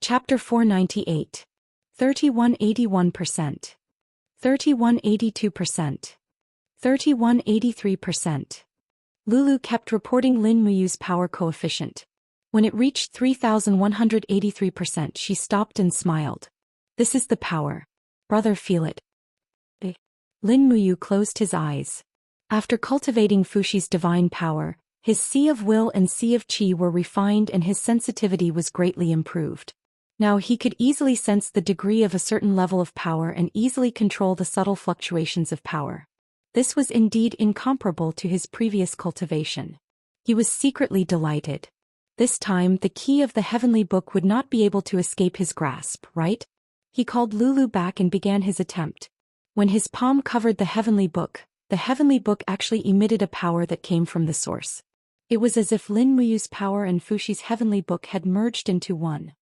Chapter 498. 3181%. 3182%. 3183%. Lulu kept reporting Lin Muyu's power coefficient. When it reached 3183%, she stopped and smiled. This is the power. Brother, feel it. Lin Muyu closed his eyes. After cultivating Fuxi's divine power, his sea of will and sea of qi were refined and his sensitivity was greatly improved. Now he could easily sense the degree of a certain level of power and easily control the subtle fluctuations of power. This was indeed incomparable to his previous cultivation. He was secretly delighted. This time the key of the heavenly book would not be able to escape his grasp, right? He called Lulu back and began his attempt. When his palm covered the heavenly book actually emitted a power that came from the source. It was as if Lin Muyu's power and Fuxi's heavenly book had merged into one.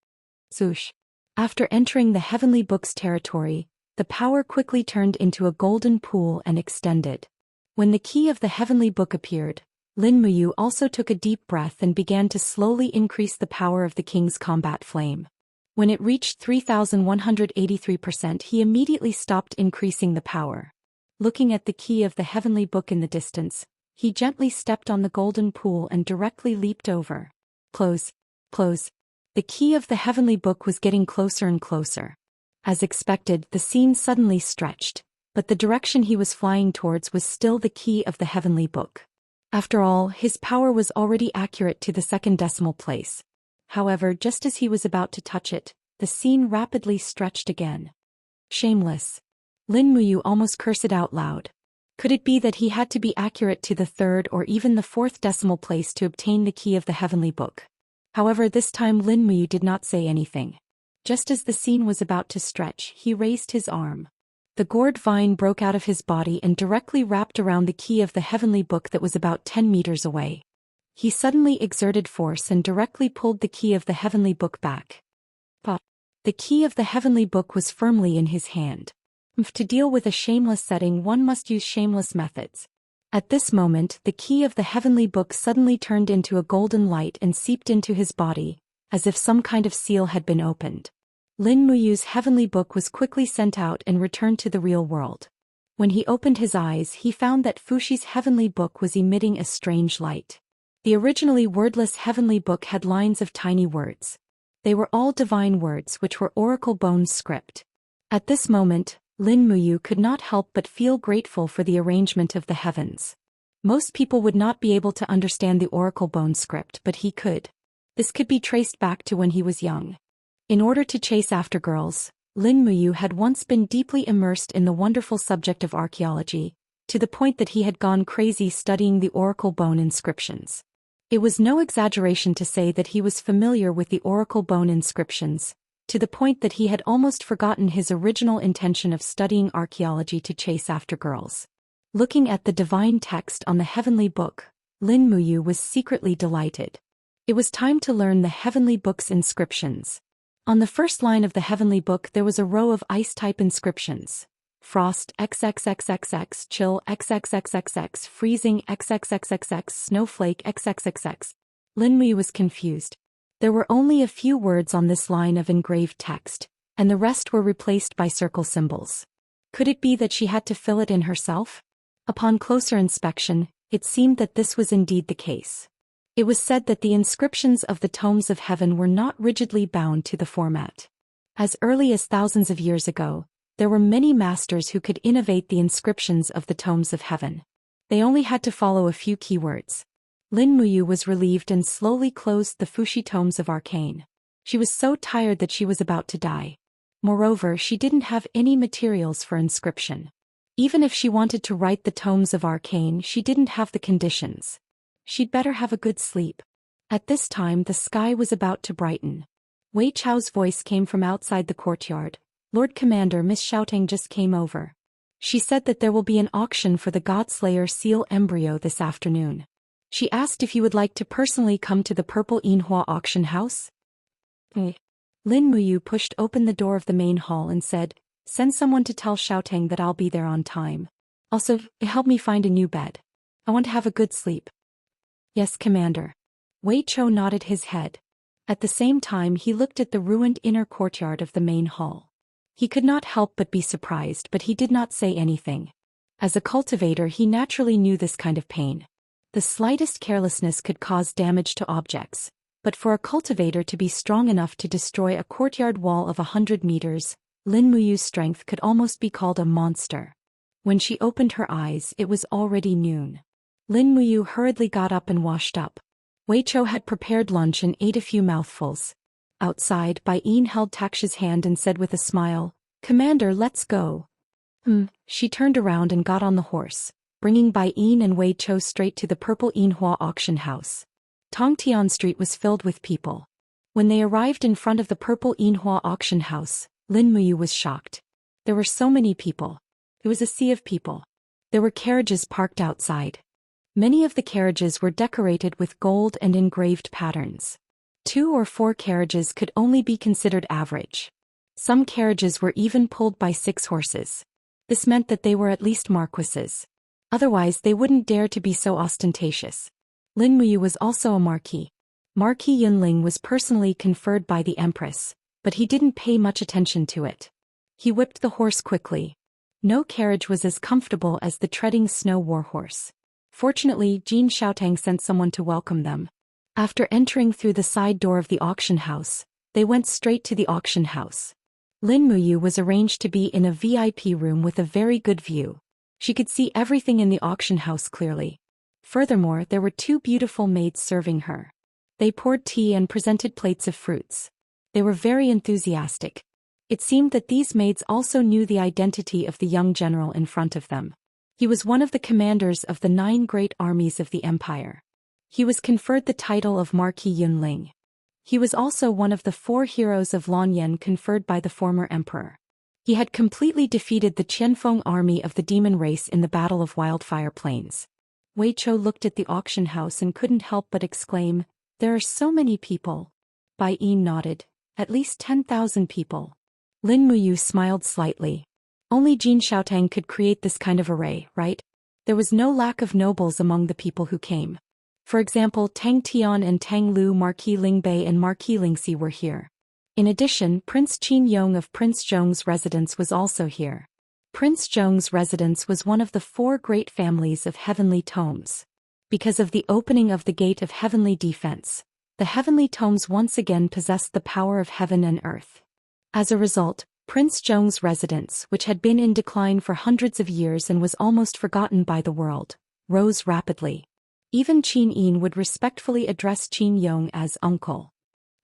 Swoosh. After entering the heavenly book's territory, the power quickly turned into a golden pool and extended. When the key of the heavenly book appeared, Lin Muyu also took a deep breath and began to slowly increase the power of the king's combat flame. When it reached 3183%, he immediately stopped increasing the power. Looking at the key of the heavenly book in the distance, he gently stepped on the golden pool and directly leaped over. Close. The key of the heavenly book was getting closer and closer. As expected, the scene suddenly stretched, but the direction he was flying towards was still the key of the heavenly book. After all, his power was already accurate to the second decimal place. However, just as he was about to touch it, the scene rapidly stretched again. Shameless. Lin Muyu almost cursed out loud. Could it be that he had to be accurate to the third or even the fourth decimal place to obtain the key of the heavenly book? However, this time Lin Muyu did not say anything. Just as the scene was about to stretch, he raised his arm. The gourd vine broke out of his body and directly wrapped around the key of the heavenly book that was about 10 meters away. He suddenly exerted force and directly pulled the key of the heavenly book back. But the key of the heavenly book was firmly in his hand. To deal with a shameless setting, one must use shameless methods. At this moment, the key of the heavenly book suddenly turned into a golden light and seeped into his body, as if some kind of seal had been opened. Lin Muyu's heavenly book was quickly sent out and returned to the real world. When he opened his eyes, he found that Fuxi's heavenly book was emitting a strange light. The originally wordless heavenly book had lines of tiny words. They were all divine words which were oracle bone script. At this moment, Lin Muyu could not help but feel grateful for the arrangement of the heavens. Most people would not be able to understand the oracle bone script, but he could. This could be traced back to when he was young. In order to chase after girls, Lin Muyu had once been deeply immersed in the wonderful subject of archaeology, to the point that he had gone crazy studying the oracle bone inscriptions. It was no exaggeration to say that he was familiar with the oracle bone inscriptions, to the point that he had almost forgotten his original intention of studying archaeology to chase after girls. Looking at the divine text on the heavenly book, Lin Muyu was secretly delighted. It was time to learn the heavenly book's inscriptions. On the first line of the heavenly book there was a row of ice-type inscriptions. Frost XXXXX, chill XXXXX, freezing XXXXX, snowflake XXXX. Lin Muyu was confused. There were only a few words on this line of engraved text, and the rest were replaced by circle symbols. Could it be that she had to fill it in herself? Upon closer inspection, it seemed that this was indeed the case. It was said that the inscriptions of the tomes of heaven were not rigidly bound to the format. As early as thousands of years ago, there were many masters who could innovate the inscriptions of the tomes of heaven. They only had to follow a few keywords. Lin Muyu was relieved and slowly closed the Fuxi tomes of arcane. She was so tired that she was about to die. Moreover, she didn't have any materials for inscription. Even if she wanted to write the tomes of arcane, she didn't have the conditions. She'd better have a good sleep. At this time the sky was about to brighten. Wei Chao's voice came from outside the courtyard. Lord Commander, Miss Xiaotang just came over. She said that there will be an auction for the Godslayer seal embryo this afternoon. She asked if you would like to personally come to the Purple Yinhua auction house. Lin Muyu pushed open the door of the main hall and said, "Send someone to tell Xiaotang that I'll be there on time. Also, help me find a new bed. I want to have a good sleep." "Yes, Commander." Wei Chou nodded his head. At the same time he looked at the ruined inner courtyard of the main hall. He could not help but be surprised, but he did not say anything. As a cultivator he naturally knew this kind of pain. The slightest carelessness could cause damage to objects, but for a cultivator to be strong enough to destroy a courtyard wall of 100 meters, Lin Muyu's strength could almost be called a monster. When she opened her eyes it was already noon. Lin Muyu hurriedly got up and washed up. Wei Chou had prepared lunch and ate a few mouthfuls. Outside, Bai Yin held Taksha's hand and said with a smile, "Commander, let's go." She turned around and got on the horse, bringing Bai Yin and Wei Chou straight to the Purple Yinhua auction house. Tongtian Street was filled with people. When they arrived in front of the Purple Yinhua auction house, Lin Muyu was shocked. There were so many people. It was a sea of people. There were carriages parked outside. Many of the carriages were decorated with gold and engraved patterns. 2 or 4 carriages could only be considered average. Some carriages were even pulled by 6 horses. This meant that they were at least marquises. Otherwise they wouldn't dare to be so ostentatious. Lin Muyu was also a marquis. Marquis Yunling was personally conferred by the Empress, but he didn't pay much attention to it. He whipped the horse quickly. No carriage was as comfortable as the treading snow warhorse. Fortunately, Jin Xiaotang sent someone to welcome them. After entering through the side door of the auction house, they went straight to the auction house. Lin Muyu was arranged to be in a VIP room with a very good view. She could see everything in the auction house clearly. Furthermore, there were 2 beautiful maids serving her. They poured tea and presented plates of fruits. They were very enthusiastic. It seemed that these maids also knew the identity of the young general in front of them. He was one of the commanders of the 9 great armies of the empire. He was conferred the title of Marquis Yunling. He was also one of the 4 heroes of Lanyan conferred by the former emperor. He had completely defeated the Qianfeng army of the demon race in the Battle of Wildfire Plains. Wei Chou looked at the auction house and couldn't help but exclaim, "There are so many people." Bai Yin nodded. "At least 10,000 people." Lin Muyu smiled slightly. Only Jin Xiaotang could create this kind of array, right? There was no lack of nobles among the people who came. For example, Tang Tian and Tang Lu, Marquis Lingbei and Marquis Lingxi were here. In addition, Prince Qin Yong of Prince Zhong's residence was also here. Prince Zhong's residence was one of the 4 great families of heavenly tomes. Because of the opening of the gate of heavenly defense, the heavenly tomes once again possessed the power of heaven and earth. As a result, Prince Zhong's residence, which had been in decline for hundreds of years and was almost forgotten by the world, rose rapidly. Even Qin Yin would respectfully address Qin Yong as uncle.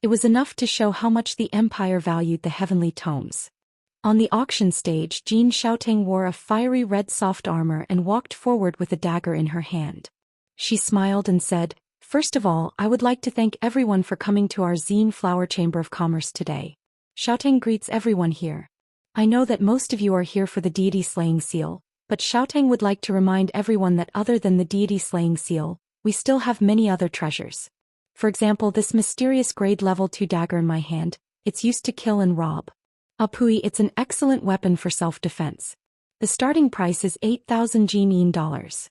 It was enough to show how much the empire valued the heavenly tomes. On the auction stage, Jin Xiaotang wore a fiery red soft armor and walked forward with a dagger in her hand. She smiled and said, "First of all, I would like to thank everyone for coming to our Zine Flower Chamber of Commerce today. Xiaotang greets everyone here. I know that most of you are here for the deity slaying seal, but Xiaotang would like to remind everyone that other than the deity slaying seal, we still have many other treasures. For example, this mysterious grade level 2 dagger in my hand, it's used to kill and rob. Apui, it's an excellent weapon for self-defense. The starting price is 8,000 Jin dollars."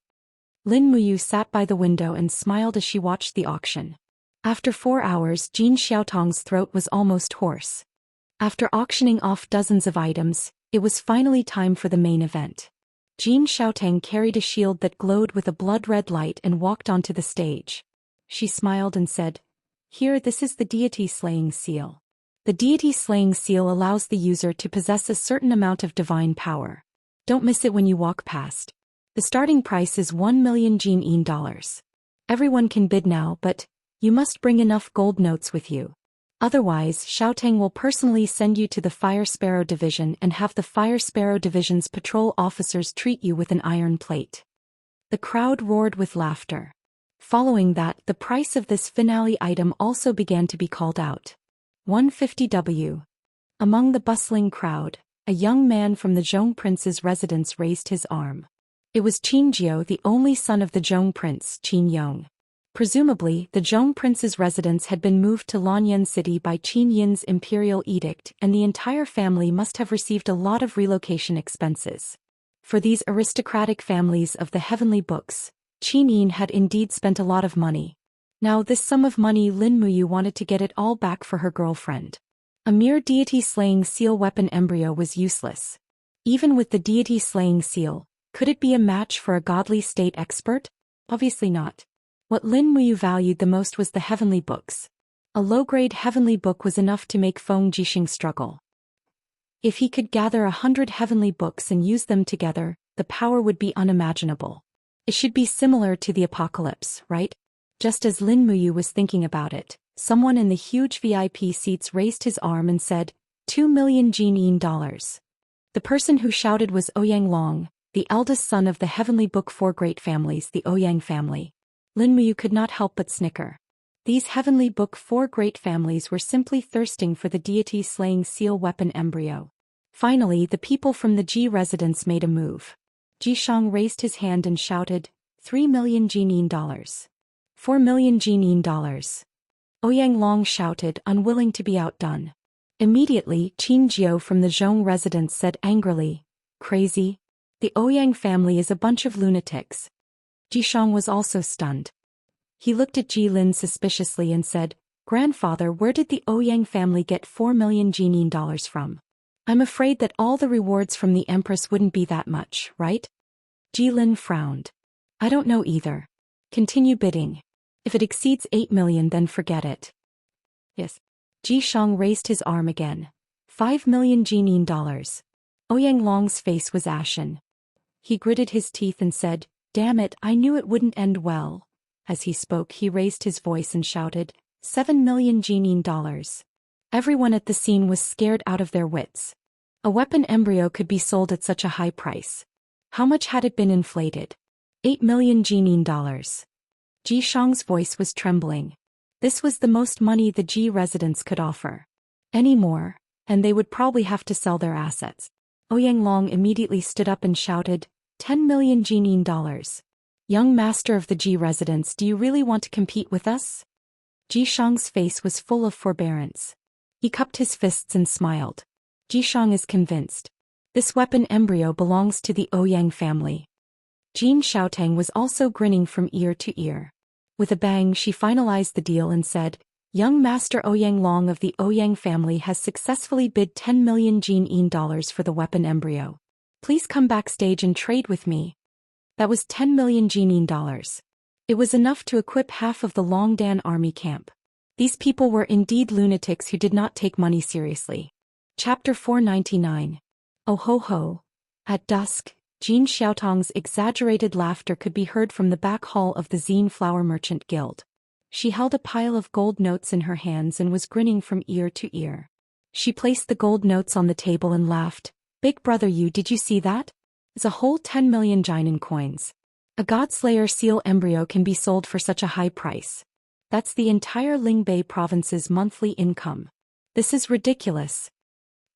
Lin Muyu sat by the window and smiled as she watched the auction. After 4 hours, Jin Xiaotang's throat was almost hoarse. After auctioning off dozens of items, it was finally time for the main event. Jin Xiaotang carried a shield that glowed with a blood-red light and walked onto the stage. She smiled and said, "Here, this is the deity slaying seal. The deity slaying seal allows the user to possess a certain amount of divine power. Don't miss it when you walk past. The starting price is 1 million Jin dollars. Everyone can bid now, but you must bring enough gold notes with you. Otherwise, Xiaotang will personally send you to the Fire Sparrow Division and have the Fire Sparrow Division's patrol officers treat you with an iron plate." The crowd roared with laughter. Following that, the price of this finale item also began to be called out. 150 W. Among the bustling crowd, a young man from the Zhong prince's residence raised his arm. It was Qin Jiu, the only son of the Zhong prince, Qin Yong. Presumably, the Zhong prince's residence had been moved to Lanyan City by Qin Yin's imperial edict, and the entire family must have received a lot of relocation expenses. For these aristocratic families of the heavenly books, Qin Yin had indeed spent a lot of money. Now this sum of money Lin Muyu wanted to get it all back for her girlfriend. A mere deity-slaying seal weapon embryo was useless. Even with the deity-slaying seal, could it be a match for a godly state expert? Obviously not. What Lin Muyu valued the most was the heavenly books. A low-grade heavenly book was enough to make Feng Jixing struggle. If he could gather 100 heavenly books and use them together, the power would be unimaginable. It should be similar to the apocalypse, right? Just as Lin Muyu was thinking about it, someone in the huge VIP seats raised his arm and said, 2 million Jin dollars. The person who shouted was Ouyang Long, the eldest son of the heavenly book four great families, the Ouyang family. Lin Muyu could not help but snicker. These heavenly book four great families were simply thirsting for the deity-slaying seal weapon embryo. Finally, the people from the Ji residence made a move. Jishang raised his hand and shouted, 3 million Jin dollars. 4 million Jin dollars. Ouyang Long shouted, unwilling to be outdone. Immediately, Qin Jiao from the Zhong residence said angrily, crazy? The Ouyang family is a bunch of lunatics. Jishang was also stunned. He looked at Ji Lin suspiciously and said, Grandfather, where did the Ouyang family get 4 million Jin dollars from? I'm afraid that all the rewards from the Empress wouldn't be that much, right? Ji Lin frowned. I don't know either. Continue bidding. If it exceeds 8 million, then forget it. Yes. Jishang raised his arm again. 5 million Jin dollars. Ouyang Long's face was ashen. He gritted his teeth and said, damn it, I knew it wouldn't end well. As he spoke, he raised his voice and shouted, 7 million Jin dollars. Everyone at the scene was scared out of their wits. A weapon embryo could be sold at such a high price. How much had it been inflated? 8 million Jin dollars. Jishang's voice was trembling. This was the most money the Ji residents could offer. Any more, and they would probably have to sell their assets. Ouyang Long immediately stood up and shouted, 10 million Jin dollars. Young master of the Ji residence, do you really want to compete with us? Jishang's face was full of forbearance. He cupped his fists and smiled. Jishang is convinced. This weapon embryo belongs to the Ouyang family. Jin Xiaotang was also grinning from ear to ear. With a bang, she finalized the deal and said, Young Master Ouyang Long of the Ouyang family has successfully bid 10 million Jin dollars for the weapon embryo. Please come backstage and trade with me. That was 10 million Jin dollars. It was enough to equip half of the Longdan army camp. These people were indeed lunatics who did not take money seriously. Chapter 499. Oh ho ho. At dusk, Jin Xiaotang's exaggerated laughter could be heard from the back hall of the Zine Flower Merchant Guild. She held a pile of gold notes in her hands and was grinning from ear to ear. She placed the gold notes on the table and laughed. Big brother, did you see that? It's a whole 10 million Jinin coins. A Godslayer seal embryo can be sold for such a high price. That's the entire Lingbei province's monthly income. This is ridiculous.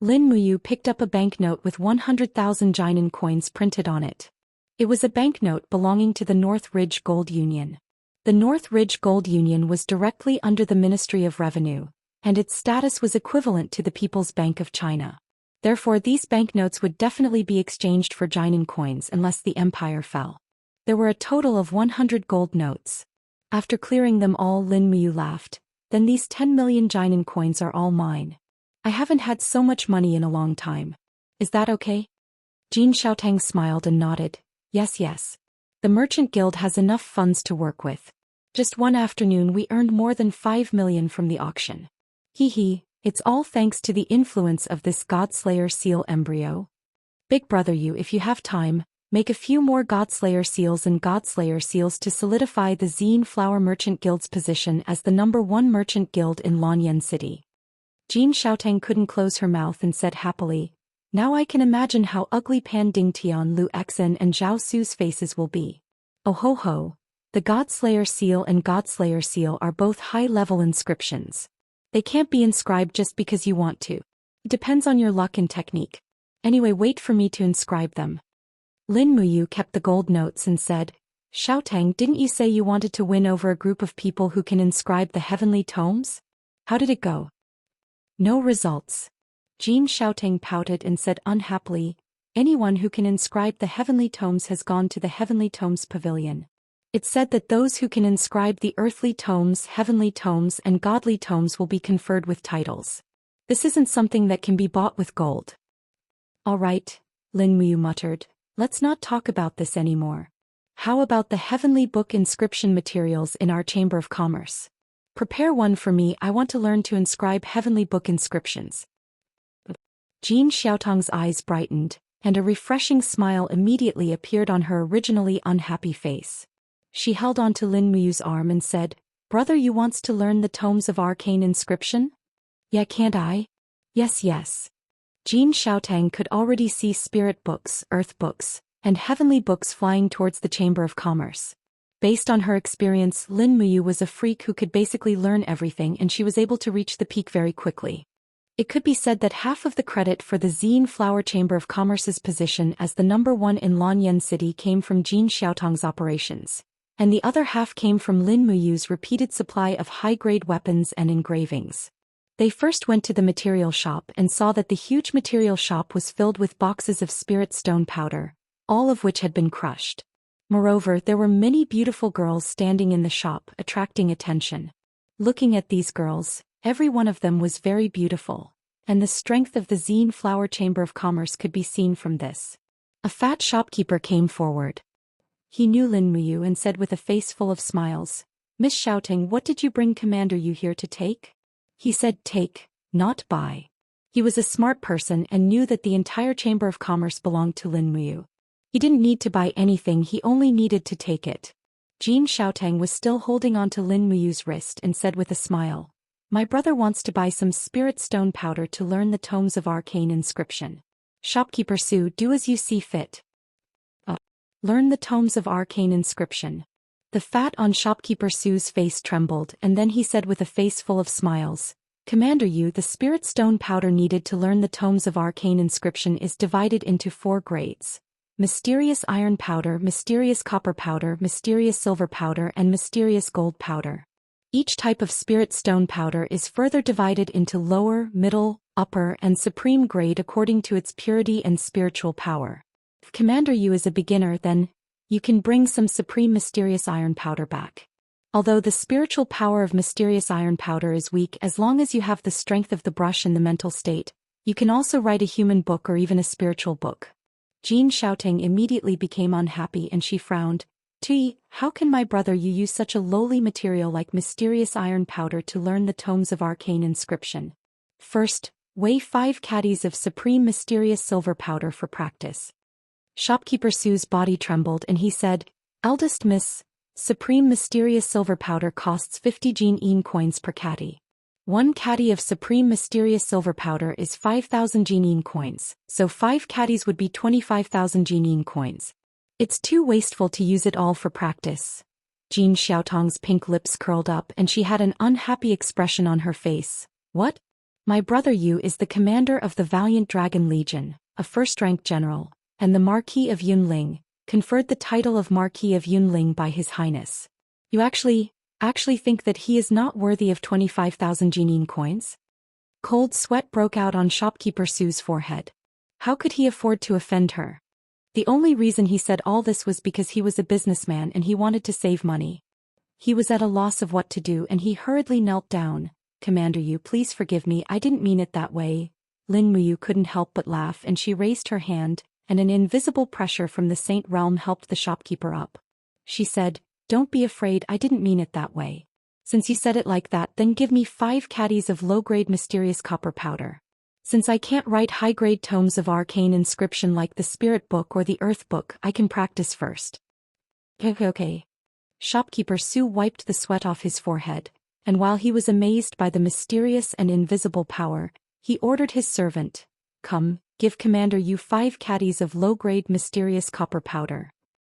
Lin Muyu picked up a banknote with 100,000 Jinin coins printed on it. It was a banknote belonging to the North Ridge Gold Union. The North Ridge Gold Union was directly under the Ministry of Revenue, and its status was equivalent to the People's Bank of China. Therefore, these banknotes would definitely be exchanged for Jinin coins unless the empire fell. There were a total of 100 gold notes. After clearing them all, Lin Muyu laughed. Then these 10 million Jinin coins are all mine. I haven't had so much money in a long time. Is that okay? Jin Xiaotang smiled and nodded. Yes, yes. The Merchant Guild has enough funds to work with. Just one afternoon we earned more than 5 million from the auction. Hee hee, it's all thanks to the influence of this Godslayer seal embryo. Big brother, if you have time, make a few more Godslayer seals and Godslayer seals to solidify the Zine Flower Merchant Guild's position as the #1 merchant guild in Lanyan City. Jin Xiaotang couldn't close her mouth and said happily, now I can imagine how ugly Pan Dingtian, Lu Exen and Zhao Su's faces will be. Oh ho ho, the Godslayer seal and Godslayer seal are both high-level inscriptions. They can't be inscribed just because you want to. It depends on your luck and technique. Anyway, wait for me to inscribe them. Lin Muyu kept the gold notes and said, Xiaotang, didn't you say you wanted to win over a group of people who can inscribe the heavenly tomes? How did it go? No results. Jin Xiaotang pouted and said unhappily, anyone who can inscribe the heavenly tomes has gone to the heavenly tomes pavilion. It said that those who can inscribe the earthly tomes, heavenly tomes, and godly tomes will be conferred with titles. This isn't something that can be bought with gold. All right, Lin Muyu muttered, let's not talk about this anymore. How about the heavenly book inscription materials in our Chamber of Commerce? Prepare one for me, I want to learn to inscribe heavenly book inscriptions. Jin Xiaotong's eyes brightened, and a refreshing smile immediately appeared on her originally unhappy face. She held on to Lin Muyu's arm and said, Brother, you wants to learn the tomes of arcane inscription? Yeah, can't I? Yes. Jin Xiaotang could already see spirit books, earth books, and heavenly books flying towards the Chamber of Commerce. Based on her experience, Lin Muyu was a freak who could basically learn everything, and she was able to reach the peak very quickly. It could be said that half of the credit for the Xian Flower Chamber of Commerce's position as the #1 in Lanyan City came from Jin Xiaotong's operations, and the other half came from Lin Muyu's repeated supply of high-grade weapons and engravings. They first went to the material shop and saw that the huge material shop was filled with boxes of spirit stone powder, all of which had been crushed. Moreover, there were many beautiful girls standing in the shop, attracting attention. Looking at these girls, every one of them was very beautiful, and the strength of the Xian Flower Chamber of Commerce could be seen from this. A fat shopkeeper came forward. He knew Lin Muyu and said with a face full of smiles, Miss Xiaoting, what did you bring Commander Yu here to take? He said take, not buy. He was a smart person and knew that the entire Chamber of Commerce belonged to Lin Muyu. He didn't need to buy anything, he only needed to take it. Jin Xiaotang was still holding on to Lin Muyu's wrist and said with a smile, My brother wants to buy some spirit stone powder to learn the tomes of arcane inscription. Shopkeeper Su, do as you see fit. Learn the tomes of arcane inscription. The fat on Shopkeeper Su's face trembled, and then he said with a face full of smiles, Commander Yu, the spirit stone powder needed to learn the tomes of arcane inscription is divided into 4 grades. Mysterious iron powder, mysterious copper powder, mysterious silver powder, and mysterious gold powder. Each type of spirit stone powder is further divided into lower, middle, upper, and supreme grade according to its purity and spiritual power. If Commander Yu is a beginner, then you can bring some supreme mysterious iron powder back. Although the spiritual power of mysterious iron powder is weak, as long as you have the strength of the brush and the mental state, you can also write a human book or even a spiritual book. Jin Xiaoting immediately became unhappy and she frowned. How can my brother Yu use such a lowly material like mysterious iron powder to learn the tomes of arcane inscription? First, weigh 5 caddies of supreme mysterious silver powder for practice. Shopkeeper Su's body trembled and he said, Eldest miss, supreme mysterious silver powder costs 50 Jin coins per caddy. 1 caddy of supreme mysterious silver powder is 5,000 Jin coins, so 5 caddies would be 25,000 Jin coins. It's too wasteful to use it all for practice. Jin Xiaotong's pink lips curled up and she had an unhappy expression on her face. What? My brother Yu is the commander of the Valiant Dragon Legion, a first-rank general, and the Marquis of Yunling, conferred the title of Marquis of Yunling by His Highness. You actually think that he is not worthy of 25,000 Jin coins? Cold sweat broke out on Shopkeeper Su's forehead. How could he afford to offend her? The only reason he said all this was because he was a businessman and he wanted to save money. He was at a loss of what to do and he hurriedly knelt down. Commander Yu, please forgive me, I didn't mean it that way. Lin Muyu couldn't help but laugh and she raised her hand, and an invisible pressure from the Saint Realm helped the shopkeeper up. She said, Don't be afraid, I didn't mean it that way. Since you said it like that, then give me 5 caddies of low-grade mysterious copper powder. Since I can't write high-grade tomes of arcane inscription like the Spirit Book or the Earth Book, I can practice first. Okay. Shopkeeper Su wiped the sweat off his forehead, and while he was amazed by the mysterious and invisible power, he ordered his servant, Come, give Commander Yu 5 caddies of low-grade mysterious copper powder.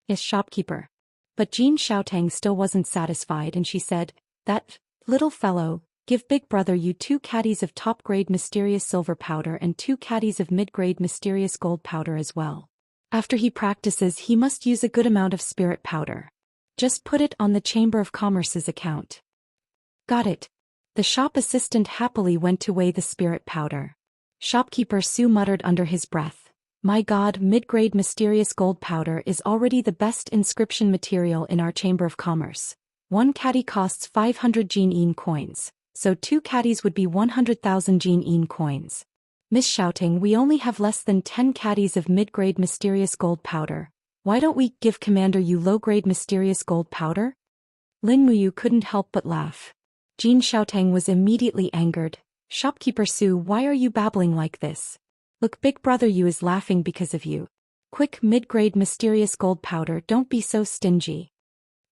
Yes, shopkeeper. But Jin Xiaotang still wasn't satisfied and she said, That little fellow, give big brother Yu 2 caddies of top-grade mysterious silver powder and 2 caddies of mid-grade mysterious gold powder as well. After he practices, he must use a good amount of spirit powder. Just put it on the Chamber of Commerce's account. Got it. The shop assistant happily went to weigh the spirit powder. Shopkeeper Su muttered under his breath, My god, mid-grade mysterious gold powder is already the best inscription material in our Chamber of Commerce. 1 caddy costs 500 Jin coins, so 2 caddies would be 100,000 Jin coins. Miss shouting, we only have less than 10 caddies of mid-grade mysterious gold powder. Why don't we give Commander Yu low-grade mysterious gold powder? Lin Muyu couldn't help but laugh. Jin Xiaotang was immediately angered. Shopkeeper Su, why are you babbling like this? Look, Big Brother Yu is laughing because of you. Quick, mid-grade mysterious gold powder, don't be so stingy.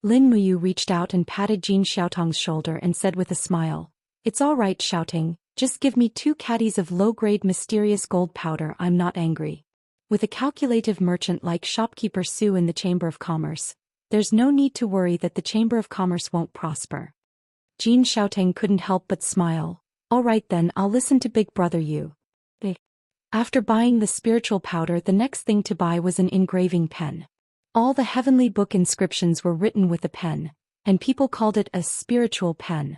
Lin Muyu reached out and patted Jin Xiaotang's shoulder and said with a smile, it's all right, Xiaotang, just give me 2 caddies of low-grade mysterious gold powder, I'm not angry. With a calculative merchant like Shopkeeper Su in the Chamber of Commerce, there's no need to worry that the Chamber of Commerce won't prosper. Jin Xiaotang couldn't help but smile. All right then, I'll listen to Big Brother Yu. After buying the spiritual powder, the next thing to buy was an engraving pen. All the heavenly book inscriptions were written with a pen, and people called it a spiritual pen.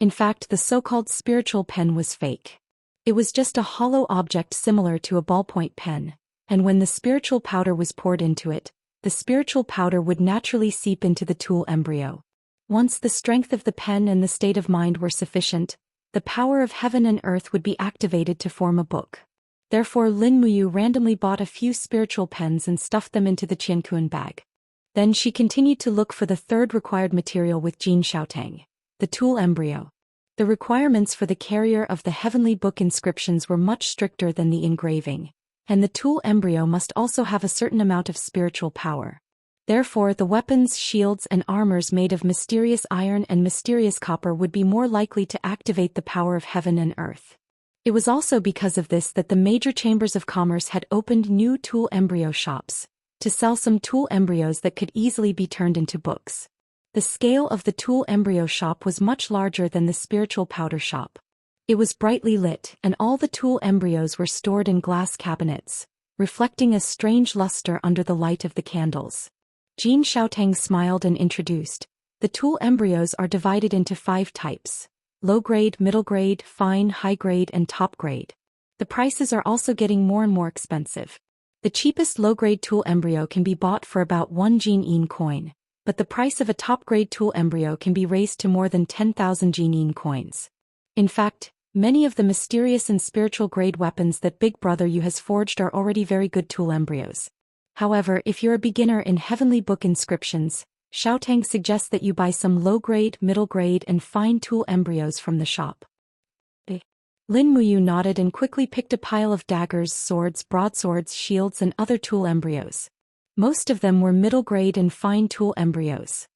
In fact, the so-called spiritual pen was fake. It was just a hollow object similar to a ballpoint pen, and when the spiritual powder was poured into it, the spiritual powder would naturally seep into the tool embryo. Once the strength of the pen and the state of mind were sufficient, the power of heaven and earth would be activated to form a book. Therefore Lin Muyu randomly bought a few spiritual pens and stuffed them into the Qiankuan bag. Then she continued to look for the third required material with Jin Xiaotang, the tool embryo. The requirements for the carrier of the heavenly book inscriptions were much stricter than the engraving, and the tool embryo must also have a certain amount of spiritual power. Therefore the weapons, shields and armors made of mysterious iron and mysterious copper would be more likely to activate the power of heaven and earth. It was also because of this that the major chambers of commerce had opened new tool embryo shops, to sell some tool embryos that could easily be turned into books. The scale of the tool embryo shop was much larger than the spiritual powder shop. It was brightly lit, and all the tool embryos were stored in glass cabinets, reflecting a strange luster under the light of the candles. Jin Xiaotang smiled and introduced, the tool embryos are divided into 5 types. Low grade, middle grade, fine, high grade and top grade. The prices are also getting more and more expensive. The cheapest low-grade tool embryo can be bought for about 1 Jin coin, but the price of a top-grade tool embryo can be raised to more than 10,000 Jin coins. In fact, many of the mysterious and spiritual grade weapons that Big Brother Yu has forged are already very good tool embryos. However, if you're a beginner in heavenly book inscriptions, Xiaotang suggests that you buy some low-grade, middle-grade and fine tool embryos from the shop. Lin Muyu nodded and quickly picked a pile of daggers, swords, broadswords, shields and other tool embryos. Most of them were middle-grade and fine tool embryos.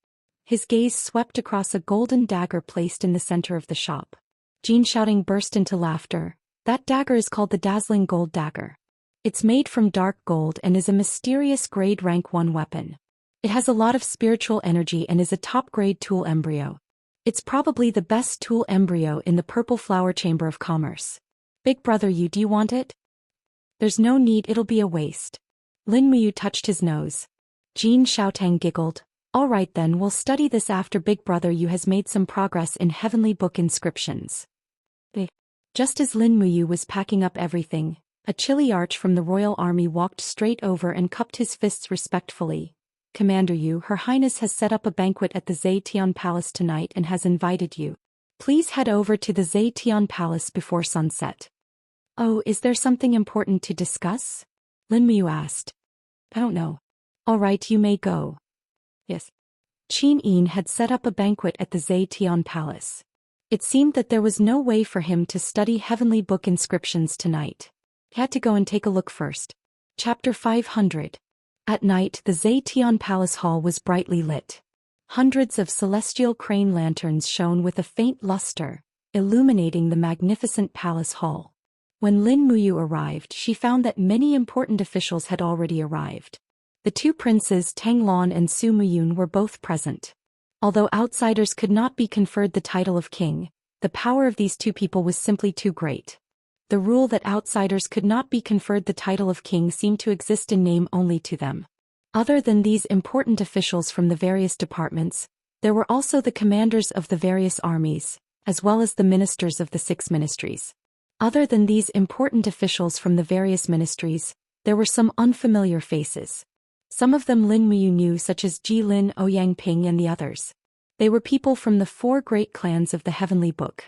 His gaze swept across a golden dagger placed in the center of the shop. Jin Xiaotang burst into laughter. That dagger is called the Dazzling Gold Dagger. It's made from dark gold and is a mysterious grade rank 1 weapon. It has a lot of spiritual energy and is a top-grade tool embryo. It's probably the best tool embryo in the Purple Flower Chamber of Commerce. Big Brother Yu, do you want it? There's no need, it'll be a waste. Lin Muyu touched his nose. Jin Xiaotang giggled. All right then, we'll study this after Big Brother Yu has made some progress in heavenly book inscriptions. Just as Lin Muyu was packing up everything, a chilly arch from the royal army walked straight over and cupped his fists respectfully. Commander Yu, Her Highness has set up a banquet at the Zetian Palace tonight and has invited you. Please head over to the Zetian Palace before sunset. Oh, is there something important to discuss? Lin Muyu asked. I don't know. All right, you may go. Yes. Qin Yin had set up a banquet at the Zetian Palace. It seemed that there was no way for him to study heavenly book inscriptions tonight. He had to go and take a look first. Chapter 500. At night, the Zetian Palace Hall was brightly lit. Hundreds of celestial crane lanterns shone with a faint luster, illuminating the magnificent palace hall. When Lin Muyu arrived, she found that many important officials had already arrived. The 2 princes Tang Lan and Su Muyun were both present. Although outsiders could not be conferred the title of king, the power of these 2 people was simply too great. The rule that outsiders could not be conferred the title of king seemed to exist in name only to them. Other than these important officials from the various departments, there were also the commanders of the various armies, as well as the ministers of the 6 ministries. Other than these important officials from the various ministries, There were some unfamiliar faces. Some of them Lin Muyu knew, such as Ji Lin, Ouyang Ping and the others. They were people from the 4 great clans of the Heavenly Book.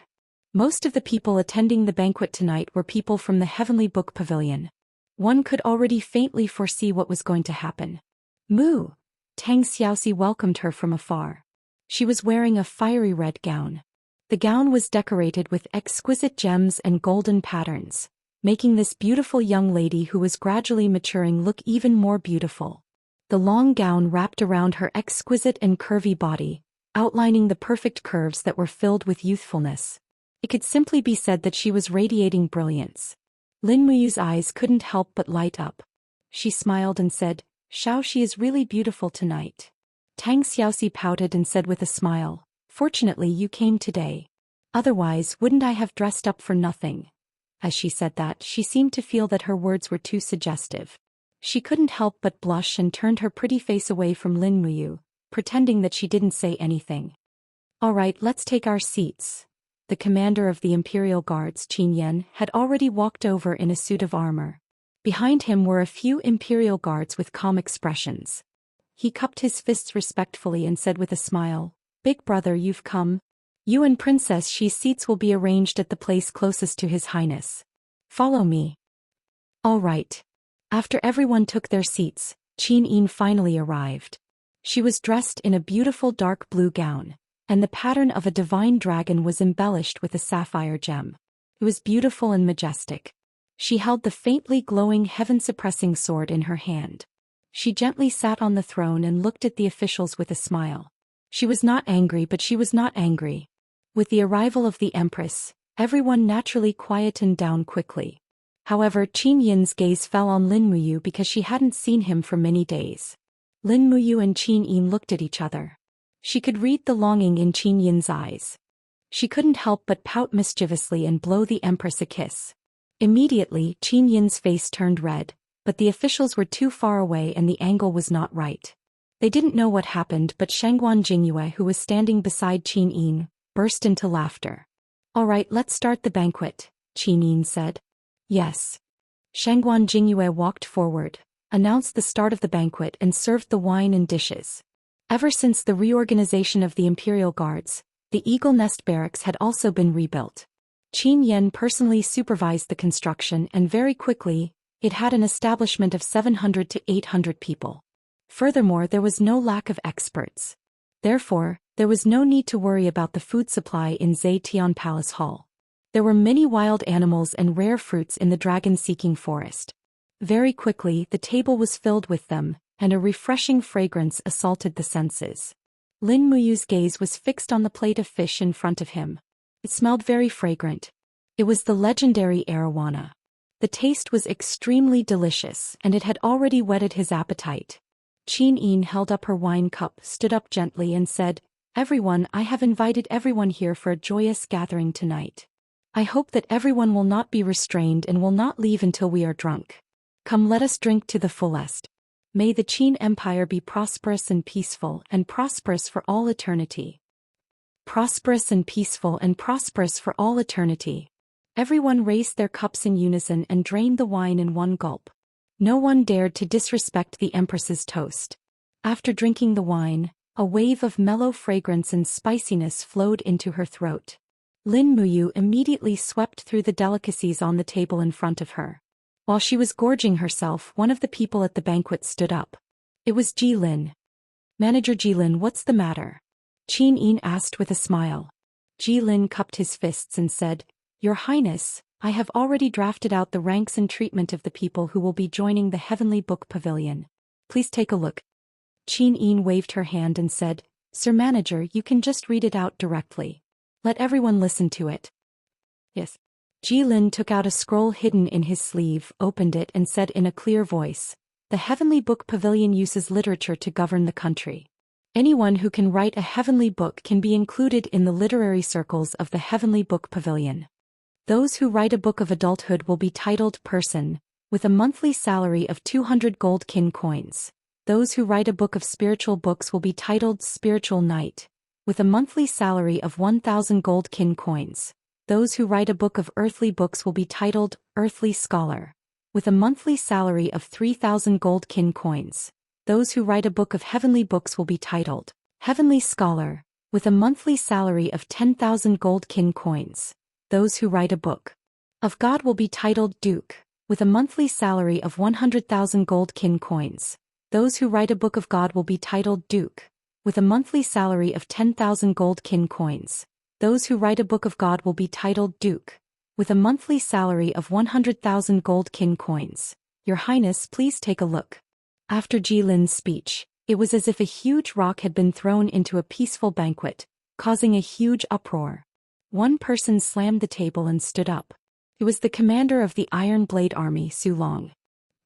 Most of the people attending the banquet tonight were people from the Heavenly Book Pavilion. One could already faintly foresee what was going to happen. Moo! Tang Xiaoxi welcomed her from afar. She was wearing a fiery red gown. The gown was decorated with exquisite gems and golden patterns, making this beautiful young lady who was gradually maturing look even more beautiful. The long gown wrapped around her exquisite and curvy body, outlining the perfect curves that were filled with youthfulness. It could simply be said that she was radiating brilliance. Lin Muyu's eyes couldn't help but light up. She smiled and said, "Xiaoxi is really beautiful tonight." Tang Xiaoxi pouted and said with a smile, "Fortunately you came today. Otherwise wouldn't I have dressed up for nothing?" As she said that, she seemed to feel that her words were too suggestive. She couldn't help but blush and turned her pretty face away from Lin Muyu, pretending that she didn't say anything. "All right, let's take our seats." The commander of the Imperial Guards, Qin Yan, had already walked over in a suit of armor. Behind him were a few Imperial Guards with calm expressions. He cupped his fists respectfully and said with a smile, "Big brother, you've come. You and Princess Xi's seats will be arranged at the place closest to His Highness. Follow me." All right. After everyone took their seats, Qin Yin finally arrived. She was dressed in a beautiful dark blue gown, and the pattern of a divine dragon was embellished with a sapphire gem. It was beautiful and majestic. She held the faintly glowing heaven-suppressing sword in her hand. She gently sat on the throne and looked at the officials with a smile. She was not angry, but she was not angry. With the arrival of the Empress, everyone naturally quietened down quickly. However, Qin Yin's gaze fell on Lin Muyu because she hadn't seen him for many days. Lin Muyu and Qin Yin looked at each other. She could read the longing in Qin Yin's eyes. She couldn't help but pout mischievously and blow the Empress a kiss. Immediately, Qin Yin's face turned red, but the officials were too far away and the angle was not right. They didn't know what happened, but Shangguan Jingyue, who was standing beside Qin Yin, burst into laughter. "All right, let's start the banquet," Qin Yin said. "Yes." Shangguan Jingyue walked forward, announced the start of the banquet and served the wine and dishes. Ever since the reorganization of the Imperial Guards, the Eagle Nest Barracks had also been rebuilt. Qin Yan personally supervised the construction and very quickly, it had an establishment of 700 to 800 people. Furthermore, there was no lack of experts. Therefore, there was no need to worry about the food supply in Zetian Palace Hall. There were many wild animals and rare fruits in the dragon-seeking forest. Very quickly, the table was filled with them, and a refreshing fragrance assaulted the senses. Lin Muyu's gaze was fixed on the plate of fish in front of him. It smelled very fragrant. It was the legendary arowana. The taste was extremely delicious, and it had already whetted his appetite. Qin Yin held up her wine cup, stood up gently and said, "Everyone, I have invited everyone here for a joyous gathering tonight. I hope that everyone will not be restrained and will not leave until we are drunk. Come, let us drink to the fullest. May the Qin Empire be prosperous and prosperous for all eternity. Prosperous and prosperous for all eternity." Everyone raised their cups in unison and drained the wine in one gulp. No one dared to disrespect the Empress's toast. After drinking the wine, a wave of mellow fragrance and spiciness flowed into her throat. Lin Muyu immediately swept through the delicacies on the table in front of her. While she was gorging herself, one of the people at the banquet stood up. It was Ji Lin. "Manager Ji Lin, what's the matter?" Qin Yin asked with a smile. Ji Lin cupped his fists and said, "Your Highness, I have already drafted out the ranks and treatment of the people who will be joining the Heavenly Book Pavilion. Please take a look." Qin Yin waved her hand and said, "Sir Manager, you can just read it out directly. Let everyone listen to it." "Yes." Ji Lin took out a scroll hidden in his sleeve, opened it and said in a clear voice, "The Heavenly Book Pavilion uses literature to govern the country. Anyone who can write a heavenly book can be included in the literary circles of the Heavenly Book Pavilion. Those who write a book of adulthood will be titled Person, with a monthly salary of 200 gold kin coins. Those who write a book of spiritual books will be titled Spiritual Knight, with a monthly salary of 1,000 gold kin coins. Those who write a book of earthly books will be titled Earthly Scholar, with a monthly salary of 3,000 gold kin coins. Those who write a book of heavenly books will be titled Heavenly Scholar, with a monthly salary of 10,000 gold kin coins. Those who write a book of God will be titled Duke, with a monthly salary of 100,000 gold kin coins. Those who write a book of God will be titled Duke, with a monthly salary of 10,000 gold kin coins. Those who write a book of God will be titled Duke, with a monthly salary of 100,000 gold kin coins. Your Highness, please take a look. After Jilin's speech, it was as if a huge rock had been thrown into a peaceful banquet, causing a huge uproar. One person slammed the table and stood up. It was the commander of the Iron Blade Army, Su Long.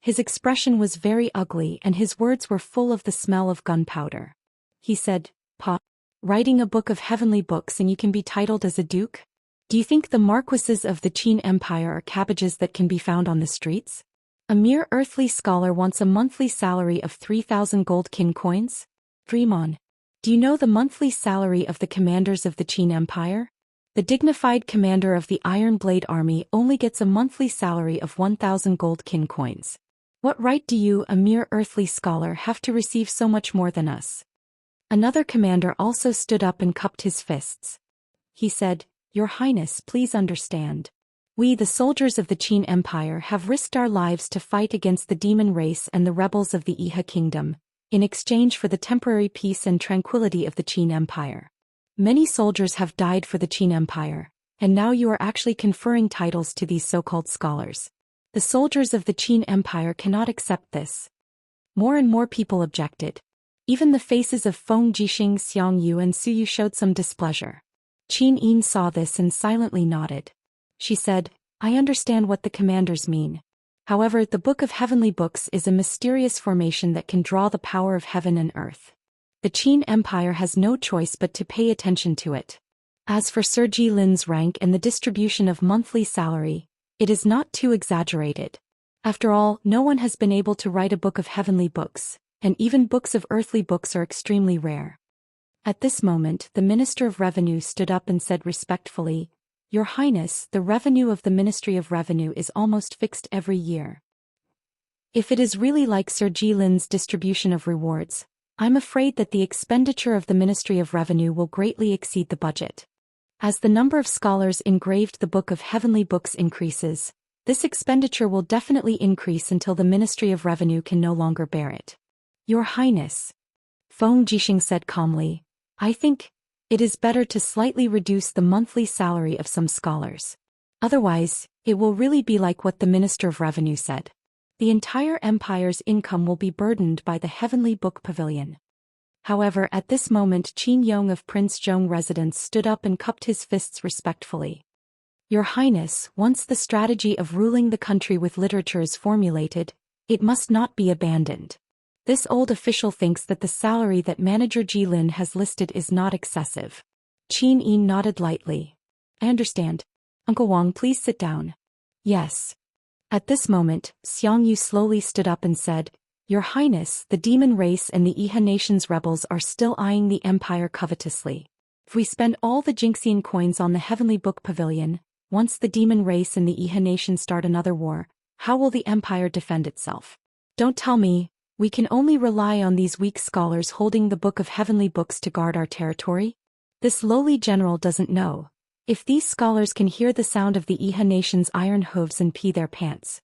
His expression was very ugly and his words were full of the smell of gunpowder. He said, "Pa, writing a book of heavenly books and you can be titled as a duke? Do you think the marquises of the Qin Empire are cabbages that can be found on the streets? A mere earthly scholar wants a monthly salary of 3,000 gold kin coins? Dream on. Do you know the monthly salary of the commanders of the Qin Empire? The dignified commander of the Iron Blade Army only gets a monthly salary of 1,000 gold kin coins. What right do you, a mere earthly scholar, have to receive so much more than us?" Another commander also stood up and cupped his fists. He said, "Your Highness, please understand. We, the soldiers of the Qin Empire, have risked our lives to fight against the demon race and the rebels of the Iha Kingdom, in exchange for the temporary peace and tranquility of the Qin Empire. Many soldiers have died for the Qin Empire, and now you are actually conferring titles to these so-called scholars. The soldiers of the Qin Empire cannot accept this." More and more people objected. Even the faces of Feng Jixing, Xiang Yu and Su Yu showed some displeasure. Qin Yin saw this and silently nodded. She said, "I understand what the commanders mean. However, the Book of Heavenly Books is a mysterious formation that can draw the power of heaven and earth. The Qin Empire has no choice but to pay attention to it. As for Sir Jilin's rank and the distribution of monthly salary, it is not too exaggerated. After all, no one has been able to write a book of heavenly books, and even books of earthly books are extremely rare." At this moment, the Minister of Revenue stood up and said respectfully, "Your Highness, the revenue of the Ministry of Revenue is almost fixed every year. If it is really like Sir Jilin's distribution of rewards, I'm afraid that the expenditure of the Ministry of Revenue will greatly exceed the budget. As the number of scholars engraved the Book of Heavenly Books increases, this expenditure will definitely increase until the Ministry of Revenue can no longer bear it." "Your Highness," Feng Jixing said calmly, "I think it is better to slightly reduce the monthly salary of some scholars. Otherwise, it will really be like what the Minister of Revenue said. The entire empire's income will be burdened by the Heavenly Book Pavilion." However, at this moment Qin Yong of Prince Zhong residence stood up and cupped his fists respectfully. "Your Highness, once the strategy of ruling the country with literature is formulated, it must not be abandoned. This old official thinks that the salary that Manager Jilin has listed is not excessive." Qin Yin nodded lightly. "I understand. Uncle Wang, please sit down." "Yes." At this moment, Xiang Yu slowly stood up and said, "Your Highness, the demon race and the Iha nation's rebels are still eyeing the empire covetously. If we spend all the Jinxian coins on the Heavenly Book Pavilion, once the demon race and the Iha nation start another war, how will the empire defend itself? Don't tell me we can only rely on these weak scholars holding the Book of Heavenly Books to guard our territory? This lowly general doesn't know. If these scholars can hear the sound of the Iha nation's iron hooves and pee their pants."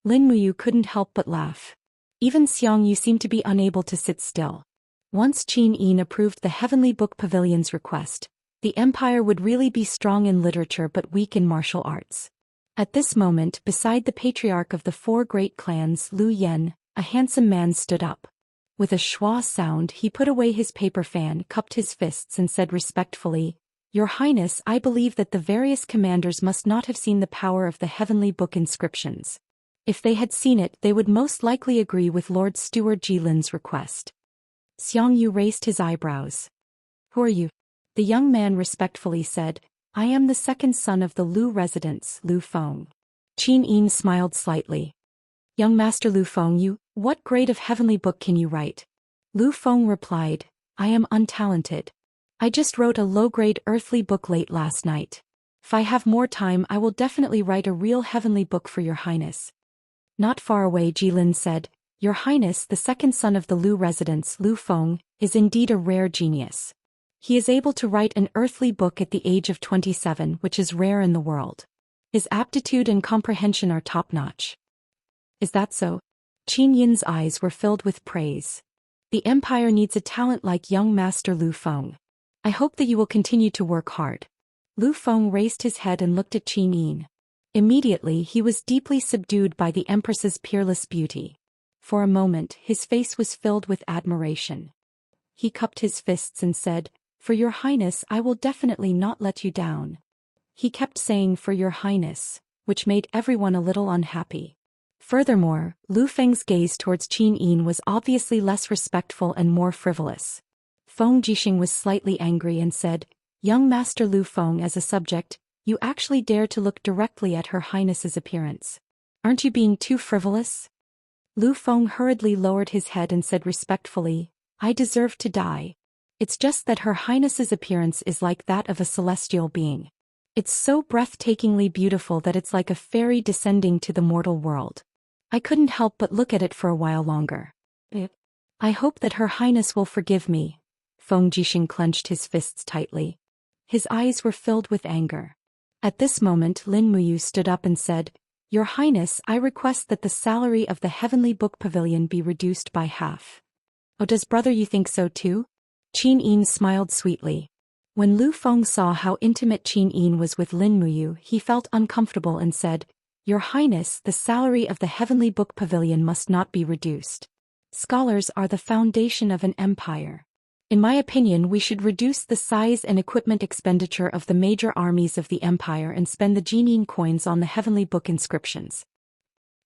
Lin Muyu couldn't help but laugh. Even Xiang Yu seemed to be unable to sit still. Once Qin Yin approved the Heavenly Book Pavilion's request, the empire would really be strong in literature but weak in martial arts. At this moment, beside the patriarch of the four great clans, Lu Yen, a handsome man stood up. With a schwa sound, he put away his paper fan, cupped his fists and said respectfully, "Your Highness, I believe that the various commanders must not have seen the power of the Heavenly Book inscriptions. If they had seen it, they would most likely agree with Lord Steward Jilin's request." Xiang Yu raised his eyebrows. "Who are you?" The young man respectfully said, "I am the second son of the Lu residents, Lu Feng." Qin Yin smiled slightly. "Young Master Lu Feng, what grade of heavenly book can you write?" Lu Feng replied, "I am untalented. I just wrote a low-grade earthly book late last night. If I have more time, I will definitely write a real heavenly book for your highness." Not far away, Jilin said, Your Highness, the second son of the Lu residents, Lu Feng, is indeed a rare genius. He is able to write an earthly book at the age of 27, which is rare in the world. His aptitude and comprehension are top-notch. Is that so? Qin Yin's eyes were filled with praise. The empire needs a talent like young Master Lu Feng. I hope that you will continue to work hard. Lu Feng raised his head and looked at Qin Yin. Immediately he was deeply subdued by the Empress's peerless beauty. For a moment his face was filled with admiration. He cupped his fists and said, For your Highness, I will definitely not let you down. He kept saying For your Highness, which made everyone a little unhappy. Furthermore, Lu Feng's gaze towards Qin Yin was obviously less respectful and more frivolous. Feng Jixing was slightly angry and said, Young Master Lu Feng, as a subject, you actually dare to look directly at Her Highness's appearance. Aren't you being too frivolous? Lu Feng hurriedly lowered his head and said respectfully, I deserve to die. It's just that Her Highness's appearance is like that of a celestial being. It's so breathtakingly beautiful that it's like a fairy descending to the mortal world. I couldn't help but look at it for a while longer. I hope that Her Highness will forgive me. Feng Jixing clenched his fists tightly. His eyes were filled with anger. At this moment Lin Muyu stood up and said, Your Highness, I request that the salary of the Heavenly Book Pavilion be reduced by half. Oh, does brother you think so too? Qin Yin smiled sweetly. When Lu Feng saw how intimate Qin Yin was with Lin Muyu, he felt uncomfortable and said, Your Highness, the salary of the Heavenly Book Pavilion must not be reduced. Scholars are the foundation of an empire. In my opinion, we should reduce the size and equipment expenditure of the major armies of the empire and spend the Jinin coins on the Heavenly Book inscriptions.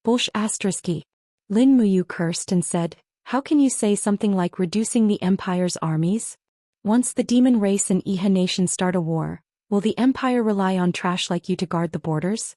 Bolsh **. Lin Muyu cursed and said, How can you say something like reducing the empire's armies? Once the demon race and Iha nation start a war, will the empire rely on trash like you to guard the borders?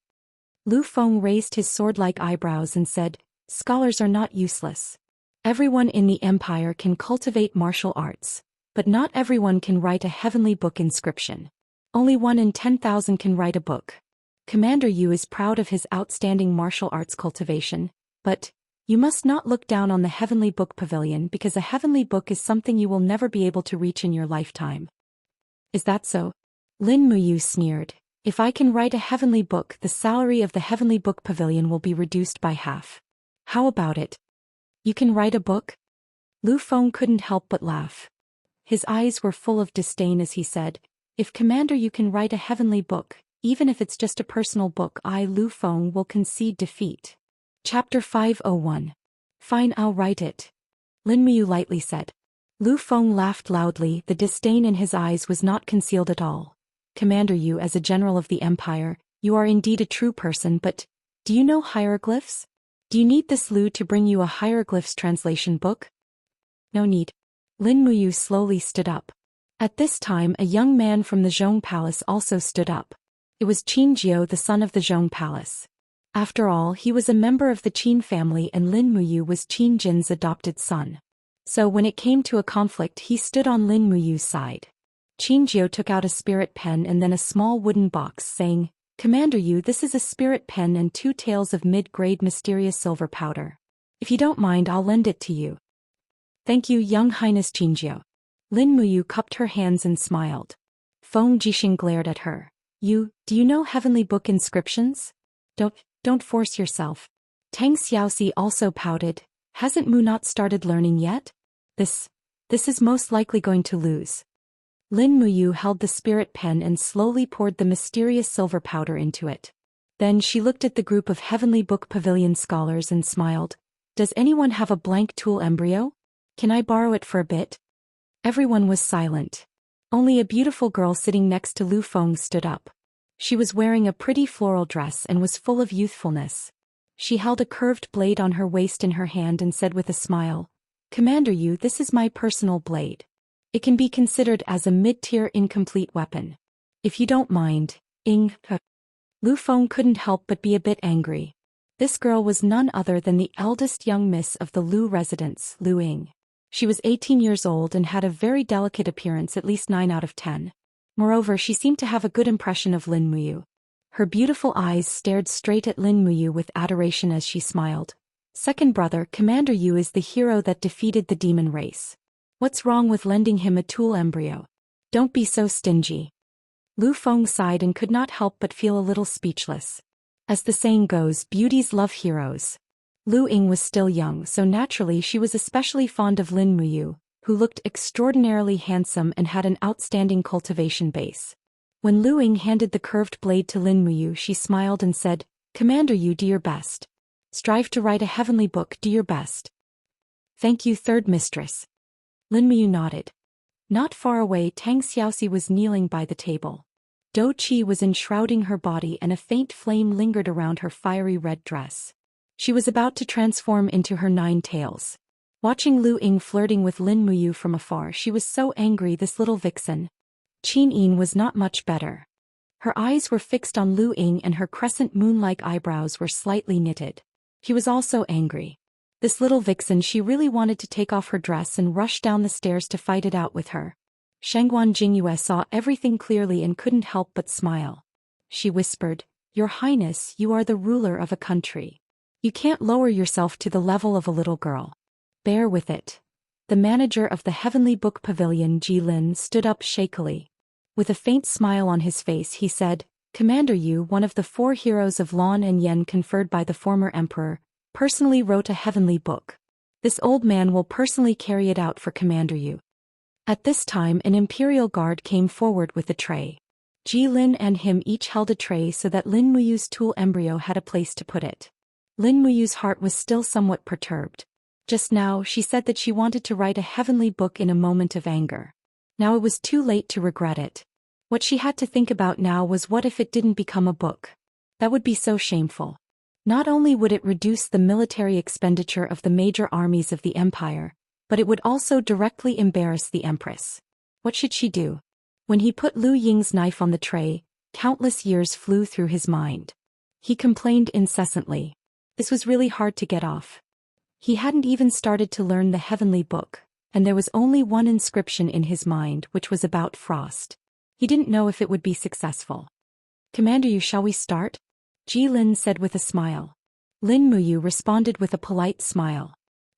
Lu Feng raised his sword-like eyebrows and said, Scholars are not useless. Everyone in the empire can cultivate martial arts, but not everyone can write a heavenly book inscription. Only 1 in 10,000 can write a book. Commander Yu is proud of his outstanding martial arts cultivation, but you must not look down on the Heavenly Book Pavilion because a heavenly book is something you will never be able to reach in your lifetime. Is that so? Lin Muyu sneered. If I can write a heavenly book, the salary of the Heavenly Book Pavilion will be reduced by half. How about it? You can write a book? Lu Feng couldn't help but laugh. His eyes were full of disdain as he said, If Commander you can write a heavenly book, even if it's just a personal book, I, Lu Feng, will concede defeat. Chapter 501. Fine, I'll write it. Lin Muyu lightly said. Lu Feng laughed loudly, the disdain in his eyes was not concealed at all. Commander Yu, as a general of the empire, you are indeed a true person, but do you know hieroglyphs? Do you need this Lu to bring you a hieroglyphs translation book? No need. Lin Muyu slowly stood up. At this time a young man from the Zhong Palace also stood up. It was Qin Jiao, the son of the Zhong Palace. After all, he was a member of the Qin family and Lin Muyu was Qin Jin's adopted son. So when it came to a conflict, he stood on Lin Muyu's side. Qin Jiao took out a spirit pen and then a small wooden box, saying, Commander Yu, this is a spirit pen and 2 taels of mid-grade mysterious silver powder. If you don't mind, I'll lend it to you. Thank you, Young Highness Qin Jiao. Lin Muyu cupped her hands and smiled. Feng Jixing glared at her. Do you know heavenly book inscriptions? Don't force yourself. Tang Xiaoxi also pouted. Hasn't Mu not started learning yet? This is most likely going to lose. Lin Muyu held the spirit pen and slowly poured the mysterious silver powder into it. Then she looked at the group of Heavenly Book Pavilion scholars and smiled. Does anyone have a blank tool embryo? Can I borrow it for a bit? Everyone was silent. Only a beautiful girl sitting next to Lu Feng stood up. She was wearing a pretty floral dress and was full of youthfulness. She held a curved blade on her waist in her hand and said with a smile, Commander Yu, this is my personal blade. It can be considered as a mid-tier incomplete weapon. If you don't mind, Lu Feng couldn't help but be a bit angry. This girl was none other than the eldest young miss of the Lu residence, Lu Ying. She was 18 years old and had a very delicate appearance, at least 9 out of 10. Moreover, she seemed to have a good impression of Lin Muyu. Her beautiful eyes stared straight at Lin Muyu with adoration as she smiled. Second brother, Commander Yu is the hero that defeated the demon race. What's wrong with lending him a tool embryo? Don't be so stingy. Lu Feng sighed and could not help but feel a little speechless. As the saying goes, beauties love heroes. Lu Ying was still young, so naturally she was especially fond of Lin Muyu, who looked extraordinarily handsome and had an outstanding cultivation base. When Lu Ying handed the curved blade to Lin Muyu, she smiled and said, Commander Yu, do your best. Strive to write a heavenly book, do your best. Thank you, third mistress. Lin Muyu nodded. Not far away, Tang Xiaoxi was kneeling by the table. Dou Qi was enshrouding her body and a faint flame lingered around her fiery red dress. She was about to transform into her 9 tails. Watching Lu Ying flirting with Lin Muyu from afar, she was so angry, this little vixen. Qin Yin was not much better. Her eyes were fixed on Lu Ying and her crescent moon-like eyebrows were slightly knitted. He was also angry. This little vixen, she really wanted to take off her dress and rush down the stairs to fight it out with her. Shangguan Jingyue saw everything clearly and couldn't help but smile. She whispered, Your Highness, you are the ruler of a country. You can't lower yourself to the level of a little girl. Bear with it. The manager of the Heavenly Book Pavilion, Ji Lin, stood up shakily. With a faint smile on his face, he said, Commander Yu, one of the 4 heroes of Lan and Yen conferred by the former emperor, personally wrote a heavenly book. This old man will personally carry it out for Commander Yu. At this time, an imperial guard came forward with a tray. Ji Lin and him each held a tray so that Lin Muyu's tool embryo had a place to put it. Lin Muyu's heart was still somewhat perturbed. Just now, she said that she wanted to write a heavenly book in a moment of anger. Now it was too late to regret it. What she had to think about now was, what if it didn't become a book? That would be so shameful. Not only would it reduce the military expenditure of the major armies of the empire, but it would also directly embarrass the empress. What should she do? When he put Lu Ying's knife on the tray, countless years flew through his mind. He complained incessantly. This was really hard to get off. He hadn't even started to learn the heavenly book, and there was only one inscription in his mind, which was about frost. He didn't know if it would be successful. Commander Yu, shall we start? Ji Lin said with a smile. Lin Muyu responded with a polite smile.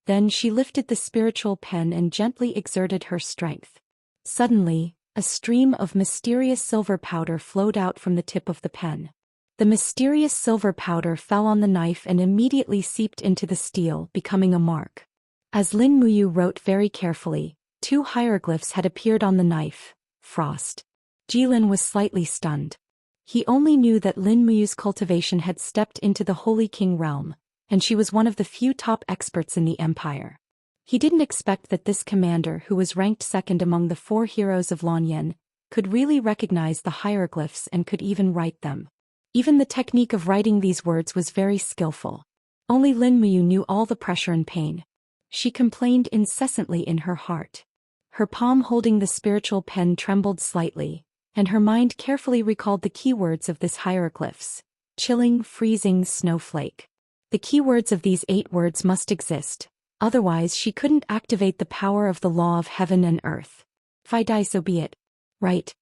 Then she lifted the spiritual pen and gently exerted her strength. Suddenly, a stream of mysterious silver powder flowed out from the tip of the pen. The mysterious silver powder fell on the knife and immediately seeped into the steel, becoming a mark. As Lin Muyu wrote very carefully, 2 hieroglyphs had appeared on the knife. Frost. Jilin was slightly stunned. He only knew that Lin Muyu's cultivation had stepped into the Holy King realm, and she was one of the few top experts in the empire. He didn't expect that this commander, who was ranked second among the 4 heroes of Lanyan, could really recognize the hieroglyphs and could even write them. Even the technique of writing these words was very skillful. Only Lin Muyu knew all the pressure and pain. She complained incessantly in her heart. Her palm holding the spiritual pen trembled slightly, and her mind carefully recalled the keywords of this hieroglyphs. Chilling, freezing, snowflake. The keywords of these 8 words must exist, otherwise she couldn't activate the power of the law of heaven and earth. If I die, so be it. Right.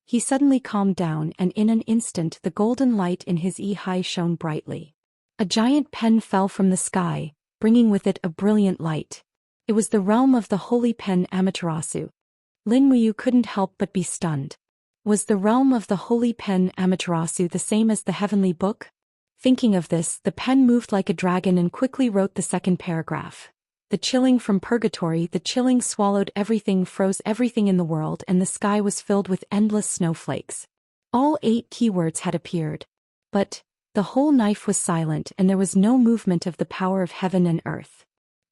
He suddenly calmed down, and in an instant the golden light in his eye shone brightly. A giant pen fell from the sky, bringing with it a brilliant light. It was the realm of the holy pen Amaterasu. Lin Muyu couldn't help but be stunned. Was the realm of the holy pen Amaterasu the same as the heavenly book? Thinking of this, the pen moved like a dragon and quickly wrote the second paragraph. The chilling from purgatory, the chilling swallowed everything, froze everything in the world, and the sky was filled with endless snowflakes. All 8 keywords had appeared. But the whole knife was silent, and there was no movement of the power of heaven and earth.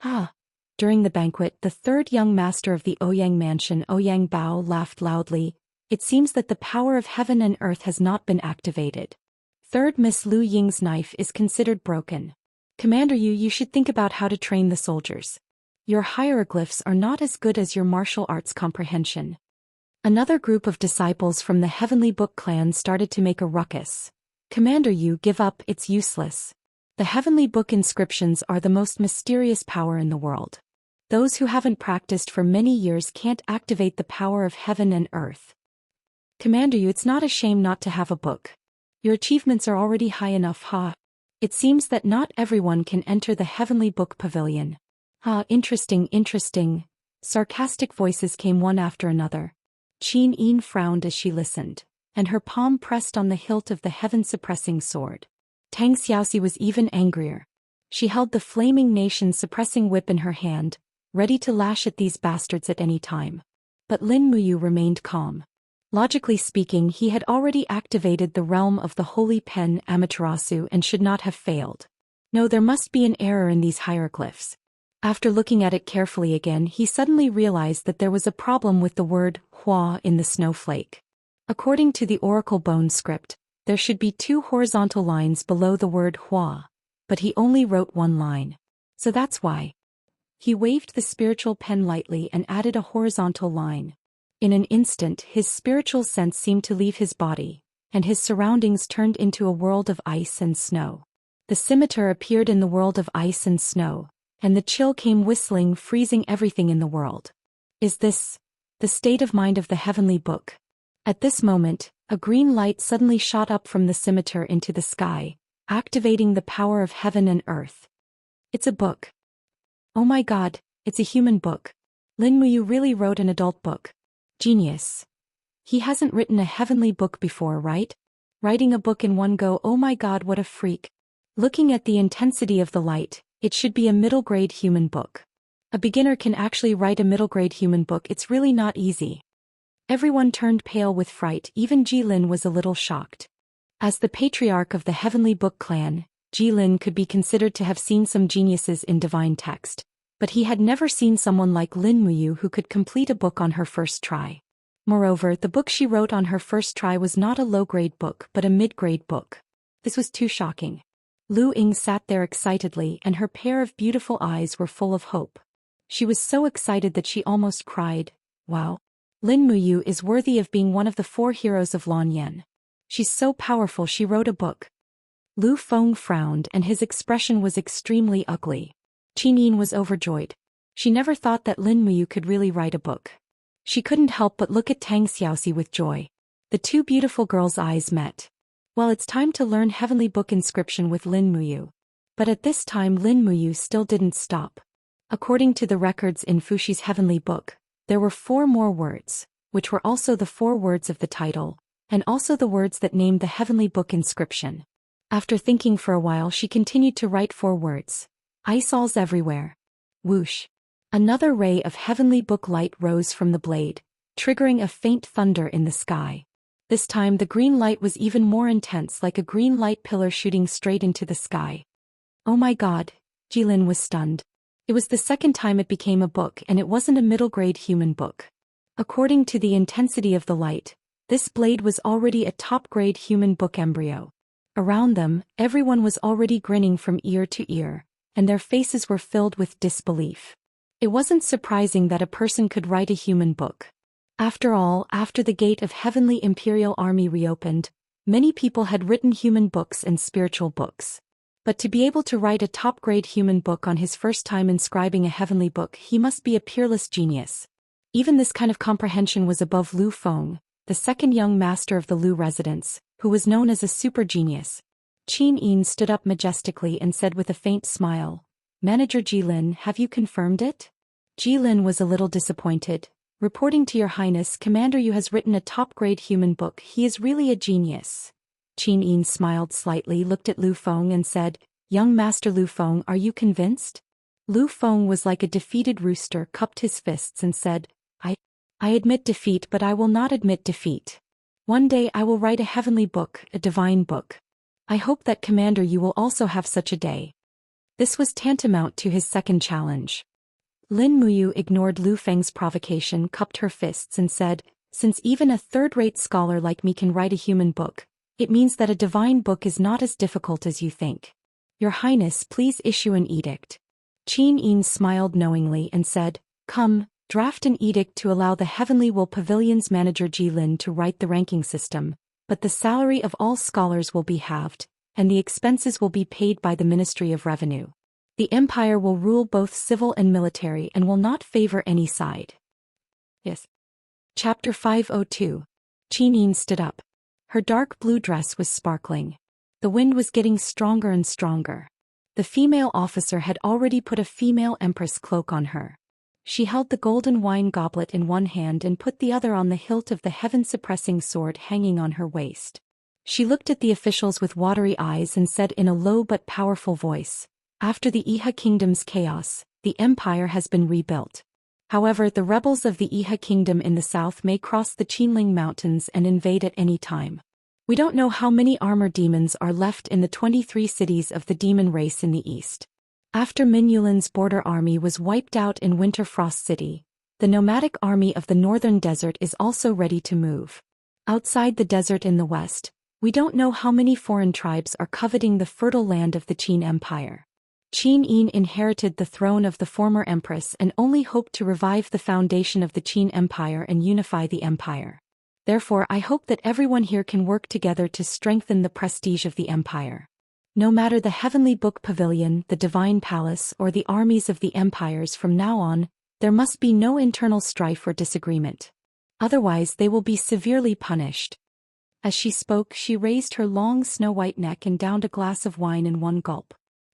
Ah! During the banquet, the 3rd young master of the Ouyang mansion, Ouyang Bao, laughed loudly. It seems that the power of heaven and earth has not been activated. 3rd Miss Lu Ying's knife is considered broken. Commander Yu, you should think about how to train the soldiers. Your hieroglyphs are not as good as your martial arts comprehension. Another group of disciples from the Heavenly Book clan started to make a ruckus. Commander Yu, give up, it's useless. The Heavenly Book inscriptions are the most mysterious power in the world. Those who haven't practiced for many years can't activate the power of heaven and earth. Commander Yu, it's not a shame not to have a book. Your achievements are already high enough, ha. It seems that not everyone can enter the Heavenly Book Pavilion. Ah, interesting, interesting. Sarcastic voices came one after another. Qian frowned as she listened, and her palm pressed on the hilt of the heaven-suppressing sword. Tang Xiaoxi was even angrier. She held the flaming nation-suppressing whip in her hand, ready to lash at these bastards at any time. But Lin Muyu remained calm. Logically speaking, he had already activated the realm of the Holy Pen Amaterasu and should not have failed. No, there must be an error in these hieroglyphs. After looking at it carefully again, he suddenly realized that there was a problem with the word hua in the snowflake. According to the Oracle Bone script, there should be 2 horizontal lines below the word hua, but he only wrote 1 line. So that's why. He waved the spiritual pen lightly and added a horizontal line. In an instant, his spiritual sense seemed to leave his body, and his surroundings turned into a world of ice and snow. The scimitar appeared in the world of ice and snow, and the chill came whistling, freezing everything in the world. Is this the state of mind of the Heavenly Book? At this moment, a green light suddenly shot up from the scimitar into the sky, activating the power of heaven and earth. It's a book. Oh my god, it's a human book. Lin Muyu really wrote an adult book. Genius. He hasn't written a heavenly book before, right? Writing a book in one go, oh my god, what a freak. Looking at the intensity of the light, it should be a middle-grade human book. A beginner can actually write a middle-grade human book, it's really not easy. Everyone turned pale with fright, even Jilin was a little shocked. As the patriarch of the Heavenly Book clan, Jilin could be considered to have seen some geniuses in divine text, but he had never seen someone like Lin Muyu who could complete a book on her first try. Moreover, the book she wrote on her first try was not a low-grade book but a mid-grade book. This was too shocking. Lu Ying sat there excitedly and her pair of beautiful eyes were full of hope. She was so excited that she almost cried. Wow. Lin Muyu is worthy of being one of the 4 heroes of Lanyan. She's so powerful she wrote a book. Lu Feng frowned and his expression was extremely ugly. Qin was overjoyed. She never thought that Lin Muyu could really write a book. She couldn't help but look at Tang Xiaoxi with joy. The 2 beautiful girls' eyes met. Well, it's time to learn Heavenly Book inscription with Lin Muyu. But at this time Lin Muyu still didn't stop. According to the records in Fushi's Heavenly Book, there were 4 more words, which were also the 4 words of the title, and also the words that named the Heavenly Book inscription. After thinking for a while, she continued to write 4 words. Eyesalls everywhere. Whoosh. Another ray of Heavenly Book light rose from the blade, triggering a faint thunder in the sky. This time the green light was even more intense, like a green light pillar shooting straight into the sky. Oh my god, Jilin was stunned. It was the 2nd time it became a book and it wasn't a middle-grade human book. According to the intensity of the light, this blade was already a top-grade human book embryo. Around them, everyone was already grinning from ear to ear, and their faces were filled with disbelief. It wasn't surprising that a person could write a human book. After all, after the gate of Heavenly Imperial Army reopened, many people had written human books and spiritual books. But to be able to write a top-grade human book on his first time inscribing a heavenly book, he must be a peerless genius. Even this kind of comprehension was above Lu Feng, the 2nd young master of the Lu residence, who was known as a super genius. Qin stood up majestically and said with a faint smile, "Manager Jilin, have you confirmed it?" Jilin was a little disappointed. "Reporting to your highness, Commander Yu has written a top-grade human book. He is really a genius." Qin smiled slightly, looked at Lu Feng and said, "Young Master Lu Feng, are you convinced?" Lu Feng was like a defeated rooster, cupped his fists and said, I admit defeat, but I will not admit defeat. One day I will write a heavenly book, a divine book. I hope that Commander Yu will also have such a day." This was tantamount to his 2nd challenge. Lin Muyu ignored Lu Feng's provocation, cupped her fists and said, "Since even a 3rd-rate scholar like me can write a human book, it means that a divine book is not as difficult as you think. Your Highness, please issue an edict." Qin smiled knowingly and said, "Come, draft an edict to allow the Heavenly Will Pavilion's manager Jilin to write the ranking system, but the salary of all scholars will be halved, and the expenses will be paid by the Ministry of Revenue. The Empire will rule both civil and military and will not favor any side." Yes. Chapter 502. Qin stood up. Her dark blue dress was sparkling. The wind was getting stronger and stronger. The female officer had already put a female empress cloak on her. She held the golden wine goblet in one hand and put the other on the hilt of the heaven-suppressing sword hanging on her waist. She looked at the officials with watery eyes and said in a low but powerful voice, "After the Iha kingdom's chaos, the empire has been rebuilt. However, the rebels of the Iha kingdom in the south may cross the Qinling mountains and invade at any time. We don't know how many armor demons are left in the 23 cities of the demon race in the east. After Minulin's border army was wiped out in Winter Frost City, the nomadic army of the northern desert is also ready to move. Outside the desert in the west, we don't know how many foreign tribes are coveting the fertile land of the Qin Empire. Qin Yin inherited the throne of the former empress and only hoped to revive the foundation of the Qin Empire and unify the empire. Therefore, I hope that everyone here can work together to strengthen the prestige of the empire. No matter the Heavenly Book Pavilion, the Divine Palace, or the armies of the empires from now on, there must be no internal strife or disagreement. Otherwise, they will be severely punished." As she spoke, she raised her long snow-white neck and downed a glass of wine in one gulp.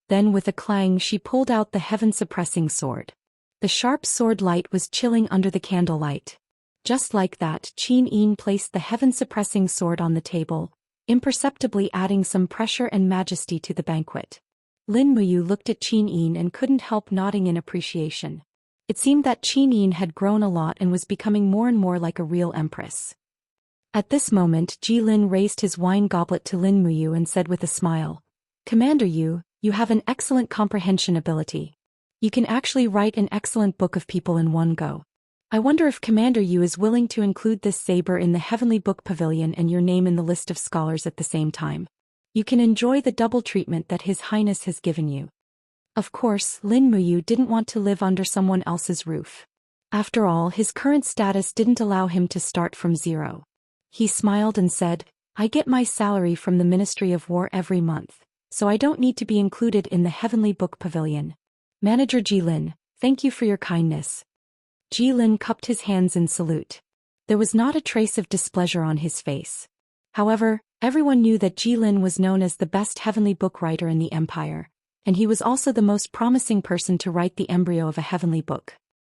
Then with a clang she pulled out the heaven-suppressing sword. The sharp sword light was chilling under the candlelight. Just like that, Qin Yin placed the heaven-suppressing sword on the table, imperceptibly adding some pressure and majesty to the banquet. Lin Muyu looked at Qin Yin and couldn't help nodding in appreciation. It seemed that Qin Yin had grown a lot and was becoming more and more like a real empress. At this moment, Ji Lin raised his wine goblet to Lin Muyu and said with a smile, "Commander Yu, you have an excellent comprehension ability. You can actually write an excellent book of people in one go. I wonder if Commander Yu is willing to include this saber in the Heavenly Book Pavilion and your name in the list of scholars at the same time. You can enjoy the double treatment that His Highness has given you." Of course, Lin Muyu didn't want to live under someone else's roof. After all, his current status didn't allow him to start from zero. He smiled and said, "I get my salary from the Ministry of War every month, so I don't need to be included in the Heavenly Book Pavilion. Manager Ji Lin, thank you for your kindness." Ji Lin cupped his hands in salute. There was not a trace of displeasure on his face. However, everyone knew that Ji Lin was known as the best heavenly book writer in the empire, and he was also the most promising person to write the embryo of a heavenly book.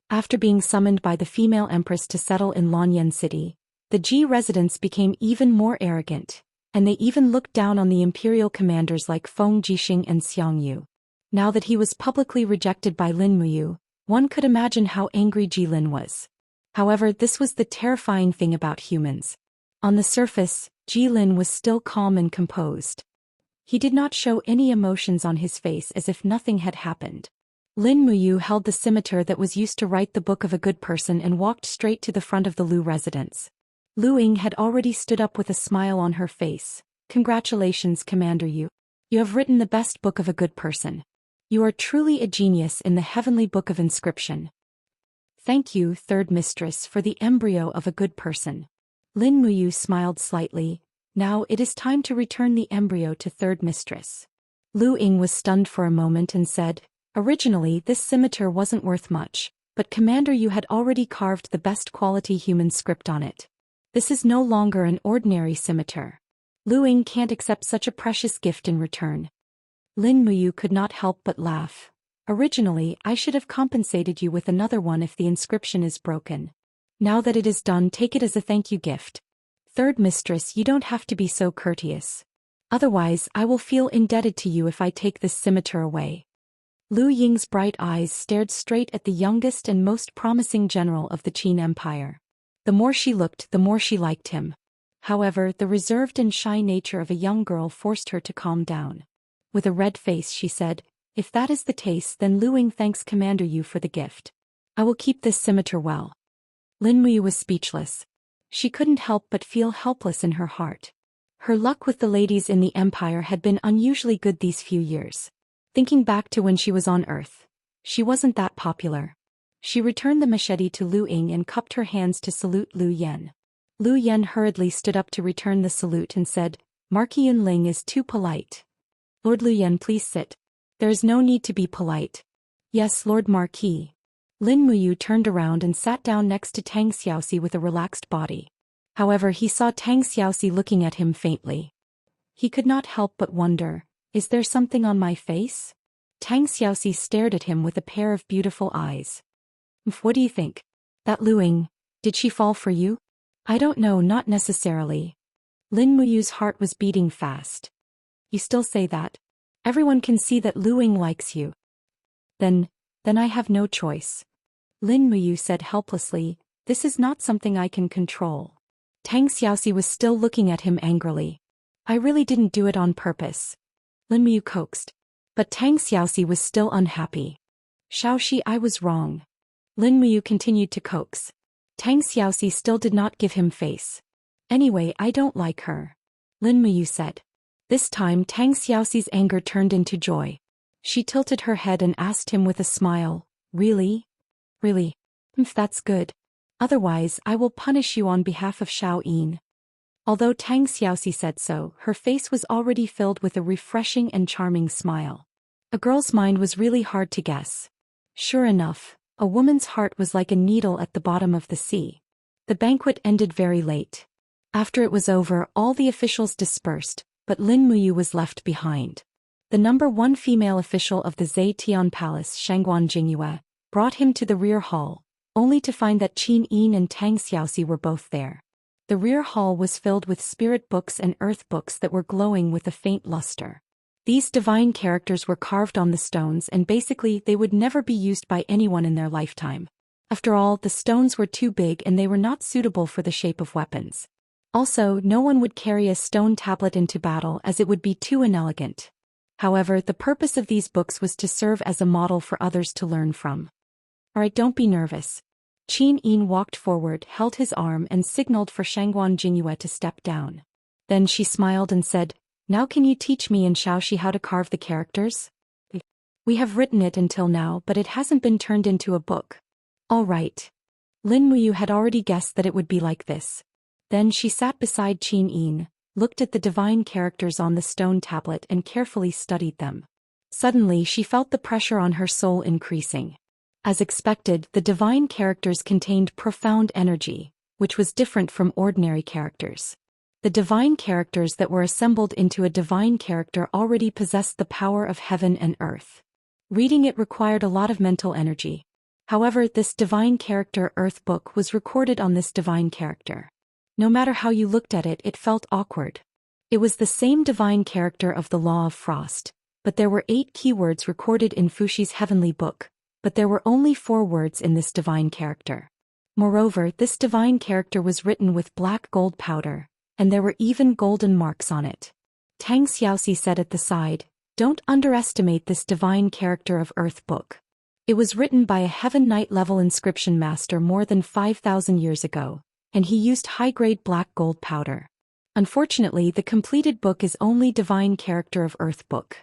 After being summoned by the female empress to settle in Lanyan City, the Ji residents became even more arrogant, and they even looked down on the imperial commanders like Feng Jixing and Xiang Yu. Now that he was publicly rejected by Lin Muyu, one could imagine how angry Ji Lin was. However, this was the terrifying thing about humans. On the surface, Ji Lin was still calm and composed. He did not show any emotions on his face as if nothing had happened. Lin Muyu held the scimitar that was used to write the book of a good person and walked straight to the front of the Lu residence. Lu Ying had already stood up with a smile on her face. "Congratulations, Commander Yu. You have written the best book of a good person. You are truly a genius in the Heavenly Book of Inscription." "Thank you, Third Mistress, for the embryo of a good person." Lin Muyu smiled slightly. "Now it is time to return the embryo to Third Mistress." Lu Ying was stunned for a moment and said, "Originally this scimitar wasn't worth much, but Commander Yu had already carved the best quality human script on it. This is no longer an ordinary scimitar. Lu Ying can't accept such a precious gift in return." Lin Muyu could not help but laugh. "Originally, I should have compensated you with another one if the inscription is broken. Now that it is done, take it as a thank you gift. Third Mistress, you don't have to be so courteous. Otherwise, I will feel indebted to you if I take this scimitar away." Lu Ying's bright eyes stared straight at the youngest and most promising general of the Qin Empire. The more she looked, the more she liked him. However, the reserved and shy nature of a young girl forced her to calm down. With a red face she said, "If that is the case, then Lu Ying thanks Commander Yu for the gift. I will keep this scimitar well." Lin Muyu was speechless. She couldn't help but feel helpless in her heart. Her luck with the ladies in the Empire had been unusually good these few years. Thinking back to when she was on Earth, she wasn't that popular. She returned the machete to Lu Ying and cupped her hands to salute Lu Yen. Lu Yen hurriedly stood up to return the salute and said, "Marquis Yunling is too polite. Lord Lu Yen, please sit. There is no need to be polite." "Yes, Lord Marquis." Lin Muyu turned around and sat down next to Tang Xiaoxi with a relaxed body. However, he saw Tang Xiaoxi looking at him faintly. He could not help but wonder, is there something on my face? Tang Xiaoxi stared at him with a pair of beautiful eyes. What do you think? That Luing, did she fall for you? I don't know, not necessarily. Lin Muyu's heart was beating fast. You still say that? Everyone can see that Luing likes you. Then I have no choice. Lin Muyu said helplessly, this is not something I can control. Tang Xiaoxi was still looking at him angrily. I really didn't do it on purpose. Lin Muyu coaxed. But Tang Xiaoxi was still unhappy. Xiaoxi, I was wrong. Lin Muyu continued to coax. Tang Xiaoxi still did not give him face. Anyway, I don't like her. Lin Muyu said. This time Tang Xiaoxi's anger turned into joy. She tilted her head and asked him with a smile, really? Really? That's good. Otherwise, I will punish you on behalf of Xiao Yin. Although Tang Xiaoxi said so, her face was already filled with a refreshing and charming smile. A girl's mind was really hard to guess. Sure enough, a woman's heart was like a needle at the bottom of the sea. The banquet ended very late. After it was over, all the officials dispersed, but Lin Muyu was left behind. The number 1 female official of the Zetian Palace, Shangguan Jingyue, brought him to the rear hall, only to find that Qin Yin and Tang Xiaoxi were both there. The rear hall was filled with spirit books and earth books that were glowing with a faint luster. These divine characters were carved on the stones, and basically they would never be used by anyone in their lifetime. After all, the stones were too big and they were not suitable for the shape of weapons. Also, no one would carry a stone tablet into battle as it would be too inelegant. However, the purpose of these books was to serve as a model for others to learn from. Alright, don't be nervous. Qin Yin walked forward, held his arm and signaled for Shangguan Jingyue to step down. Then she smiled and said, now can you teach me and Xiaoxi how to carve the characters? We have written it until now, but it hasn't been turned into a book. All right. Lin Muyu had already guessed that it would be like this. Then she sat beside Qin Yin, looked at the divine characters on the stone tablet and carefully studied them. Suddenly she felt the pressure on her soul increasing. As expected, the divine characters contained profound energy, which was different from ordinary characters. The divine characters that were assembled into a divine character already possessed the power of heaven and earth. Reading it required a lot of mental energy. However, this divine character earth book was recorded on this divine character. No matter how you looked at it, it felt awkward. It was the same divine character of the Law of Frost, but there were 8 keywords recorded in Fushi's heavenly book, but there were only 4 words in this divine character. Moreover, this divine character was written with black gold powder, and there were even golden marks on it. Tang Xiaoxi said at the side, don't underestimate this divine character of Earth book. It was written by a Heaven Knight level inscription master more than 5,000 years ago, and he used high-grade black gold powder. Unfortunately, the completed book is only divine character of Earth book.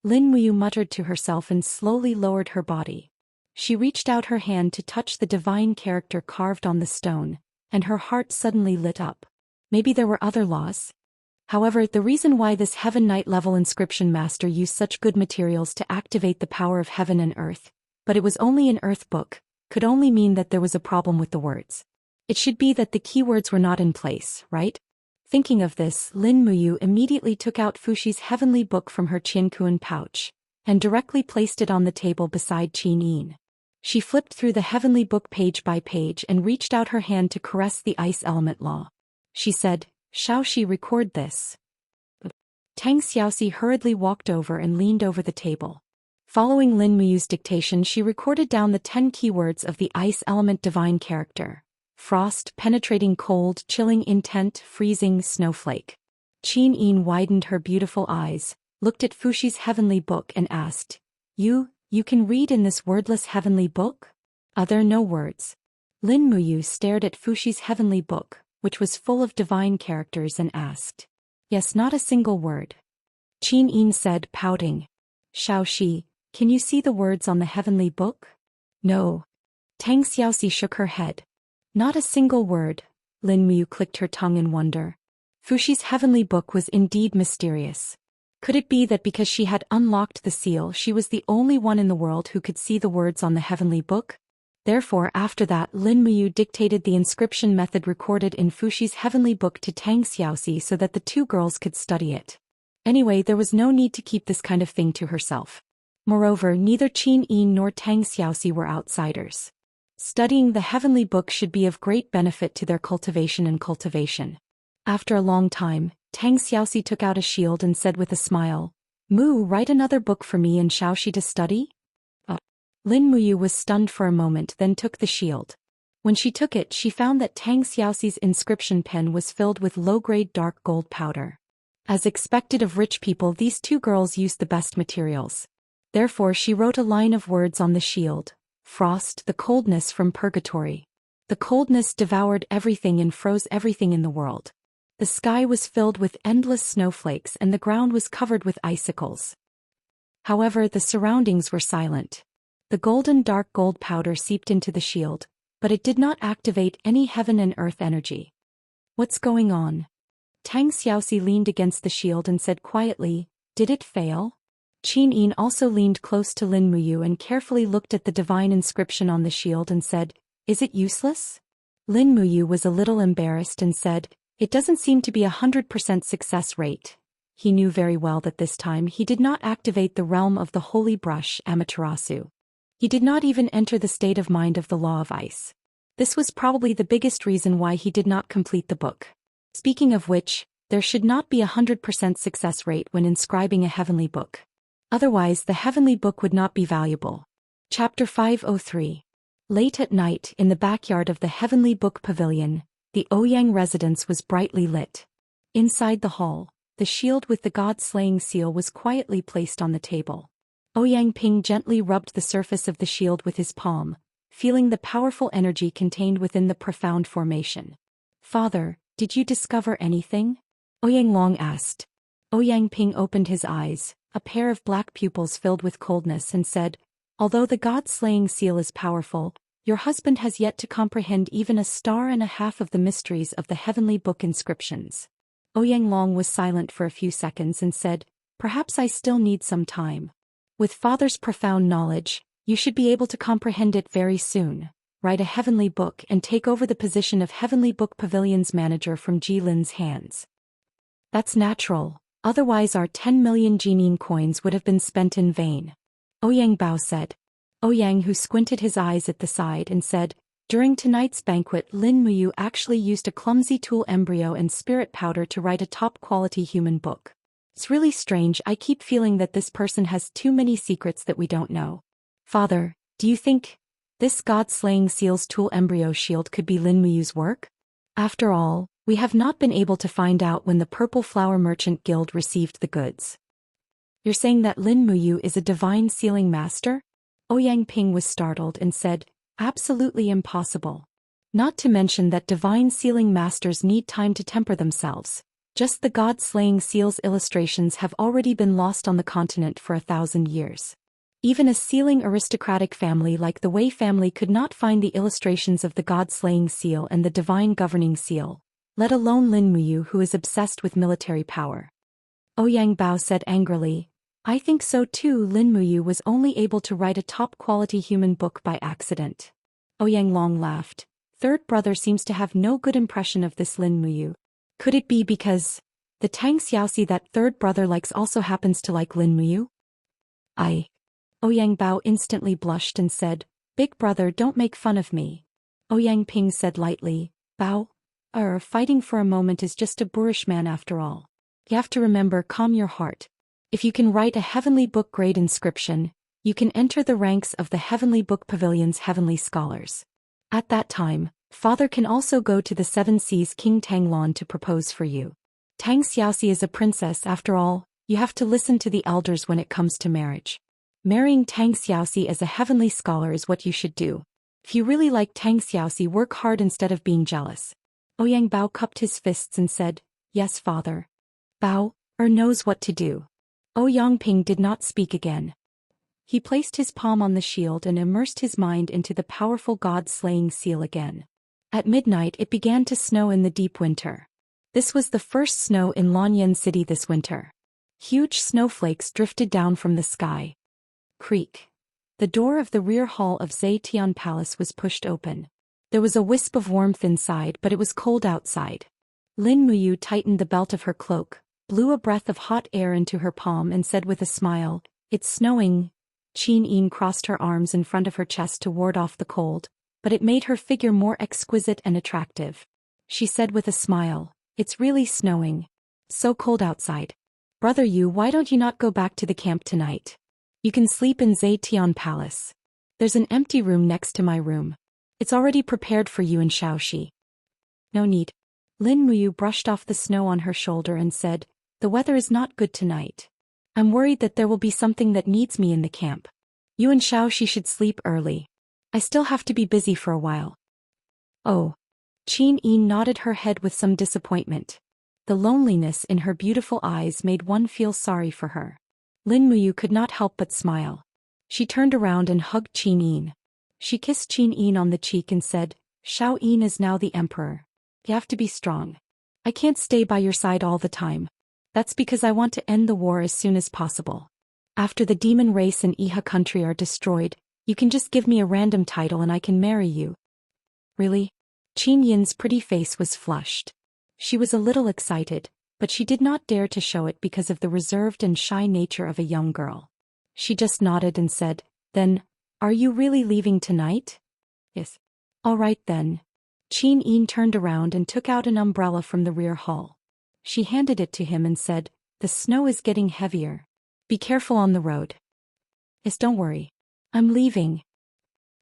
Lin Muyu muttered to herself and slowly lowered her body. She reached out her hand to touch the divine character carved on the stone, and her heart suddenly lit up. Maybe there were other laws? However, the reason why this Heaven Knight level inscription master used such good materials to activate the power of heaven and earth, but it was only an earth book, could only mean that there was a problem with the words. It should be that the keywords were not in place, right? Thinking of this, Lin Muyu immediately took out Fushi's heavenly book from her Qiankuan pouch, and directly placed it on the table beside Qin Yin. She flipped through the heavenly book page by page and reached out her hand to caress the ice element law. She said, Xiaoxi, record this. Tang Xiaoxi hurriedly walked over and leaned over the table. Following Lin Muyu's dictation, she recorded down the 10 keywords of the ice element divine character. Frost, penetrating cold, chilling intent, freezing, snowflake. Qin Yin widened her beautiful eyes, looked at Fushi's heavenly book and asked, You can read in this wordless heavenly book? Are there no words? Lin Muyu stared at Fushi's heavenly book, which was full of divine characters, and asked. Yes, not a single word. Qin Yin said, pouting. Xiaoxi, can you see the words on the heavenly book? No. Tang Xiaoxi shook her head. Not a single word. Lin Muyu clicked her tongue in wonder. Fushi's heavenly book was indeed mysterious. Could it be that because she had unlocked the seal, she was the only one in the world who could see the words on the heavenly book? Therefore after that Lin Muyu dictated the inscription method recorded in Fuxi's heavenly book to Tang Xiaoxi so that the two girls could study it. Anyway, there was no need to keep this kind of thing to herself. Moreover, neither Qin Yin nor Tang Xiaoxi were outsiders. Studying the heavenly book should be of great benefit to their cultivation and cultivation. After a long time, Tang Xiaoxi took out a shield and said with a smile, "Mu, write another book for me and Xiaoxi to study?" Lin Muyu was stunned for a moment, then took the shield. When she took it, she found that Tang Xiaoxi's inscription pen was filled with low-grade dark gold powder. As expected of rich people, these two girls used the best materials. Therefore she wrote a line of words on the shield. Frost, the coldness from purgatory. The coldness devoured everything and froze everything in the world. The sky was filled with endless snowflakes and the ground was covered with icicles. However, the surroundings were silent. The golden dark gold powder seeped into the shield, but it did not activate any heaven and earth energy. "What's going on?" Tang Xiaoxi leaned against the shield and said quietly, "Did it fail?" Qin Yin also leaned close to Lin Muyu and carefully looked at the divine inscription on the shield and said, "Is it useless?" Lin Muyu was a little embarrassed and said, "It doesn't seem to be 100% success rate." He knew very well that this time he did not activate the realm of the holy brush Amaterasu. He did not even enter the state of mind of the law of ice. This was probably the biggest reason why he did not complete the book. Speaking of which, there should not be 100% success rate when inscribing a heavenly book. Otherwise the heavenly book would not be valuable. Chapter 503. Late at night, in the backyard of the Heavenly Book Pavilion, the Ouyang residence was brightly lit. Inside the hall, the shield with the god-slaying seal was quietly placed on the table. Ouyang Ping gently rubbed the surface of the shield with his palm, feeling the powerful energy contained within the profound formation. "Father, did you discover anything?" Ouyang Long asked. Ouyang Ping opened his eyes, a pair of black pupils filled with coldness, and said, "Although the god-slaying seal is powerful, your husband has yet to comprehend even a star and a half of the mysteries of the heavenly book inscriptions." Ouyang Long was silent for a few seconds and said, "Perhaps I still need some time. With father's profound knowledge, you should be able to comprehend it very soon. Write a heavenly book and take over the position of Heavenly Book Pavilion's manager from Ji Lin's hands." "That's natural. Otherwise our 10 million Jining coins would have been spent in vain," Ouyang Bao said. Ouyang, who squinted his eyes at the side and said, "During tonight's banquet Lin Muyu actually used a clumsy tool embryo and spirit powder to write a top-quality human book. It's really strange. I keep feeling that this person has too many secrets that we don't know." "Father, do you think this god-slaying seal's tool embryo shield could be Lin Muyu's work? After all, we have not been able to find out when the Purple Flower Merchant Guild received the goods." "You're saying that Lin Muyu is a divine sealing master?" Ouyang Ping was startled and said, "Absolutely impossible. Not to mention that divine sealing masters need time to temper themselves. Just the god-slaying seal's illustrations have already been lost on the continent for 1,000 years. Even a sealing aristocratic family like the Wei family could not find the illustrations of the god-slaying seal and the divine governing seal, let alone Lin Muyu, who is obsessed with military power." Ouyang Bao said angrily, "I think so too. Lin Muyu was only able to write a top-quality human book by accident." Ouyang Long laughed. "Third brother seems to have no good impression of this Lin Muyu. Could it be because the Tang Xiaoxi that third brother likes also happens to like Lin Muyu?" Ouyang Bao instantly blushed and said, "Big brother, don't make fun of me." Ouyang Ping said lightly, "Bao, fighting for a moment is just a boorish man after all. You have to remember, calm your heart. If you can write a heavenly book grade inscription, you can enter the ranks of the Heavenly Book Pavilion's heavenly scholars. At that time, father can also go to the Seven Seas King Tanglon to propose for you. Tang Xiaoxi is a princess after all. You have to listen to the elders when it comes to marriage. Marrying Tang Xiaoxi as a heavenly scholar is what you should do. If you really like Tang Xiaoxi, work hard instead of being jealous." Ouyang Bao cupped his fists and said, "Yes, father." Bao knows what to do. Ouyang Ping did not speak again. He placed his palm on the shield and immersed his mind into the powerful god-slaying seal again. At midnight it began to snow in the deep winter. This was the first snow in Lanyan City this winter. Huge snowflakes drifted down from the sky. Creak. The door of the rear hall of Zhou Xian Palace was pushed open. There was a wisp of warmth inside, but it was cold outside. Lin Muyu tightened the belt of her cloak, blew a breath of hot air into her palm and said with a smile, "It's snowing." Qin Yin crossed her arms in front of her chest to ward off the cold, but it made her figure more exquisite and attractive. She said with a smile, "It's really snowing. So cold outside. Brother Yu, why don't you not go back to the camp tonight? You can sleep in Zhou Xian Palace. There's an empty room next to my room. It's already prepared for you and Xiaoxi." "No need." Lin Muyu brushed off the snow on her shoulder and said, "The weather is not good tonight. I'm worried that there will be something that needs me in the camp. You and Xiaoxi should sleep early. I still have to be busy for a while." "Oh." Qin Yin nodded her head with some disappointment. The loneliness in her beautiful eyes made one feel sorry for her. Lin Muyu could not help but smile. She turned around and hugged Qin Yin. She kissed Qin Yin on the cheek and said, "Xiao Yin is now the emperor. You have to be strong. I can't stay by your side all the time. That's because I want to end the war as soon as possible. After the demon race and Iha country are destroyed, you can just give me a random title and I can marry you." "Really?" Qin Yin's pretty face was flushed. She was a little excited, but she did not dare to show it because of the reserved and shy nature of a young girl. She just nodded and said, "Then, are you really leaving tonight?" "Yes." "All right then." Qin Yin turned around and took out an umbrella from the rear hall. She handed it to him and said, "The snow is getting heavier. Be careful on the road." "Yes, don't worry. I'm leaving."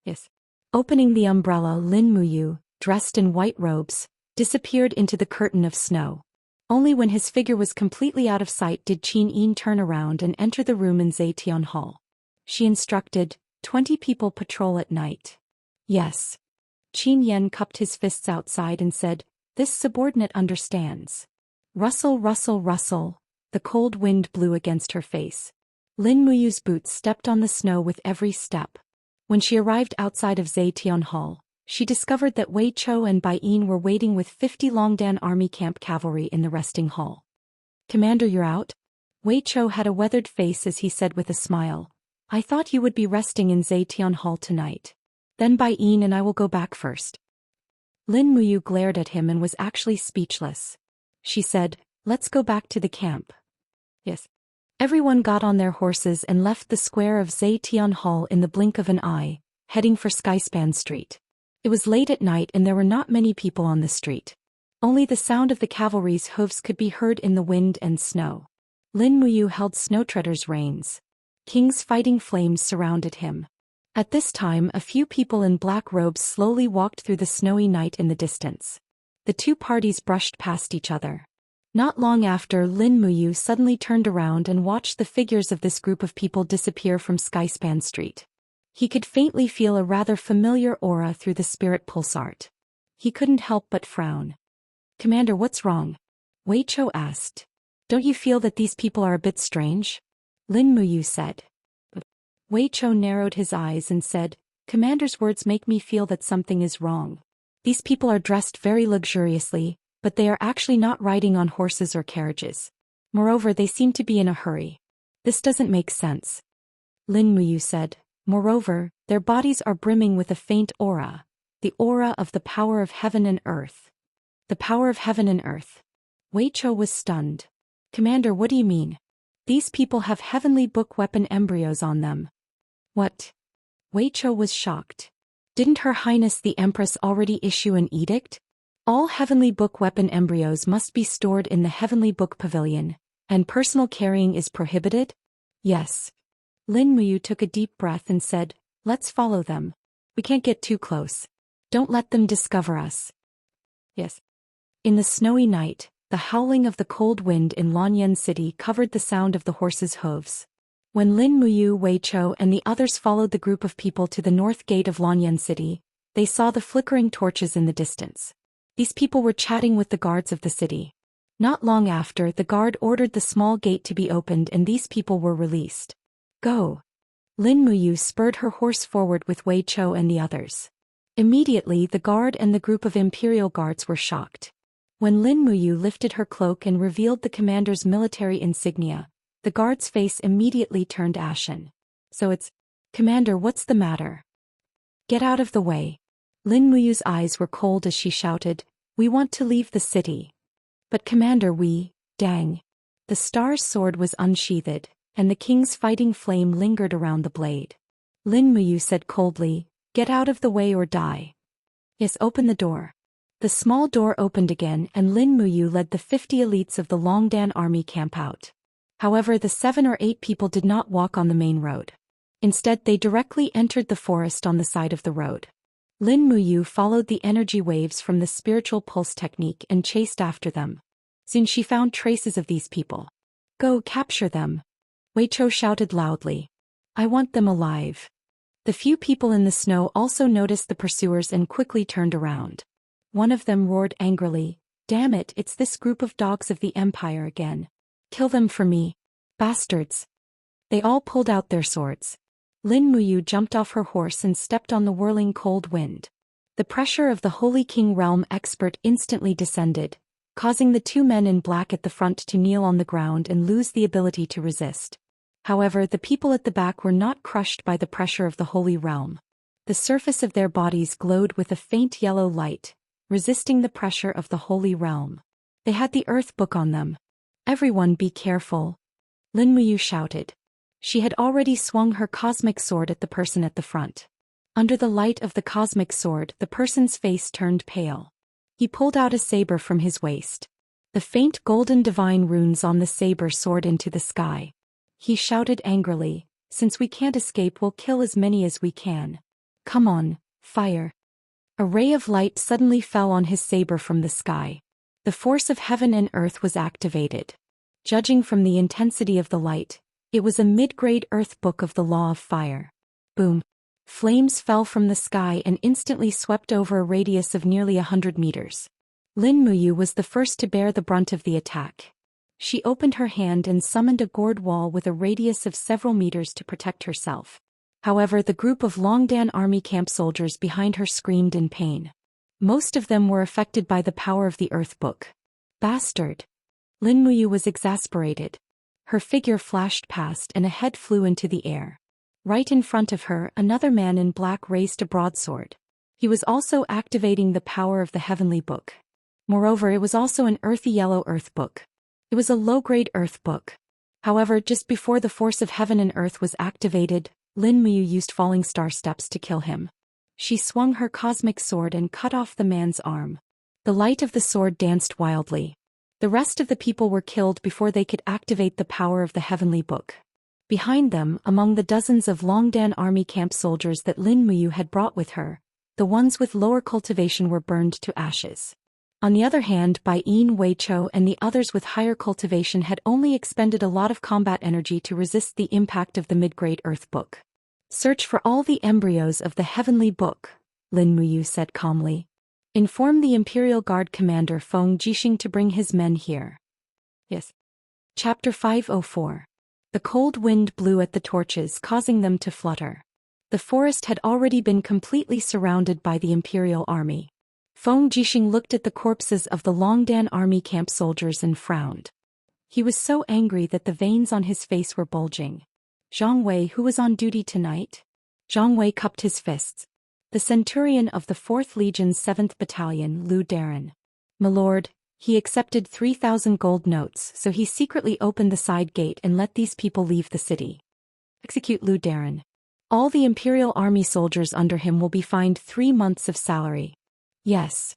"Yes." Opening the umbrella, Lin Muyu, dressed in white robes, disappeared into the curtain of snow. Only when his figure was completely out of sight did Qin Yin turn around and enter the room in Zetian Hall. She instructed, 20 people patrol at night." "Yes." Qin Yen cupped his fists outside and said, "This subordinate understands." Rustle, rustle, rustle. The cold wind blew against her face. Lin Muyu's boots stepped on the snow with every step. When she arrived outside of Zetian Hall, she discovered that Wei Chou and Bai Yin were waiting with 50 Longdan Army Camp cavalry in the resting hall. "Commander, you're out?" Wei Chou had a weathered face as he said with a smile, "I thought you would be resting in Zetian Hall tonight. Then Bai Yin and I will go back first." Lin Muyu glared at him and was actually speechless. She said, "Let's go back to the camp." "Yes." Everyone got on their horses and left the square of Zetian Hall in the blink of an eye, heading for Skyspan Street. It was late at night and there were not many people on the street. Only the sound of the cavalry's hooves could be heard in the wind and snow. Lin Muyu held Snowtreader's reins. King's fighting flames surrounded him. At this time, a few people in black robes slowly walked through the snowy night in the distance. The two parties brushed past each other. Not long after, Lin Muyu suddenly turned around and watched the figures of this group of people disappear from Skyspan Street. He could faintly feel a rather familiar aura through the spirit pulsart. He couldn't help but frown. "Commander, what's wrong?" Wei Chou asked. "Don't you feel that these people are a bit strange?" Lin Muyu said. Wei Chou narrowed his eyes and said, "Commander's words make me feel that something is wrong. These people are dressed very luxuriously, but they are actually not riding on horses or carriages. Moreover, they seem to be in a hurry. This doesn't make sense." Lin Muyu said, "Moreover, their bodies are brimming with a faint aura, the aura of the power of heaven and earth." "The power of heaven and earth." Wei Chou was stunned. "Commander, what do you mean? These people have heavenly book weapon embryos on them." "What?" Wei Chou was shocked. Didn't Her Highness the Empress already issue an edict? All heavenly book weapon embryos must be stored in the heavenly book pavilion, and personal carrying is prohibited? "Yes." Lin Muyu took a deep breath and said, "Let's follow them. We can't get too close. Don't let them discover us." "Yes." In the snowy night, the howling of the cold wind in Lanyan City covered the sound of the horses' hooves. When Lin Muyu, Wei Chou and the others followed the group of people to the north gate of Lanyan City, they saw the flickering torches in the distance. These people were chatting with the guards of the city. Not long after, the guard ordered the small gate to be opened and these people were released. "Go." Lin Muyu spurred her horse forward with Wei Chou and the others. Immediately, the guard and the group of imperial guards were shocked. When Lin Muyu lifted her cloak and revealed the commander's military insignia, the guard's face immediately turned ashen. "So it's..." Commander, what's the matter? Get out of the way. Lin Muyu's eyes were cold as she shouted, we want to leave the city. But Commander, dang. The star's sword was unsheathed, and the king's fighting flame lingered around the blade. Lin Muyu said coldly, get out of the way or die. Yes, open the door. The small door opened again and Lin Muyu led the 50 elites of the Longdan army camp out. However, the 7 or 8 people did not walk on the main road. Instead, they directly entered the forest on the side of the road. Lin Muyu followed the energy waves from the spiritual pulse technique and chased after them. Soon she found traces of these people. Go capture them. Wei Chou shouted loudly. I want them alive. The few people in the snow also noticed the pursuers and quickly turned around. One of them roared angrily, damn it, it's this group of dogs of the Empire again. Kill them for me. Bastards. They all pulled out their swords. Lin Muyu jumped off her horse and stepped on the whirling cold wind. The pressure of the Holy King Realm expert instantly descended, causing the 2 men in black at the front to kneel on the ground and lose the ability to resist. However, the people at the back were not crushed by the pressure of the Holy Realm. The surface of their bodies glowed with a faint yellow light, resisting the pressure of the Holy Realm. They had the Earth Book on them. Everyone be careful. Lin Muyu shouted. She had already swung her cosmic sword at the person at the front. Under the light of the cosmic sword, the person's face turned pale. He pulled out a saber from his waist. The faint golden divine runes on the saber soared into the sky. He shouted angrily, since we can't escape, we'll kill as many as we can. Come on, fire. A ray of light suddenly fell on his saber from the sky. The force of heaven and earth was activated. Judging from the intensity of the light, it was a mid-grade Earth Book of the Law of Fire. Boom. Flames fell from the sky and instantly swept over a radius of nearly 100 meters. Lin Muyu was the first to bear the brunt of the attack. She opened her hand and summoned a gourd wall with a radius of several meters to protect herself. However, the group of Longdan army camp soldiers behind her screamed in pain. Most of them were affected by the power of the Earth Book. Bastard! Lin Muyu was exasperated. Her figure flashed past and a head flew into the air. Right in front of her, another man in black raised a broadsword. He was also activating the power of the Heavenly Book. Moreover, it was also an earthy yellow Earth Book. It was a low-grade Earth Book. However, just before the force of heaven and earth was activated, Lin Muyu used falling star steps to kill him. She swung her cosmic sword and cut off the man's arm. The light of the sword danced wildly. The rest of the people were killed before they could activate the power of the Heavenly Book. Behind them, among the dozens of Longdan army camp soldiers that Lin Muyu had brought with her, the ones with lower cultivation were burned to ashes. On the other hand, Bai Yin, Wei Chou and the others with higher cultivation had only expended a lot of combat energy to resist the impact of the mid-grade Earth Book. Search for all the embryos of the Heavenly Book, Lin Muyu said calmly. Inform the Imperial Guard Commander Feng Jixing to bring his men here. Yes. Chapter 504. The cold wind blew at the torches, causing them to flutter. The forest had already been completely surrounded by the Imperial Army. Feng Jixing looked at the corpses of the Longdan army camp soldiers and frowned. He was so angry that the veins on his face were bulging. Zhang Wei, who was on duty tonight? Zhang Wei cupped his fists. The centurion of the 4th Legion's 7th Battalion, Lu Darin. My lord, he accepted 3,000 gold notes, so he secretly opened the side gate and let these people leave the city. Execute Lu Darin. All the Imperial Army soldiers under him will be fined 3 months of salary. Yes.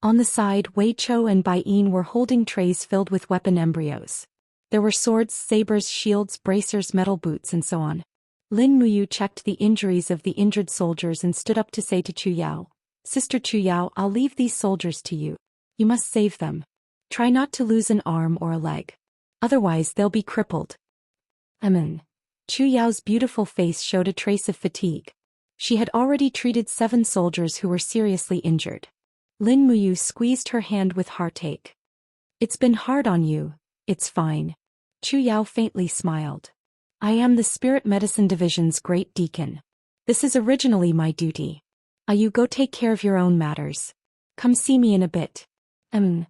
On the side, Wei Chou and Bai Yin were holding trays filled with weapon embryos. There were swords, sabers, shields, bracers, metal boots, and so on. Lin Muyu checked the injuries of the injured soldiers and stood up to say to Chu Yao, Sister Chu Yao, I'll leave these soldiers to you. You must save them. Try not to lose an arm or a leg. Otherwise they'll be crippled. Chu Yao's beautiful face showed a trace of fatigue. She had already treated 7 soldiers who were seriously injured. Lin Muyu squeezed her hand with heartache. It's been hard on you, it's fine. Chu Yao faintly smiled. I am the Spirit Medicine Division's Great Deacon. This is originally my duty. You go take care of your own matters. Come see me in a bit. Lin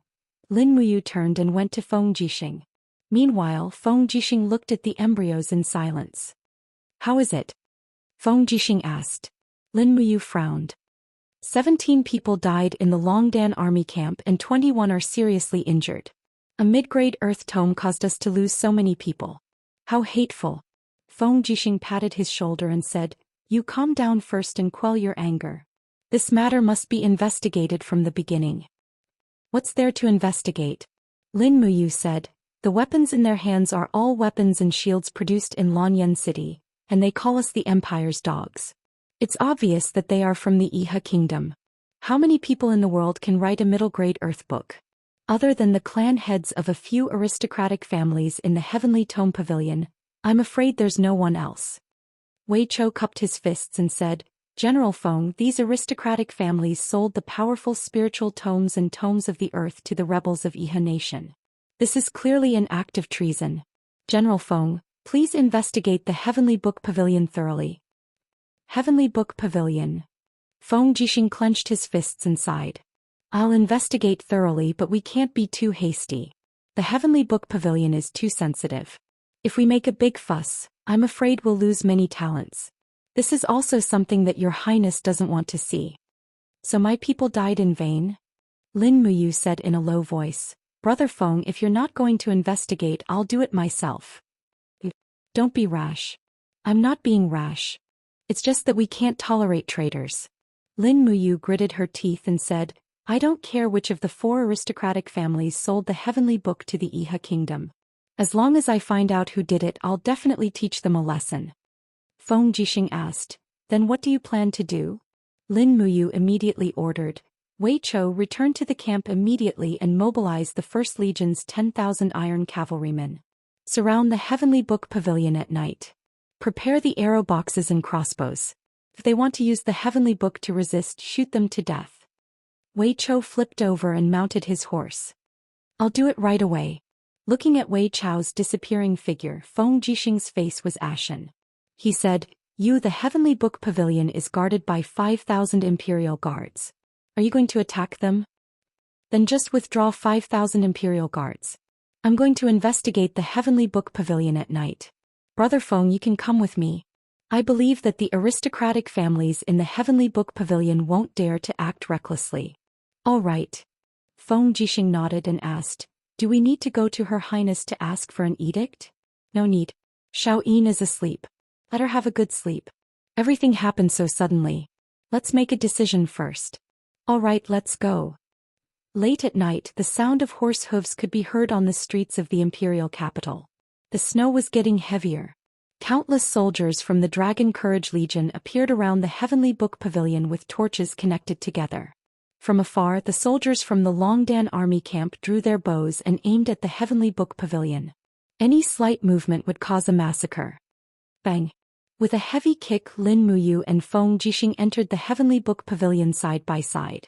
Muyu turned and went to Feng Jixing. Meanwhile, Feng Jixing looked at the embryos in silence. How is it? Feng Jixing asked. Lin Muyu frowned. 17 people died in the Longdan army camp and 21 are seriously injured. A mid-grade earth tome caused us to lose so many people. How hateful. Feng Jixing patted his shoulder and said, You calm down first and quell your anger. This matter must be investigated from the beginning. What's there to investigate? Lin Muyu said, The weapons in their hands are all weapons and shields produced in Lanyan City, and they call us the Empire's dogs. It's obvious that they are from the Iha kingdom. How many people in the world can write a middle-grade earth book? Other than the clan heads of a few aristocratic families in the Heavenly Tome Pavilion, I'm afraid there's no one else. Wei Chou cupped his fists and said, General Feng, these aristocratic families sold the powerful spiritual tomes and tomes of the earth to the rebels of Iha Nation. This is clearly an act of treason. General Feng, please investigate the Heavenly Book Pavilion thoroughly. Heavenly Book Pavilion. Feng Jixing clenched his fists and sighed. I'll investigate thoroughly, but we can't be too hasty. The Heavenly Book Pavilion is too sensitive. If we make a big fuss, I'm afraid we'll lose many talents. This is also something that Your Highness doesn't want to see. So my people died in vain? Lin Muyu said in a low voice. Brother Feng, if you're not going to investigate, I'll do it myself. Don't be rash. I'm not being rash. It's just that we can't tolerate traitors. Lin Muyu gritted her teeth and said, I don't care which of the 4 aristocratic families sold the Heavenly Book to the Iha Kingdom. As long as I find out who did it, I'll definitely teach them a lesson. Feng Jixing asked, Then what do you plan to do? Lin Muyu immediately ordered. Wei Chou, return to the camp immediately and mobilize the First Legion's 10,000 iron cavalrymen. Surround the Heavenly Book Pavilion at night. Prepare the arrow boxes and crossbows. If they want to use the Heavenly Book to resist, shoot them to death. Wei Chou flipped over and mounted his horse. I'll do it right away. Looking at Wei Chou's disappearing figure, Feng Jixing's face was ashen. He said, The Heavenly Book Pavilion is guarded by 5,000 Imperial Guards. Are you going to attack them? Then just withdraw 5,000 Imperial Guards. I'm going to investigate the Heavenly Book Pavilion at night. Brother Feng, you can come with me. I believe that the aristocratic families in the Heavenly Book Pavilion won't dare to act recklessly. All right. Feng Jixing nodded and asked, Do we need to go to Her Highness to ask for an edict? No need. Xiaoyin is asleep. Let her have a good sleep. Everything happened so suddenly. Let's make a decision first. All right, let's go. Late at night, the sound of horse hooves could be heard on the streets of the imperial capital. The snow was getting heavier. Countless soldiers from the Dragon Courage Legion appeared around the Heavenly Book Pavilion with torches connected together. From afar, the soldiers from the Longdan army camp drew their bows and aimed at the Heavenly Book Pavilion. Any slight movement would cause a massacre. Bang! With a heavy kick, Lin Muyu and Feng Jixing entered the Heavenly Book Pavilion side by side.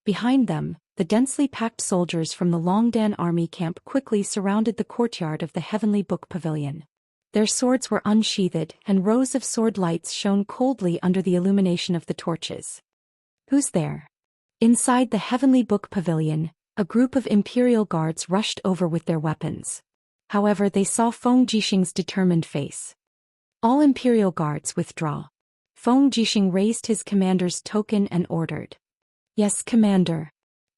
Behind them, the densely packed soldiers from the Longdan army camp quickly surrounded the courtyard of the Heavenly Book Pavilion. Their swords were unsheathed, and rows of sword lights shone coldly under the illumination of the torches. Who's there? Inside the Heavenly Book Pavilion, a group of Imperial Guards rushed over with their weapons. However, they saw Feng Jixing's determined face. All Imperial Guards withdraw. Feng Jixing raised his commander's token and ordered. Yes, Commander.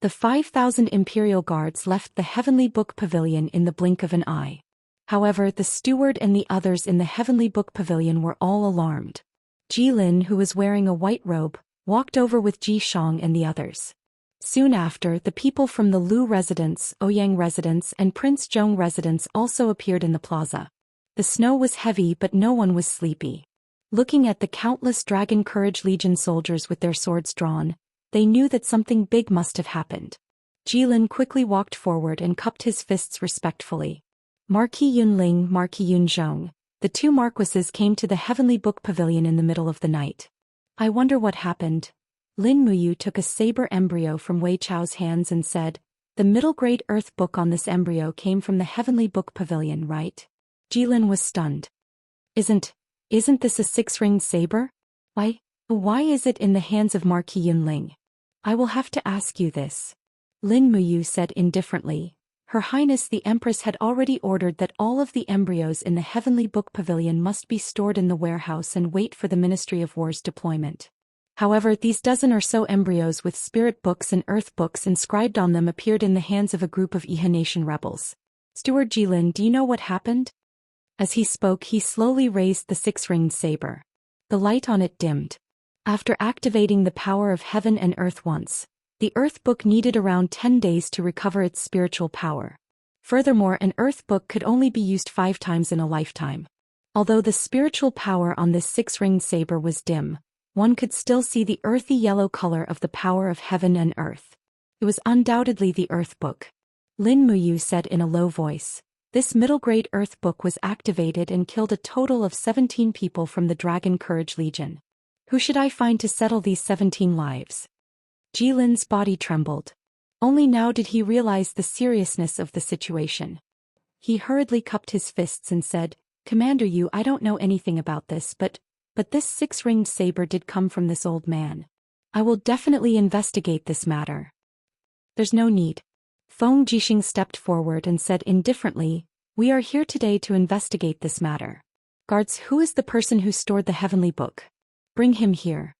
The 5,000 Imperial Guards left the Heavenly Book Pavilion in the blink of an eye. However, the steward and the others in the Heavenly Book Pavilion were all alarmed. Jilin, who was wearing a white robe, walked over with Ji Shang and the others. Soon after, the people from the Lu residence, Ouyang residence and Prince Zhong residence also appeared in the plaza. The snow was heavy, but no one was sleepy. Looking at the countless Dragon Courage Legion soldiers with their swords drawn, they knew that something big must have happened. Jilin quickly walked forward and cupped his fists respectfully. Marquis Yunling, Marquis Yunzhong, the 2 marquises came to the Heavenly Book Pavilion in the middle of the night. I wonder what happened. Lin Muyu took a saber embryo from Wei Chou's hands and said, The middle-grade earth book on this embryo came from the Heavenly Book Pavilion, right? Jilin was stunned. Isn't this a 6-ringed saber? Why is it in the hands of Marquis Yunling? I will have to ask you this. Lin Muyu said indifferently. Her Highness the Empress had already ordered that all of the embryos in the Heavenly Book Pavilion must be stored in the warehouse and wait for the Ministry of War's deployment. However, these dozen or so embryos with spirit books and earth books inscribed on them appeared in the hands of a group of Iha Nation rebels. Steward Jilin, do you know what happened? As he spoke, he slowly raised the six-ringed saber. The light on it dimmed. After activating the power of heaven and earth once, the earth book needed around 10 days to recover its spiritual power. Furthermore, an earth book could only be used 5 times in a lifetime. Although the spiritual power on this six-ringed saber was dim, one could still see the earthy yellow color of the power of heaven and earth. It was undoubtedly the earth book. Lin Muyu said in a low voice. This middle-grade earth book was activated and killed a total of 17 people from the Dragon Courage Legion. Who should I find to settle these 17 lives? Jilin's body trembled. Only now did he realize the seriousness of the situation. He hurriedly cupped his fists and said, Commander Yu, I don't know anything about this, but this six-ringed saber did come from this old man. I will definitely investigate this matter. There's no need. Feng Jixing stepped forward and said indifferently, We are here today to investigate this matter. Guards, who is the person who stored the heavenly book? Bring him here.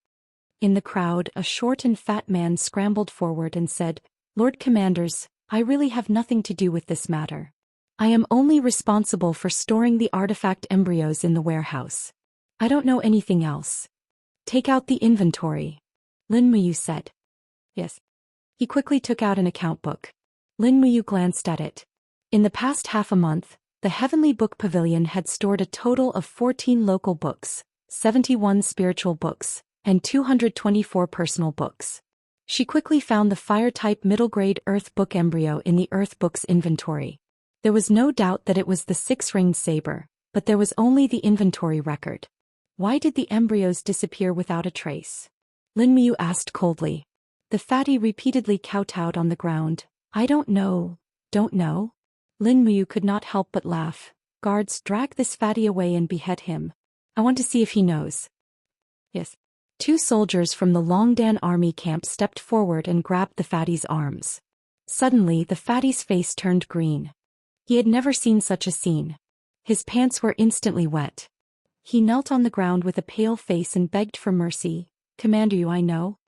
In the crowd, a short and fat man scrambled forward and said, Lord Commanders, I really have nothing to do with this matter. I am only responsible for storing the artifact embryos in the warehouse. I don't know anything else. Take out the inventory. Lin Muyu said. Yes. He quickly took out an account book. Lin Muyu glanced at it. In the past half a month, the Heavenly Book Pavilion had stored a total of 14 local books, 71 spiritual books, and 224 personal books. She quickly found the fire-type middle-grade earth book embryo in the earth book's inventory. There was no doubt that it was the six-ringed saber, but there was only the inventory record. Why did the embryos disappear without a trace? Lin Muyu asked coldly. The fatty repeatedly kowtowed on the ground. I don't know. Don't know? Lin Muyu could not help but laugh. Guards, drag this fatty away and behead him. I want to see if he knows. Yes. 2 soldiers from the Longdan army camp stepped forward and grabbed the fatty's arms. Suddenly, the fatty's face turned green. He had never seen such a scene. His pants were instantly wet. He knelt on the ground with a pale face and begged for mercy. Commander Yu, I know.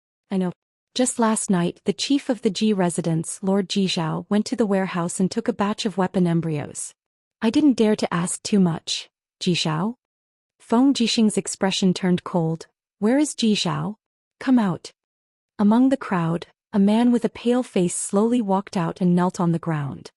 Just last night, the chief of the Ji residence, Lord Ji Zhao, went to the warehouse and took a batch of weapon embryos. I didn't dare to ask too much. Ji Zhao? Feng Jixing's expression turned cold. Where is Ji Zhao? Come out. Among the crowd, a man with a pale face slowly walked out and knelt on the ground.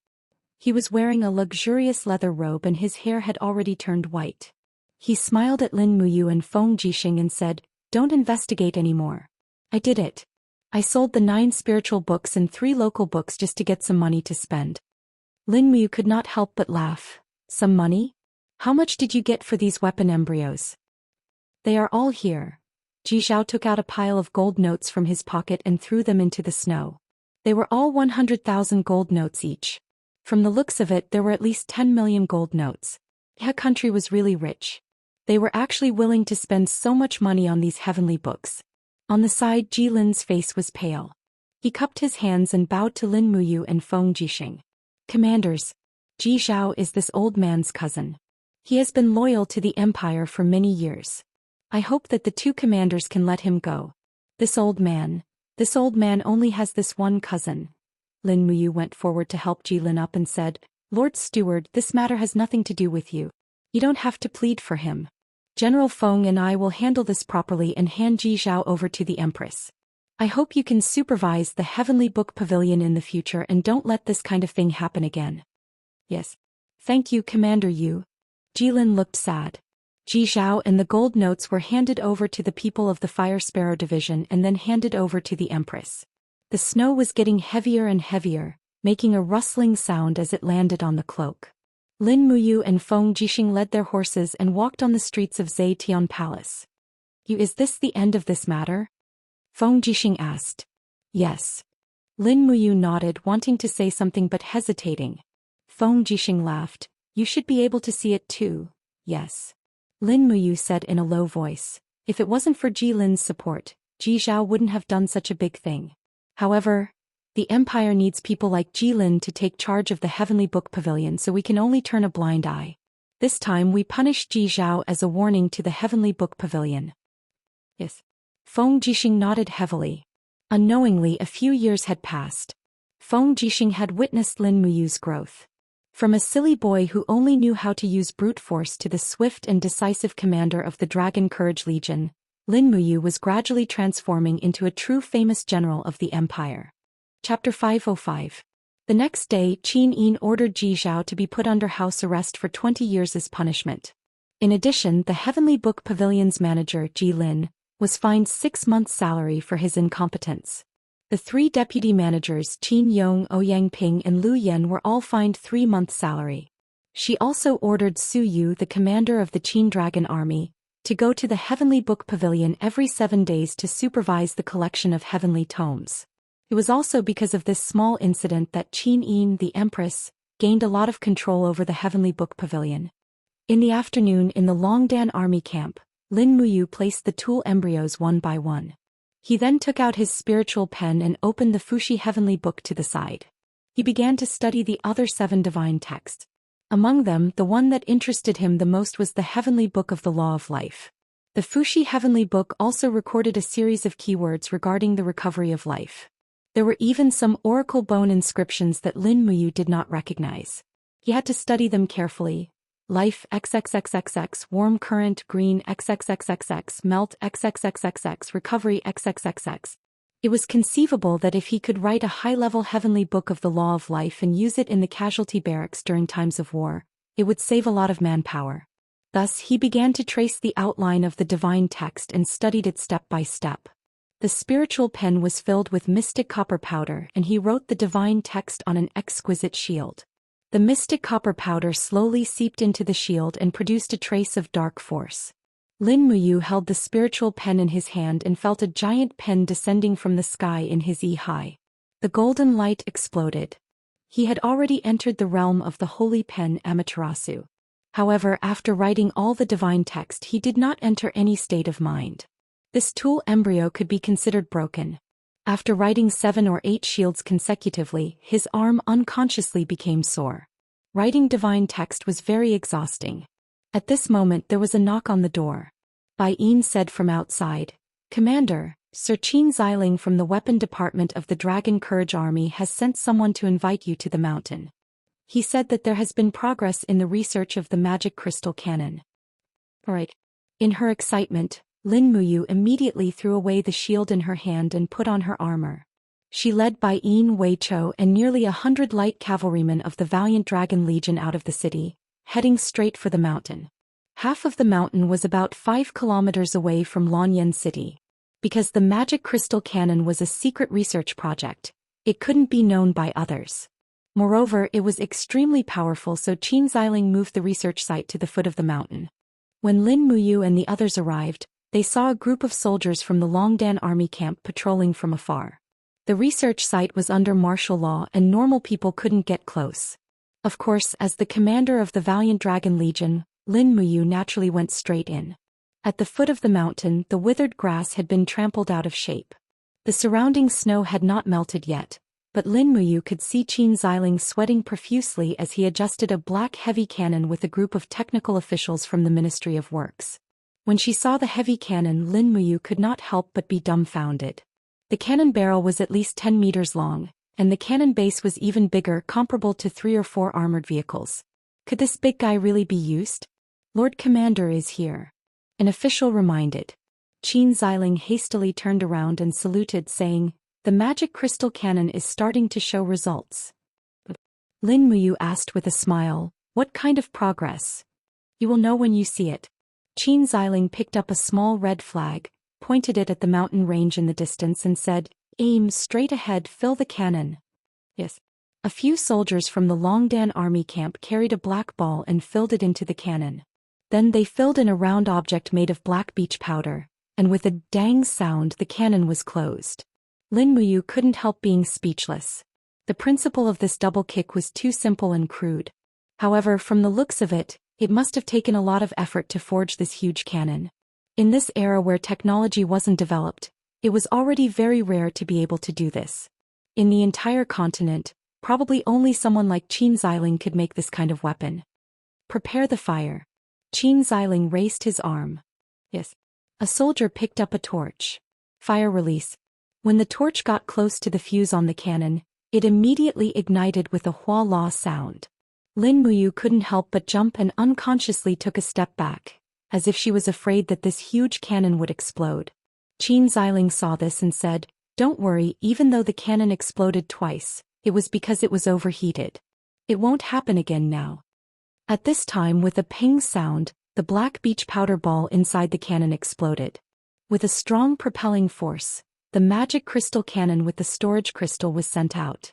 He was wearing a luxurious leather robe and his hair had already turned white. He smiled at Lin Muyu and Feng Jixing and said, Don't investigate anymore. I did it. I sold the 9 spiritual books and 3 local books just to get some money to spend. Lin Muyu could not help but laugh. Some money? How much did you get for these weapon embryos? They are all here. Ji Zhao took out a pile of gold notes from his pocket and threw them into the snow. They were all 100,000 gold notes each. From the looks of it, there were at least 10 million gold notes. The country was really rich. They were actually willing to spend so much money on these heavenly books. On the side, Jilin's face was pale. He cupped his hands and bowed to Lin Muyu and Feng Jixing. Commanders, Ji Zhao is this old man's cousin. He has been loyal to the Empire for many years. I hope that the 2 commanders can let him go. This old man only has this one cousin. Lin Muyu went forward to help Jilin up and said, Lord Steward, this matter has nothing to do with you. You don't have to plead for him. General Feng and I will handle this properly and hand Ji Zhao over to the Empress. I hope you can supervise the Heavenly Book Pavilion in the future and don't let this kind of thing happen again. Yes. Thank you, Commander Yu. Jilin looked sad. Ji Zhao and the gold notes were handed over to the people of the Fire Sparrow Division and then handed over to the Empress. The snow was getting heavier and heavier, making a rustling sound as it landed on the cloak. Lin Muyu and Feng Jixing led their horses and walked on the streets of Zetian Palace. Is this the end of this matter? Feng Jixing asked. Yes. Lin Muyu nodded, wanting to say something but hesitating. Feng Jixing laughed. You should be able to see it too. Yes. Lin Muyu said in a low voice. If it wasn't for Jilin's support, Ji Zhao wouldn't have done such a big thing. However, The Empire needs people like Jilin to take charge of the Heavenly Book Pavilion, so we can only turn a blind eye. This time we punish Ji Zhao as a warning to the Heavenly Book Pavilion. Yes. Feng Jixing nodded heavily. Unknowingly, a few years had passed. Feng Jixing had witnessed Lin Muyu's growth. From a silly boy who only knew how to use brute force to the swift and decisive commander of the Dragon Courage Legion, Lin Muyu was gradually transforming into a true famous general of the Empire. Chapter 505. The next day, Qin Yin ordered Ji Zhao to be put under house arrest for 20 years as punishment. In addition, the Heavenly Book Pavilion's manager, Ji Lin, was fined 6 months' salary for his incompetence. The 3 deputy managers, Qin Yong, Ouyang Ping and Lu Yen, were all fined 3 months' salary. She also ordered Su Yu, the commander of the Qin Dragon Army, to go to the Heavenly Book Pavilion every 7 days to supervise the collection of heavenly tomes. It was also because of this small incident that Qin Yin, the Empress, gained a lot of control over the Heavenly Book Pavilion. In the afternoon in the Longdan army camp, Lin Muyu placed the tool embryos one by one. He then took out his spiritual pen and opened the Fuxi Heavenly Book to the side. He began to study the other 7 divine texts. Among them, the one that interested him the most was the Heavenly Book of the Law of Life. The Fuxi Heavenly Book also recorded a series of keywords regarding the recovery of life. There were even some oracle bone inscriptions that Lin Muyu did not recognize. He had to study them carefully. Life XXXXX, warm current green XXXXX, melt XXXXX, recovery XXXX. It was conceivable that if he could write a high-level heavenly book of the law of life and use it in the casualty barracks during times of war, it would save a lot of manpower. Thus, he began to trace the outline of the divine text and studied it step by step. The spiritual pen was filled with mystic copper powder, and he wrote the divine text on an exquisite shield. The mystic copper powder slowly seeped into the shield and produced a trace of dark force. Lin Muyu held the spiritual pen in his hand and felt a giant pen descending from the sky in his eye. The golden light exploded. He had already entered the realm of the holy pen Amaterasu. However, after writing all the divine text, he did not enter any state of mind. This tool embryo could be considered broken. After writing 7 or 8 shields consecutively, his arm unconsciously became sore. Writing divine text was very exhausting. At this moment there was a knock on the door. Bai Yin said from outside, "Commander, Sir Qin Xiling from the weapon department of the Dragon Courage Army has sent someone to invite you to the mountain. He said that there has been progress in the research of the magic crystal cannon." Alright. In her excitement, Lin Muyu immediately threw away the shield in her hand and put on her armor. She led Bai Yin, Wei Chou and nearly 100 light cavalrymen of the valiant Dragon Legion out of the city, heading straight for the mountain. Half of the mountain was about 5 kilometers away from Longyan City. Because the magic crystal cannon was a secret research project, it couldn't be known by others. Moreover, it was extremely powerful, so Qin Xiling moved the research site to the foot of the mountain. When Lin Muyu and the others arrived, they saw a group of soldiers from the Longdan army camp patrolling from afar. The research site was under martial law and normal people couldn't get close. Of course, as the commander of the valiant Dragon Legion, Lin Muyu naturally went straight in. At the foot of the mountain, the withered grass had been trampled out of shape. The surrounding snow had not melted yet, but Lin Muyu could see Qin Xiling sweating profusely as he adjusted a black heavy cannon with a group of technical officials from the Ministry of Works. When she saw the heavy cannon, Lin Muyu could not help but be dumbfounded. The cannon barrel was at least 10 meters long, and the cannon base was even bigger, comparable to 3 or 4 armored vehicles. Could this big guy really be used? "Lord Commander is here," an official reminded. Qin Xiling hastily turned around and saluted, saying, "The magic crystal cannon is starting to show results." Lin Muyu asked with a smile, "What kind of progress?" "You will know when you see it." Qin Xiling picked up a small red flag, pointed it at the mountain range in the distance and said, "Aim straight ahead, fill the cannon." Yes. A few soldiers from the Longdan army camp carried a black ball and filled it into the cannon. Then they filled in a round object made of black beach powder, and with a dang sound the cannon was closed. Lin Muyu couldn't help being speechless. The principle of this double kick was too simple and crude. However, from the looks of it, it must have taken a lot of effort to forge this huge cannon. In this era where technology wasn't developed, it was already very rare to be able to do this. In the entire continent, probably only someone like Qin Xiling could make this kind of weapon. Prepare the fire. Qin Xiling raised his arm. Yes. A soldier picked up a torch. Fire release. When the torch got close to the fuse on the cannon, it immediately ignited with a hua la sound. Lin Muyu couldn't help but jump and unconsciously took a step back, as if she was afraid that this huge cannon would explode. Qin Xiling saw this and said, "Don't worry, even though the cannon exploded twice, it was because it was overheated. It won't happen again now." At this time, with a ping sound, the black beach powder ball inside the cannon exploded. With a strong propelling force, the magic crystal cannon with the storage crystal was sent out.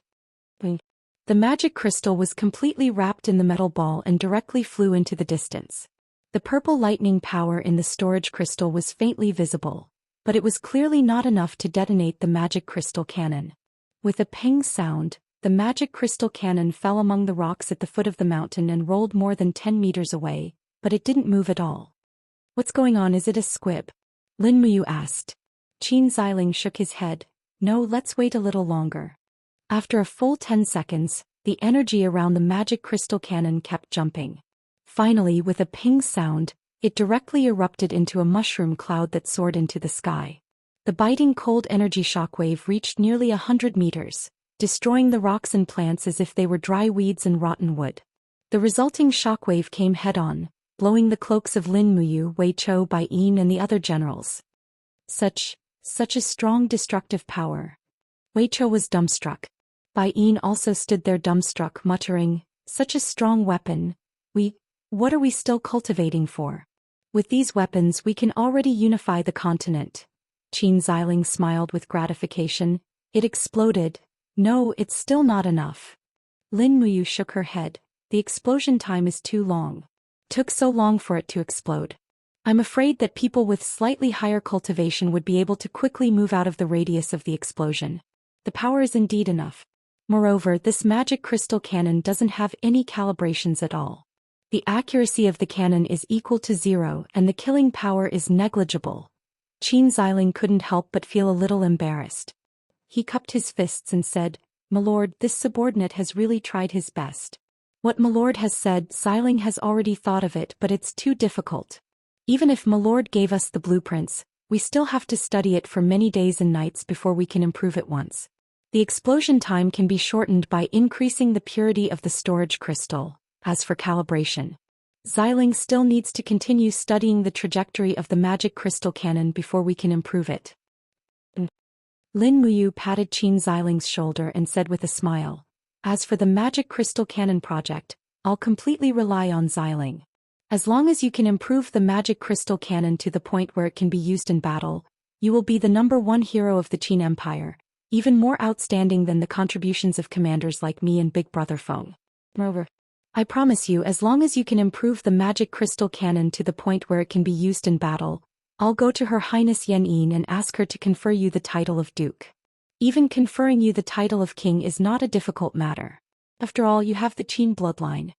The magic crystal was completely wrapped in the metal ball and directly flew into the distance. The purple lightning power in the storage crystal was faintly visible, but it was clearly not enough to detonate the magic crystal cannon. With a ping sound, the magic crystal cannon fell among the rocks at the foot of the mountain and rolled more than 10 meters away, but it didn't move at all. "What's going on? Is it a squib?" Lin Muyu asked. Qin Xiling shook his head. "No, let's wait a little longer." After a full 10 seconds, the energy around the magic crystal cannon kept jumping. Finally, with a ping sound, it directly erupted into a mushroom cloud that soared into the sky. The biting cold energy shockwave reached nearly 100 meters, destroying the rocks and plants as if they were dry weeds and rotten wood. The resulting shockwave came head-on, blowing the cloaks of Lin Muyu, Wei Chou, Bai Yin and the other generals. Such a strong destructive power. Wei Chou was dumbstruck. Bai Yin also stood there dumbstruck, muttering, "Such a strong weapon. What are we still cultivating for? With these weapons we can already unify the continent." Qin Xiling smiled with gratification. "It exploded. No, it's still not enough." Lin Muyu shook her head. "The explosion time is too long. Took so long for it to explode. I'm afraid that people with slightly higher cultivation would be able to quickly move out of the radius of the explosion. The power is indeed enough. Moreover, this magic crystal cannon doesn't have any calibrations at all. The accuracy of the cannon is equal to 0 and the killing power is negligible." Qin Xiling couldn't help but feel a little embarrassed. He cupped his fists and said, "Milord, this subordinate has really tried his best. What Milord has said, Xiling has already thought of it, but it's too difficult. Even if Milord gave us the blueprints, we still have to study it for many days and nights before we can improve it once. The explosion time can be shortened by increasing the purity of the storage crystal. As for calibration, Xiling still needs to continue studying the trajectory of the magic crystal cannon before we can improve it." Lin Muyu patted Qin Xiling's shoulder and said with a smile, "As for the magic crystal cannon project, I'll completely rely on Xiling. As long as you can improve the magic crystal cannon to the point where it can be used in battle, you will be the #1 hero of the Qin Empire, even more outstanding than the contributions of commanders like me and Big Brother Feng. Moreover, I promise you, as long as you can improve the magic crystal cannon to the point where it can be used in battle, I'll go to Her Highness Yen Yin and ask her to confer you the title of Duke. Even conferring you the title of King is not a difficult matter. After all, you have the Qin bloodline."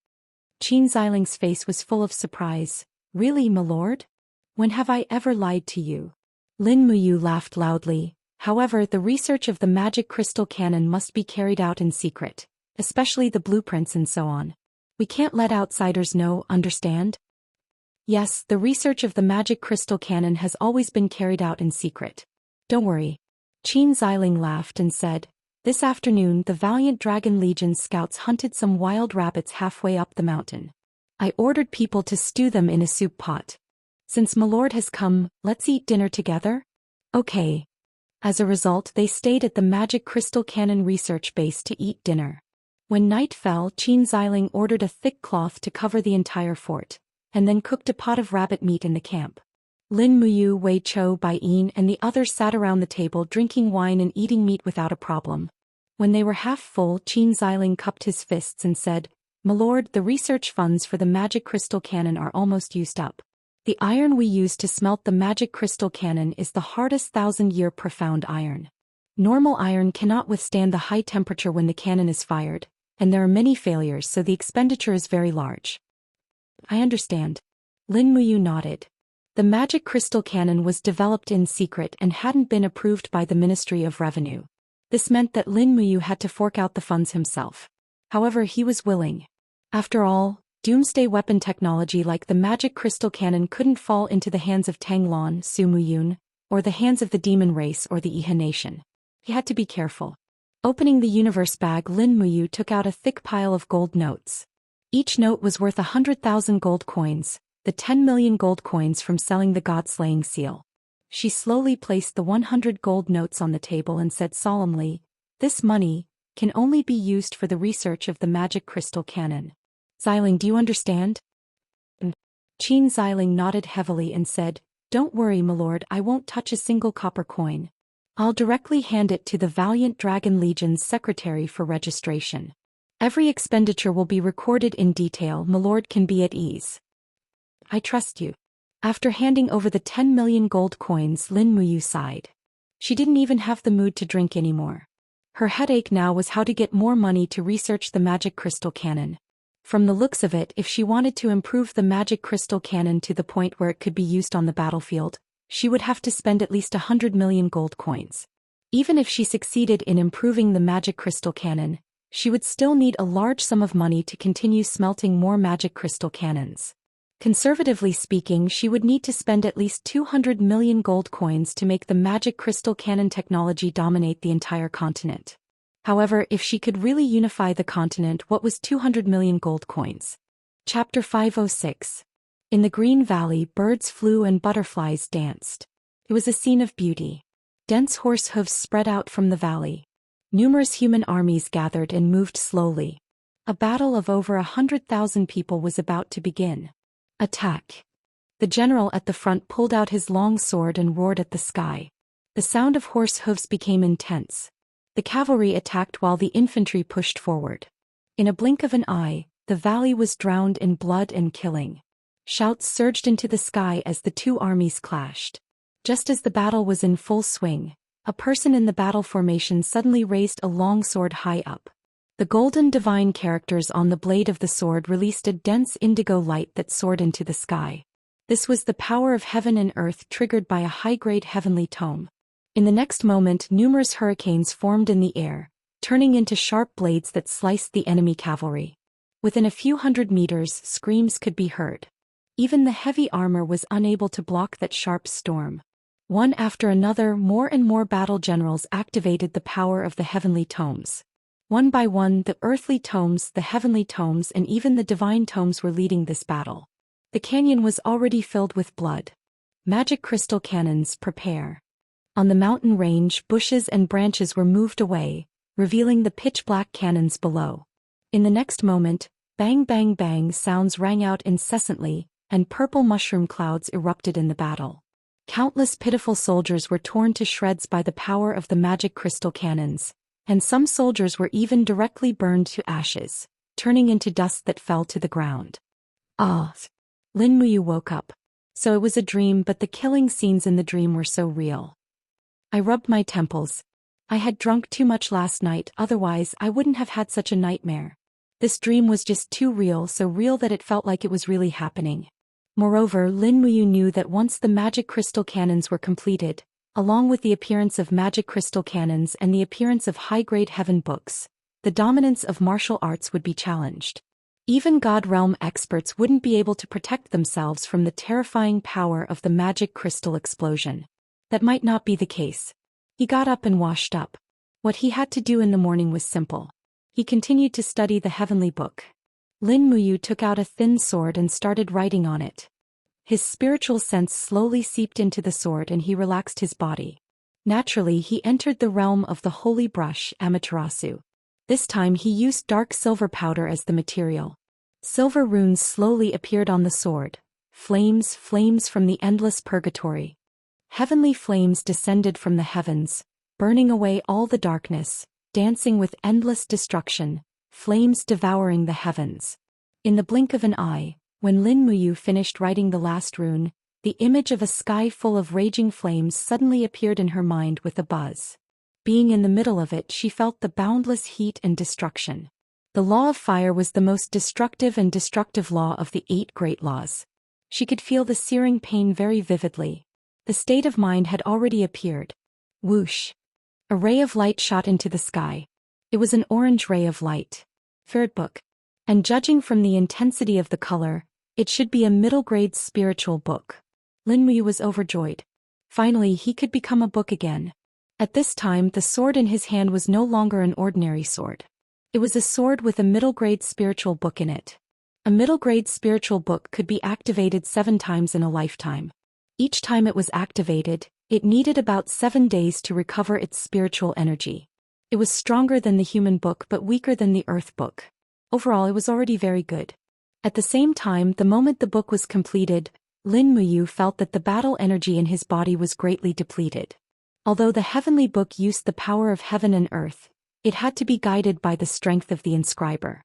Qin Xiling's face was full of surprise. "Really, milord? When have I ever lied to you?" Lin Muyu laughed loudly. "However, the research of the magic crystal cannon must be carried out in secret, especially the blueprints and so on. We can't let outsiders know, understand?" "Yes, the research of the magic crystal cannon has always been carried out in secret. Don't worry." Qin Xiling laughed and said, "This afternoon the valiant Dragon Legion scouts hunted some wild rabbits halfway up the mountain. I ordered people to stew them in a soup pot. Since Milord has come, let's eat dinner together?" "Okay." As a result, they stayed at the magic crystal cannon research base to eat dinner. When night fell, Qin Xiling ordered a thick cloth to cover the entire fort, and then cooked a pot of rabbit meat in the camp. Lin Muyu, Wei Chou, Bai Yin and the others sat around the table drinking wine and eating meat without a problem. When they were half full, Qin Xiling cupped his fists and said, "Milord, the research funds for the magic crystal cannon are almost used up. The iron we use to smelt the magic crystal cannon is the hardest 1,000-year profound iron. Normal iron cannot withstand the high temperature when the cannon is fired, and there are many failures, so the expenditure is very large." "I understand." Lin Muyu nodded. The magic crystal cannon was developed in secret and hadn't been approved by the Ministry of Revenue. This meant that Lin Muyu had to fork out the funds himself. However, he was willing. After all, doomsday weapon technology like the magic crystal cannon couldn't fall into the hands of Tang Lon, Su Muyun, or the hands of the demon race or the Iha nation. He had to be careful. Opening the universe bag, Lin Muyu took out a thick pile of gold notes. Each note was worth 100,000 gold coins, the 10 million gold coins from selling the god-slaying seal. She slowly placed the 100 gold notes on the table and said solemnly, "This money can only be used for the research of the magic crystal cannon. Xiling, do you understand?" Qin Xiling nodded heavily and said, "Don't worry, my lord, I won't touch a single copper coin. I'll directly hand it to the Valiant Dragon Legion's secretary for registration. Every expenditure will be recorded in detail, my lord can be at ease." "I trust you." After handing over the 10 million gold coins, Lin Muyu sighed. She didn't even have the mood to drink anymore. Her headache now was how to get more money to research the magic crystal cannon. From the looks of it, if she wanted to improve the magic crystal cannon to the point where it could be used on the battlefield, she would have to spend at least 100 million gold coins. Even if she succeeded in improving the magic crystal cannon, she would still need a large sum of money to continue smelting more magic crystal cannons. Conservatively speaking, she would need to spend at least 200 million gold coins to make the magic crystal cannon technology dominate the entire continent. However, if she could really unify the continent, what was 200 million gold coins? Chapter 506. In the Green Valley, birds flew and butterflies danced. It was a scene of beauty. Dense horse hooves spread out from the valley. Numerous human armies gathered and moved slowly. A battle of over 100,000 people was about to begin. Attack! The general at the front pulled out his long sword and roared at the sky. The sound of horse hooves became intense. The cavalry attacked while the infantry pushed forward. In a blink of an eye, the valley was drowned in blood and killing. Shouts surged into the sky as the two armies clashed. Just as the battle was in full swing, a person in the battle formation suddenly raised a long sword high up. The golden divine characters on the blade of the sword released a dense indigo light that soared into the sky. This was the power of heaven and earth triggered by a high-grade heavenly tome. In the next moment, numerous hurricanes formed in the air, turning into sharp blades that sliced the enemy cavalry. Within a few hundred meters, screams could be heard. Even the heavy armor was unable to block that sharp storm. One after another, more and more battle generals activated the power of the heavenly tomes. One by one, the earthly tomes, the heavenly tomes, and even the divine tomes were leading this battle. The canyon was already filled with blood. Magic crystal cannons, prepare. On the mountain range, bushes and branches were moved away, revealing the pitch-black cannons below. In the next moment, bang bang bang sounds rang out incessantly, and purple mushroom clouds erupted in the battle. Countless pitiful soldiers were torn to shreds by the power of the magic crystal cannons, and some soldiers were even directly burned to ashes, turning into dust that fell to the ground. Ah! Lin Muyu woke up. So it was a dream, but the killing scenes in the dream were so real. I rubbed my temples. I had drunk too much last night, otherwise I wouldn't have had such a nightmare. This dream was just too real, so real that it felt like it was really happening. Moreover, Lin Muyu knew that once the magic crystal cannons were completed, along with the appearance of magic crystal cannons and the appearance of high-grade heaven books, the dominance of martial arts would be challenged. Even God Realm experts wouldn't be able to protect themselves from the terrifying power of the magic crystal explosion. That might not be the case. He got up and washed up. What he had to do in the morning was simple. He continued to study the heavenly book. Lin Muyu took out a thin sword and started writing on it. His spiritual sense slowly seeped into the sword and he relaxed his body. Naturally, he entered the realm of the holy brush, Amaterasu. This time he used dark silver powder as the material. Silver runes slowly appeared on the sword. Flames from the endless purgatory. Heavenly flames descended from the heavens, burning away all the darkness, dancing with endless destruction, flames devouring the heavens. In the blink of an eye, when Lin Muyu finished writing the last rune, the image of a sky full of raging flames suddenly appeared in her mind with a buzz. Being in the middle of it, she felt the boundless heat and destruction. The law of fire was the most destructive and destructive law of the 8 great laws. She could feel the searing pain very vividly. The state of mind had already appeared. Whoosh! A ray of light shot into the sky. It was an orange ray of light. Third book. And judging from the intensity of the color, it should be a middle-grade spiritual book. Lin Muyu was overjoyed. Finally, he could become a book again. At this time, the sword in his hand was no longer an ordinary sword. It was a sword with a middle-grade spiritual book in it. A middle-grade spiritual book could be activated 7 times in a lifetime. Each time it was activated, it needed about 7 days to recover its spiritual energy. It was stronger than the human book but weaker than the earth book. Overall, it was already very good. At the same time, the moment the book was completed, Lin Muyu felt that the battle energy in his body was greatly depleted. Although the heavenly book used the power of heaven and earth, it had to be guided by the strength of the inscriber.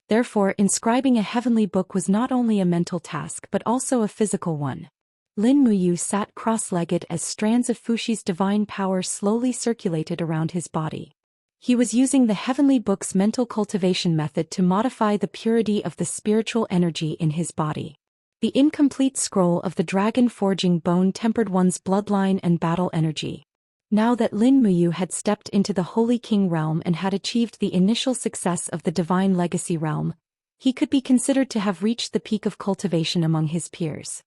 Therefore, inscribing a heavenly book was not only a mental task but also a physical one. Lin Muyu sat cross-legged as strands of Fuxi's divine power slowly circulated around his body. He was using the heavenly book's mental cultivation method to modify the purity of the spiritual energy in his body. The incomplete scroll of the dragon forging bone tempered one's bloodline and battle energy. Now that Lin Muyu had stepped into the Holy King realm and had achieved the initial success of the Divine Legacy realm, he could be considered to have reached the peak of cultivation among his peers.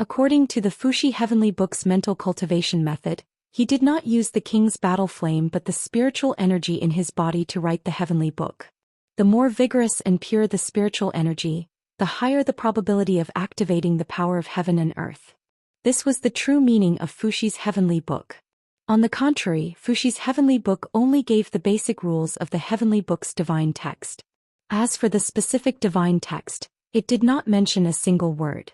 According to the Fuxi Heavenly Book's mental cultivation method, he did not use the king's battle flame but the spiritual energy in his body to write the heavenly book. The more vigorous and pure the spiritual energy, the higher the probability of activating the power of heaven and earth. This was the true meaning of Fuxi's heavenly book. On the contrary, Fuxi's heavenly book only gave the basic rules of the heavenly book's divine text. As for the specific divine text, it did not mention a single word.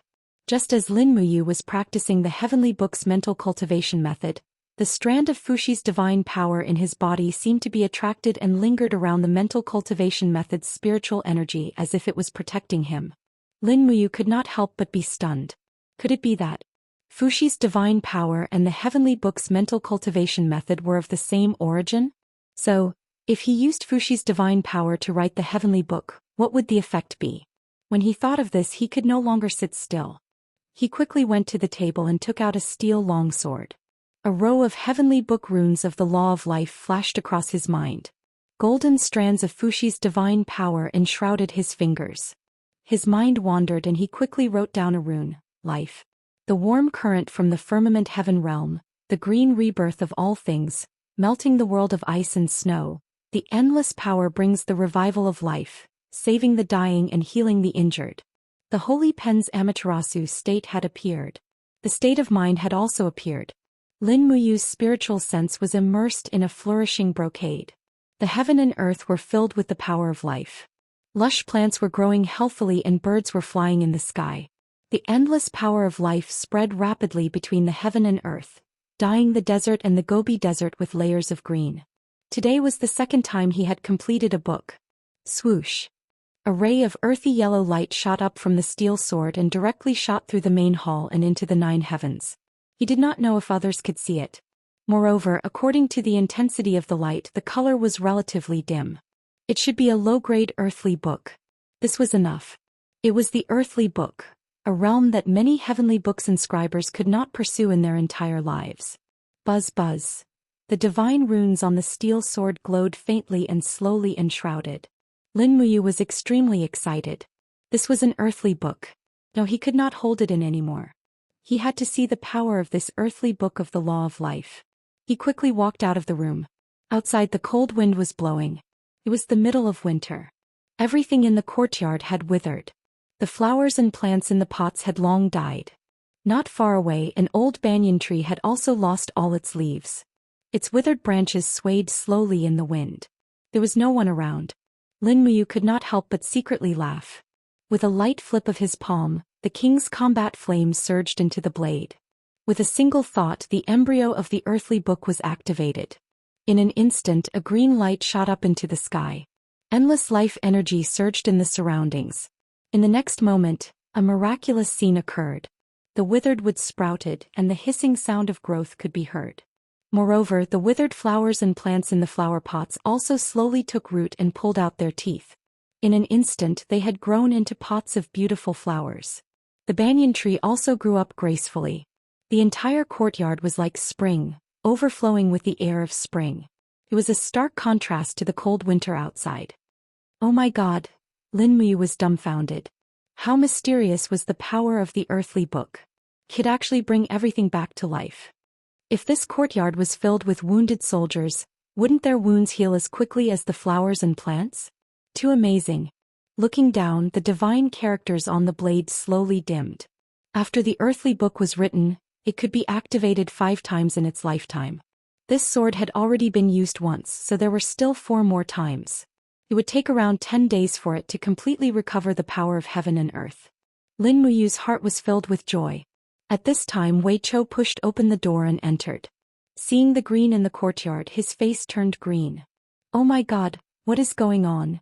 Just as Lin Muyu was practicing the heavenly book's mental cultivation method, the strand of Fuxi's divine power in his body seemed to be attracted and lingered around the mental cultivation method's spiritual energy as if it was protecting him. Lin Muyu could not help but be stunned. Could it be that Fuxi's divine power and the heavenly book's mental cultivation method were of the same origin? So, if he used Fuxi's divine power to write the heavenly book, what would the effect be? When he thought of this, he could no longer sit still. He quickly went to the table and took out a steel longsword. A row of heavenly book runes of the law of life flashed across his mind. Golden strands of Fuxi's divine power enshrouded his fingers. His mind wandered and he quickly wrote down a rune, life. The warm current from the firmament heaven realm, the green rebirth of all things, melting the world of ice and snow, the endless power brings the revival of life, saving the dying and healing the injured. The holy pen's Amaterasu state had appeared. The state of mind had also appeared. Lin Muyu's spiritual sense was immersed in a flourishing brocade. The heaven and earth were filled with the power of life. Lush plants were growing healthily and birds were flying in the sky. The endless power of life spread rapidly between the heaven and earth, dyeing the desert and the Gobi Desert with layers of green. Today was the second time he had completed a book. Swoosh! A ray of earthy yellow light shot up from the steel sword and directly shot through the main hall and into the 9 heavens. He did not know if others could see it. Moreover, according to the intensity of the light, the color was relatively dim. It should be a low-grade earthly book. This was enough. It was the earthly book, a realm that many heavenly books inscribers could not pursue in their entire lives. Buzz buzz. The divine runes on the steel sword glowed faintly and slowly enshrouded. Lin Muyu was extremely excited. This was an earthly book. No, he could not hold it in anymore. He had to see the power of this earthly book of the law of life. He quickly walked out of the room. Outside, the cold wind was blowing. It was the middle of winter. Everything in the courtyard had withered. The flowers and plants in the pots had long died. Not far away, an old banyan tree had also lost all its leaves. Its withered branches swayed slowly in the wind. There was no one around. Lin Muyu could not help but secretly laugh. With a light flip of his palm, the king's combat flames surged into the blade. With a single thought, the embryo of the earthly book was activated. In an instant, a green light shot up into the sky. Endless life energy surged in the surroundings. In the next moment, a miraculous scene occurred. The withered wood sprouted, and the hissing sound of growth could be heard. Moreover, the withered flowers and plants in the flower pots also slowly took root and pulled out their teeth. In an instant, they had grown into pots of beautiful flowers. The banyan tree also grew up gracefully. The entire courtyard was like spring, overflowing with the air of spring. It was a stark contrast to the cold winter outside. Oh my God! Lin Muyu was dumbfounded. How mysterious was the power of the earthly book. It could actually bring everything back to life. If this courtyard was filled with wounded soldiers, wouldn't their wounds heal as quickly as the flowers and plants? Too amazing. Looking down, the divine characters on the blade slowly dimmed. After the earthly book was written, it could be activated 5 times in its lifetime. This sword had already been used once, so there were still 4 more times. It would take around 10 days for it to completely recover the power of heaven and earth. Lin Muyu's heart was filled with joy. At this time Wei Chou pushed open the door and entered. Seeing the green in the courtyard, his face turned green. Oh my God, what is going on?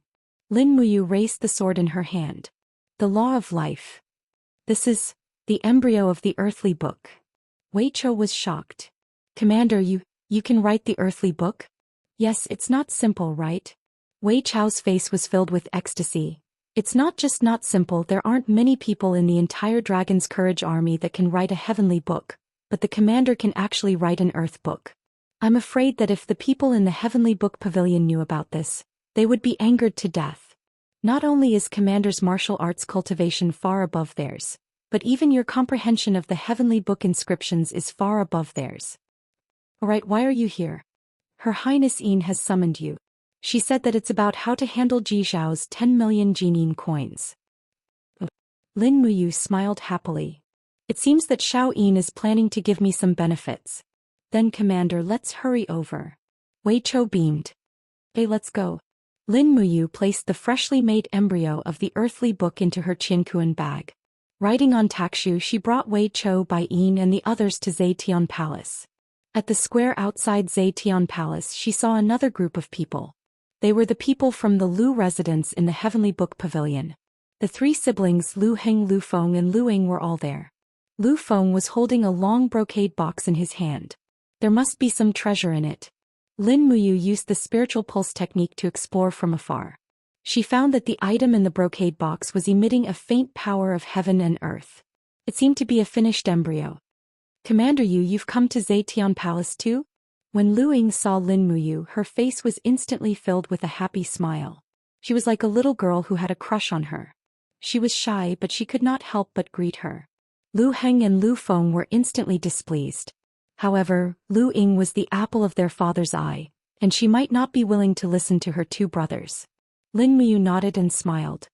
Lin Muyu raised the sword in her hand. The law of life. This is the embryo of the earthly book. Wei Chou was shocked. Commander, you can write the earthly book? Yes, it's not simple, right? Wei Chou's face was filled with ecstasy. It's not just not simple, there aren't many people in the entire Dragon's Courage army that can write a heavenly book, but the commander can actually write an earth book. I'm afraid that if the people in the heavenly book pavilion knew about this, they would be angered to death. Not only is commander's martial arts cultivation far above theirs, but even your comprehension of the heavenly book inscriptions is far above theirs. Alright, why are you here? Her Highness Yin has summoned you. She said that it's about how to handle Ji Zhao's 10 million Jinin coins. Lin Muyu smiled happily. It seems that Xiao Yin is planning to give me some benefits. Then Commander, let's hurry over. Wei Chou beamed. Hey, let's go. Lin Muyu placed the freshly made embryo of the earthly book into her Qinkuan bag. Riding on Takshu, she brought Wei Chou, Bai Yin and the others to Zetian Palace. At the square outside Zetian Palace, she saw another group of people. They were the people from the Lu residence in the Heavenly Book Pavilion. The 3 siblings Lu Heng, Lu Feng and Lu Ying were all there. Lu Feng was holding a long brocade box in his hand. There must be some treasure in it. Lin Muyu used the spiritual pulse technique to explore from afar. She found that the item in the brocade box was emitting a faint power of heaven and earth. It seemed to be a finished embryo. Commander Yu, you've come to Zetian Palace too? When Lu Ying saw Lin Muyu, her face was instantly filled with a happy smile. She was like a little girl who had a crush on her. She was shy, but she could not help but greet her. Lu Heng and Lu Feng were instantly displeased. However, Lu Ying was the apple of their father's eye, and she might not be willing to listen to her 2 brothers. Lin Muyu nodded and smiled.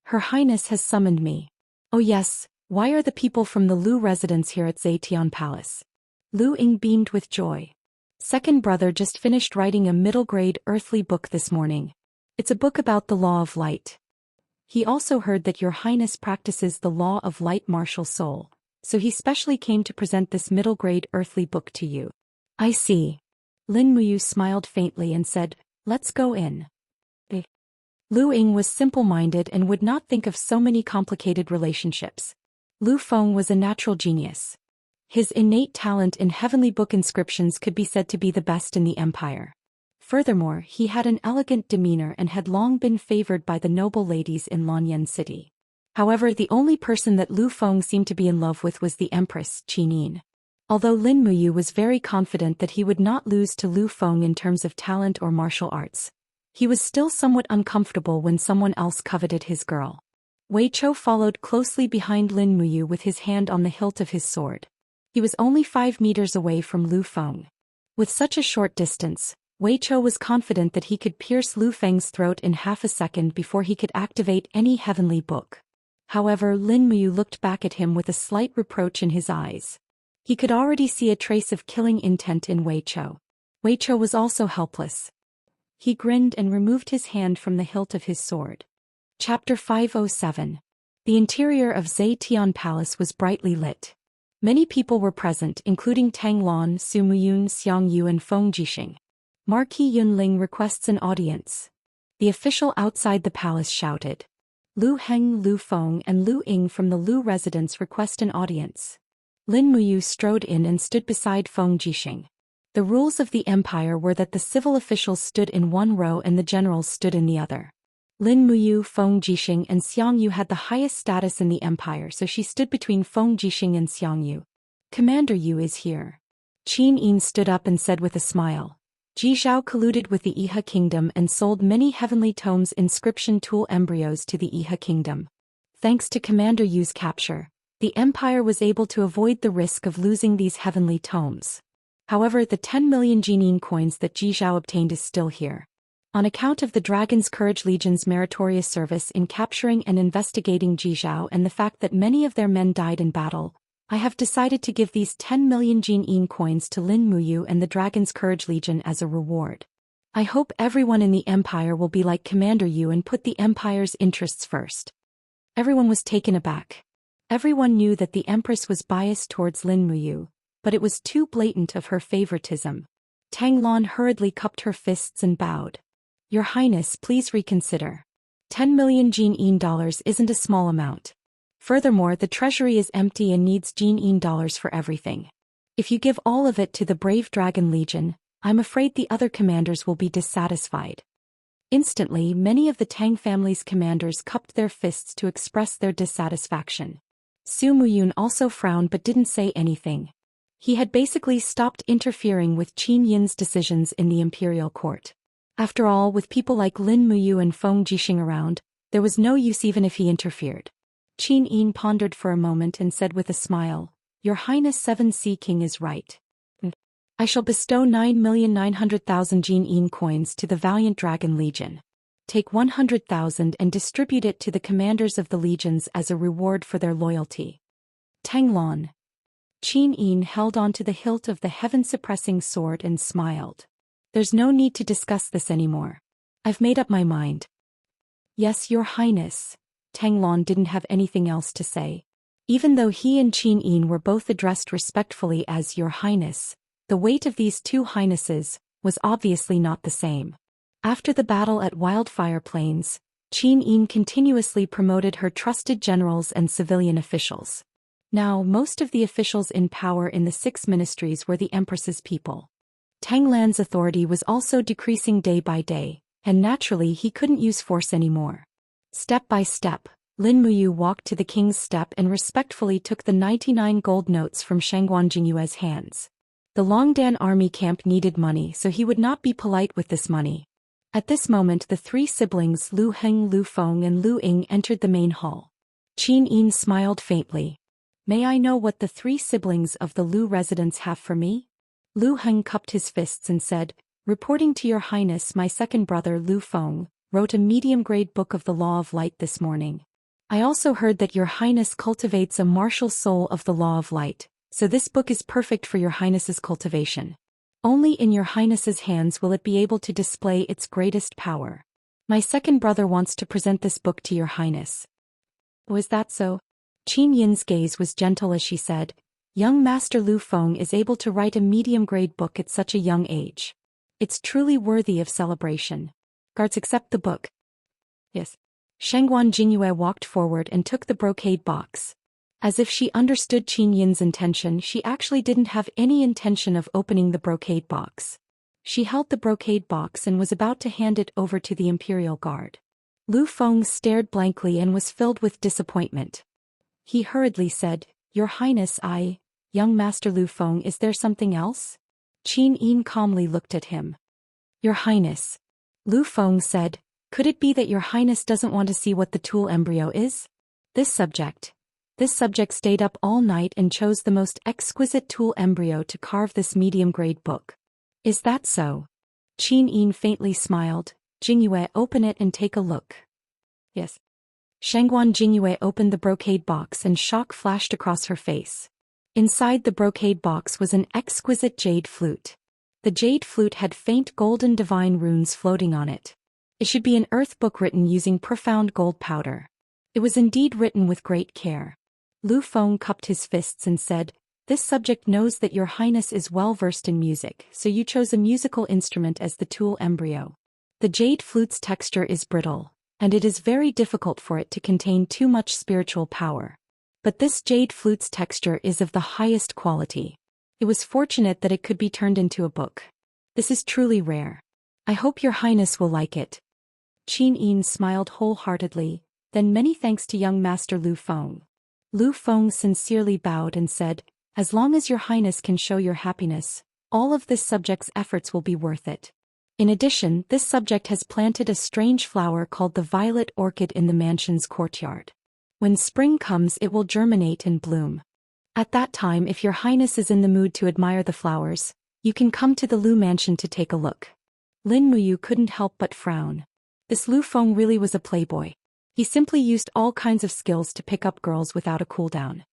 Her Highness has summoned me. Oh yes, why are the people from the Lu residence here at Zetian Palace? Lu Ying beamed with joy. Second brother just finished writing a middle-grade earthly book this morning. It's a book about the law of light. He also heard that your Highness practices the law of light martial soul, so he specially came to present this middle-grade earthly book to you. I see. Lin Muyu smiled faintly and said, let's go in. Lu Ying was simple-minded and would not think of so many complicated relationships. Lu Feng was a natural genius. His innate talent in heavenly book inscriptions could be said to be the best in the empire. Furthermore, he had an elegant demeanor and had long been favored by the noble ladies in Lanyan City. However, the only person that Lu Feng seemed to be in love with was the Empress, Qinin. Although Lin Muyu was very confident that he would not lose to Lu Feng in terms of talent or martial arts, he was still somewhat uncomfortable when someone else coveted his girl. Wei Chou followed closely behind Lin Muyu with his hand on the hilt of his sword. He was only 5 meters away from Lu Feng. With such a short distance, Wei Chou was confident that he could pierce Lu Feng's throat in half a second before he could activate any heavenly book. However, Lin Muyu looked back at him with a slight reproach in his eyes. He could already see a trace of killing intent in Wei Chou. Wei Chou was also helpless. He grinned and removed his hand from the hilt of his sword. Chapter 507. The interior of Zetian Palace was brightly lit. Many people were present, including Tang Lan, Su Muyun, Xiang Yu and Feng Jixing. Marquis Yunling requests an audience. The official outside the palace shouted. Lu Heng, Lu Feng and Lu Ying from the Lu residence request an audience. Lin Muyu strode in and stood beside Feng Jixing. The rules of the empire were that the civil officials stood in one row and the generals stood in the other. Lin Muyu, Feng Jixing and Xiang Yu had the highest status in the empire, so she stood between Feng Jixing and Xiang Yu. Commander Yu is here. Qin Yin stood up and said with a smile. Zhou colluded with the Iha kingdom and sold many heavenly tomes inscription tool embryos to the Iha kingdom. Thanks to Commander Yu's capture, the empire was able to avoid the risk of losing these heavenly tomes. However, the 10 million Jinin coins that Zhou obtained is still here. On account of the Dragon's Courage Legion's meritorious service in capturing and investigating Zhou and the fact that many of their men died in battle, I have decided to give these 10 million Jinin coins to Lin Muyu and the Dragon's Courage Legion as a reward. I hope everyone in the Empire will be like Commander Yu and put the Empire's interests first. Everyone was taken aback. Everyone knew that the Empress was biased towards Lin Muyu, but it was too blatant of her favoritism. Tang Lan hurriedly cupped her fists and bowed. Your Highness, please reconsider. 10 million Jinin dollars isn't a small amount. Furthermore, the treasury is empty and needs Jinin dollars for everything. If you give all of it to the brave Dragon Legion, I'm afraid the other commanders will be dissatisfied. Instantly, many of the Tang family's commanders cupped their fists to express their dissatisfaction. Su Muyun also frowned but didn't say anything. He had basically stopped interfering with Qin Yin's decisions in the imperial court. After all, with people like Lin Muyu and Feng Jixing around, there was no use even if he interfered. Qin Yin pondered for a moment and said with a smile, Your Highness 7C King is right. I shall bestow 9,900,000 Jinin coins to the valiant Dragon Legion. Take 100,000 and distribute it to the commanders of the legions as a reward for their loyalty. Tang Lan. Qin Yin held on to the hilt of the heaven-suppressing sword and smiled. There's no need to discuss this anymore. I've made up my mind. Yes, Your Highness. Tang Lan didn't have anything else to say. Even though he and Qin Yin were both addressed respectfully as Your Highness, the weight of these two highnesses was obviously not the same. After the battle at Wildfire Plains, Qin Yin continuously promoted her trusted generals and civilian officials. Now, most of the officials in power in the 6 ministries were the Empress's people. Tang Lan's authority was also decreasing day by day, and naturally he couldn't use force anymore. Step by step, Lin Muyu walked to the king's step and respectfully took the 99 gold notes from Shangguan Jingyue's hands. The Longdan army camp needed money, so he would not be polite with this money. At this moment, the 3 siblings Lu Heng, Lu Feng and Lu Ying entered the main hall. Qin Yin smiled faintly. May I know what the 3 siblings of the Lu residents have for me? Lu Heng cupped his fists and said, Reporting to Your Highness, my second brother Lu Feng wrote a medium-grade book of the Law of Light this morning. I also heard that Your Highness cultivates a martial soul of the Law of Light, so this book is perfect for Your Highness's cultivation. Only in Your Highness's hands will it be able to display its greatest power. My second brother wants to present this book to Your Highness. Oh, is that so? Qin Yin's gaze was gentle as she said, Young Master Lu Feng is able to write a medium-grade book at such a young age. It's truly worthy of celebration. Guards, accept the book. Yes. Shangguan Jingyue walked forward and took the brocade box. As if she understood Qin Yin's intention, she actually didn't have any intention of opening the brocade box. She held the brocade box and was about to hand it over to the Imperial Guard. Lu Feng stared blankly and was filled with disappointment. He hurriedly said, Your Highness, Young Master Lu Feng, is there something else? Qin Yin calmly looked at him. Your Highness. Lu Feng said, Could it be that Your Highness doesn't want to see what the tool embryo is? This subject stayed up all night and chose the most exquisite tool embryo to carve this medium-grade book. Is that so? Qin Yin faintly smiled. Jingyue, open it and take a look. Yes. Shangguan Jingyue opened the brocade box and shock flashed across her face. Inside the brocade box was an exquisite jade flute. The jade flute had faint golden divine runes floating on it. It should be an earth book written using profound gold powder. It was indeed written with great care. Lu Feng cupped his fists and said, This subject knows that Your Highness is well versed in music, so you chose a musical instrument as the tool embryo. The jade flute's texture is brittle, and it is very difficult for it to contain too much spiritual power. But this jade flute's texture is of the highest quality. It was fortunate that it could be turned into a book. This is truly rare. I hope Your Highness will like it. Qin Yin smiled wholeheartedly, then many thanks to young Master Lu Feng. Lu Feng sincerely bowed and said, As long as Your Highness can show your happiness, All of this subject's efforts will be worth it. In addition, this subject has planted a strange flower called the violet orchid in the mansion's courtyard. When spring comes, it will germinate and bloom. At that time, if your highness is in the mood to admire the flowers, you can come to the Lu mansion to take a look. Lin Muyu couldn't help but frown. This Lu Feng really was a playboy. He simply used all kinds of skills to pick up girls without a cooldown.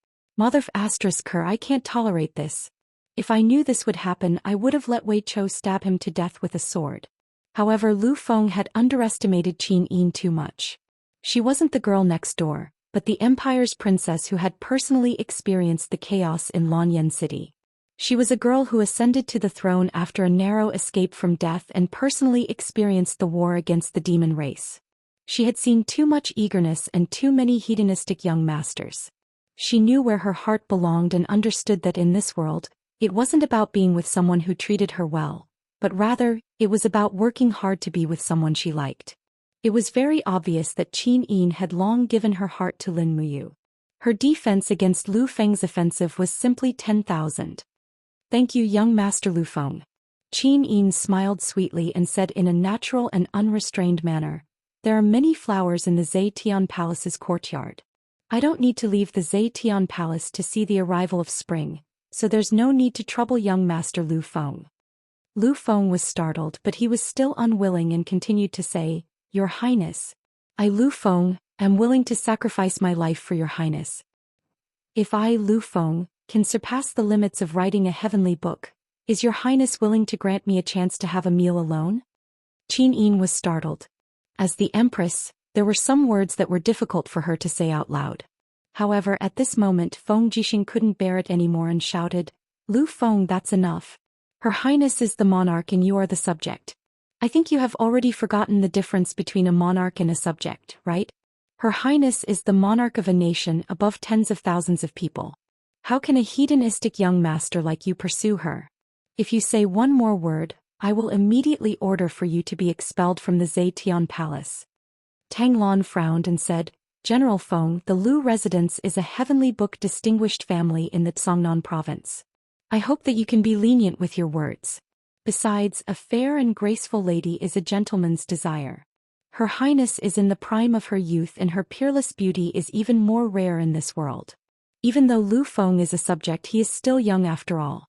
I can't tolerate this. If I knew this would happen, I would have let Wei Chou stab him to death with a sword. However, Lu Feng had underestimated Qin Yin too much. She wasn't the girl next door, but the Empire's princess who had personally experienced the chaos in Lanyan City. She was a girl who ascended to the throne after a narrow escape from death and personally experienced the war against the demon race. She had seen too much eagerness and too many hedonistic young masters. She knew where her heart belonged and understood that in this world, it wasn't about being with someone who treated her well, but rather, it was about working hard to be with someone she liked. It was very obvious that Qin Yin had long given her heart to Lin Muyu. Her defense against Lu Feng's offensive was simply 10,000. Thank you, young Master Lu Feng. Qin Yin smiled sweetly and said in a natural and unrestrained manner, there are many flowers in the Zetian Palace's courtyard. I don't need to leave the Zetian Palace to see the arrival of spring, so there's no need to trouble young Master Lu Feng. Lu Feng was startled, but he was still unwilling and continued to say, Your Highness, I, Lu Feng, am willing to sacrifice my life for your Highness. If I, Lu Feng, can surpass the limits of writing a heavenly book, is your Highness willing to grant me a chance to have a meal alone? Qin Yin was startled. As the Empress, there were some words that were difficult for her to say out loud. However, at this moment Feng Jixing couldn't bear it anymore and shouted, Lu Feng, that's enough. Her Highness is the monarch and you are the subject. I think you have already forgotten the difference between a monarch and a subject, right? Her Highness is the monarch of a nation above tens of thousands of people. How can a hedonistic young master like you pursue her? If you say one more word, I will immediately order for you to be expelled from the Zetian Palace. Tang Lan frowned and said, General Feng, the Lu residence is a heavenly book distinguished family in the Cangnan province. I hope that you can be lenient with your words. Besides, a fair and graceful lady is a gentleman's desire. Her Highness is in the prime of her youth and her peerless beauty is even more rare in this world. Even though Lu Feng is a subject, he is still young after all.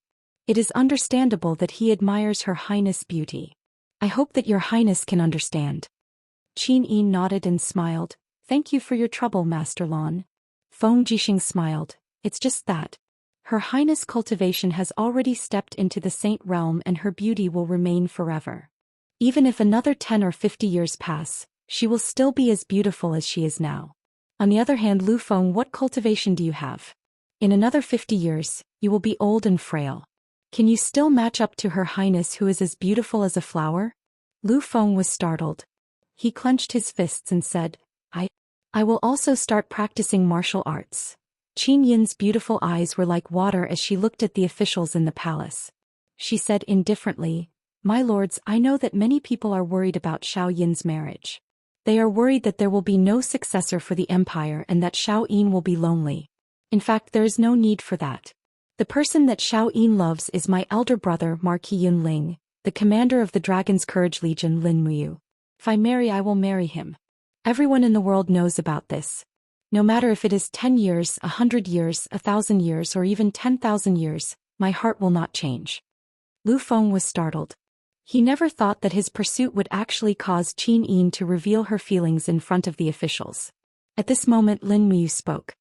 It is understandable that he admires Her Highness' beauty. I hope that your Highness can understand. Qin Yin nodded and smiled. Thank you for your trouble, Master Lan. Feng Jixing smiled. It's just that. Her Highness Cultivation has already stepped into the saint realm and her beauty will remain forever. Even if another 10 or 50 years pass, she will still be as beautiful as she is now. On the other hand, Lu Feng, what cultivation do you have? In another 50 years, you will be old and frail. Can you still match up to Her Highness who is as beautiful as a flower? Lu Feng was startled. He clenched his fists and said, I will also start practicing martial arts. Qin Yin's beautiful eyes were like water as she looked at the officials in the palace. She said indifferently, My lords, I know that many people are worried about Xiao Yin's marriage. They are worried that there will be no successor for the empire and that Xiao Yin will be lonely. In fact, there is no need for that. The person that Xiao Yin loves is my elder brother Marquis Yun Ling, the commander of the Dragon's Courage Legion Lin Muyu. If I marry, I will marry him. Everyone in the world knows about this. No matter if it is 10 years, 100 years, 1,000 years or even 10,000 years, my heart will not change. Lu Feng was startled. He never thought that his pursuit would actually cause Qin Yin to reveal her feelings in front of the officials. At this moment Lin Muyu spoke.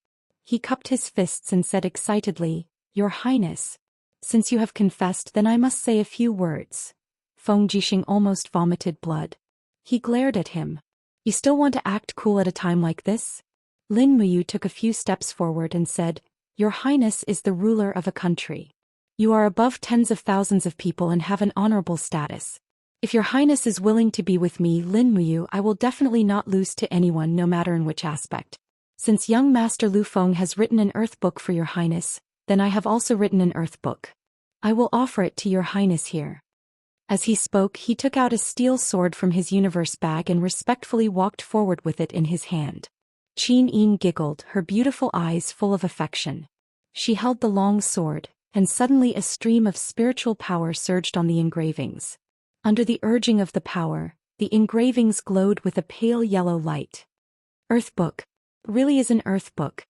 He cupped his fists and said excitedly, Your Highness. Since you have confessed, then I must say a few words. Feng Jixing almost vomited blood. He glared at him. You still want to act cool at a time like this? Lin Muyu took a few steps forward and said, Your Highness is the ruler of a country. You are above tens of thousands of people and have an honorable status. If your Highness is willing to be with me, Lin Muyu, I will definitely not lose to anyone no matter in which aspect. Since young Master Lu Feng has written an earth book for your Highness, then I have also written an earth book. I will offer it to your Highness here. As he spoke, he took out a steel sword from his universe bag and respectfully walked forward with it in his hand. Qin Yin giggled, her beautiful eyes full of affection. She held the long sword, and suddenly a stream of spiritual power surged on the engravings. Under the urging of the power, the engravings glowed with a pale yellow light. Earth book. Really is an earth book.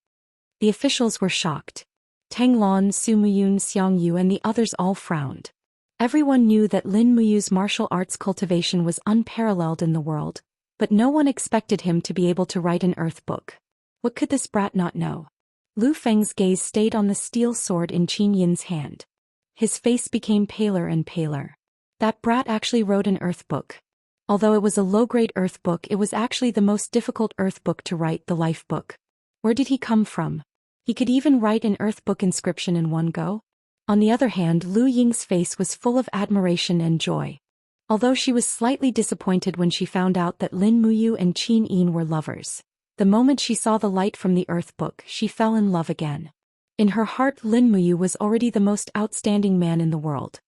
The officials were shocked. Tang Lan, Su Muyun, Xiang Yu and the others all frowned. Everyone knew that Lin Muyu's martial arts cultivation was unparalleled in the world, but no one expected him to be able to write an earth book. What could this brat not know? Lu Feng's gaze stayed on the steel sword in Qin Yin's hand. His face became paler and paler. That brat actually wrote an earth book. Although it was a low-grade earth book, it was actually the most difficult earth book to write, the life book. Where did he come from? He could even write an earth book inscription in one go? On the other hand, Lu Ying's face was full of admiration and joy. Although she was slightly disappointed when she found out that Lin Muyu and Qin Yin were lovers, the moment she saw the light from the earth book, she fell in love again. In her heart, Lin Muyu was already the most outstanding man in the world.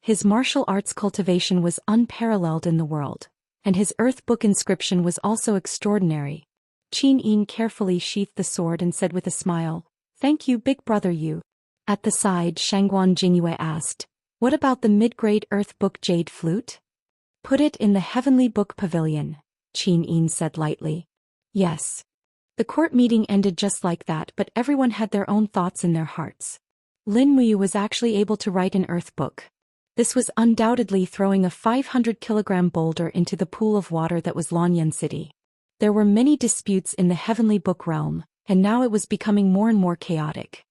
His martial arts cultivation was unparalleled in the world, and his earth book inscription was also extraordinary. Qin Yin carefully sheathed the sword and said with a smile, "Thank you, big brother Yu." At the side, Shangguan Jingyue asked, "What about the mid-grade earth book jade flute?" "Put it in the heavenly book pavilion," Qin Yin said lightly. Yes. The court meeting ended just like that, but everyone had their own thoughts in their hearts. Lin Muyu was actually able to write an earth book. This was undoubtedly throwing a 500-kilogram boulder into the pool of water that was Lanyan City. There were many disputes in the heavenly book realm, and now it was becoming more and more chaotic.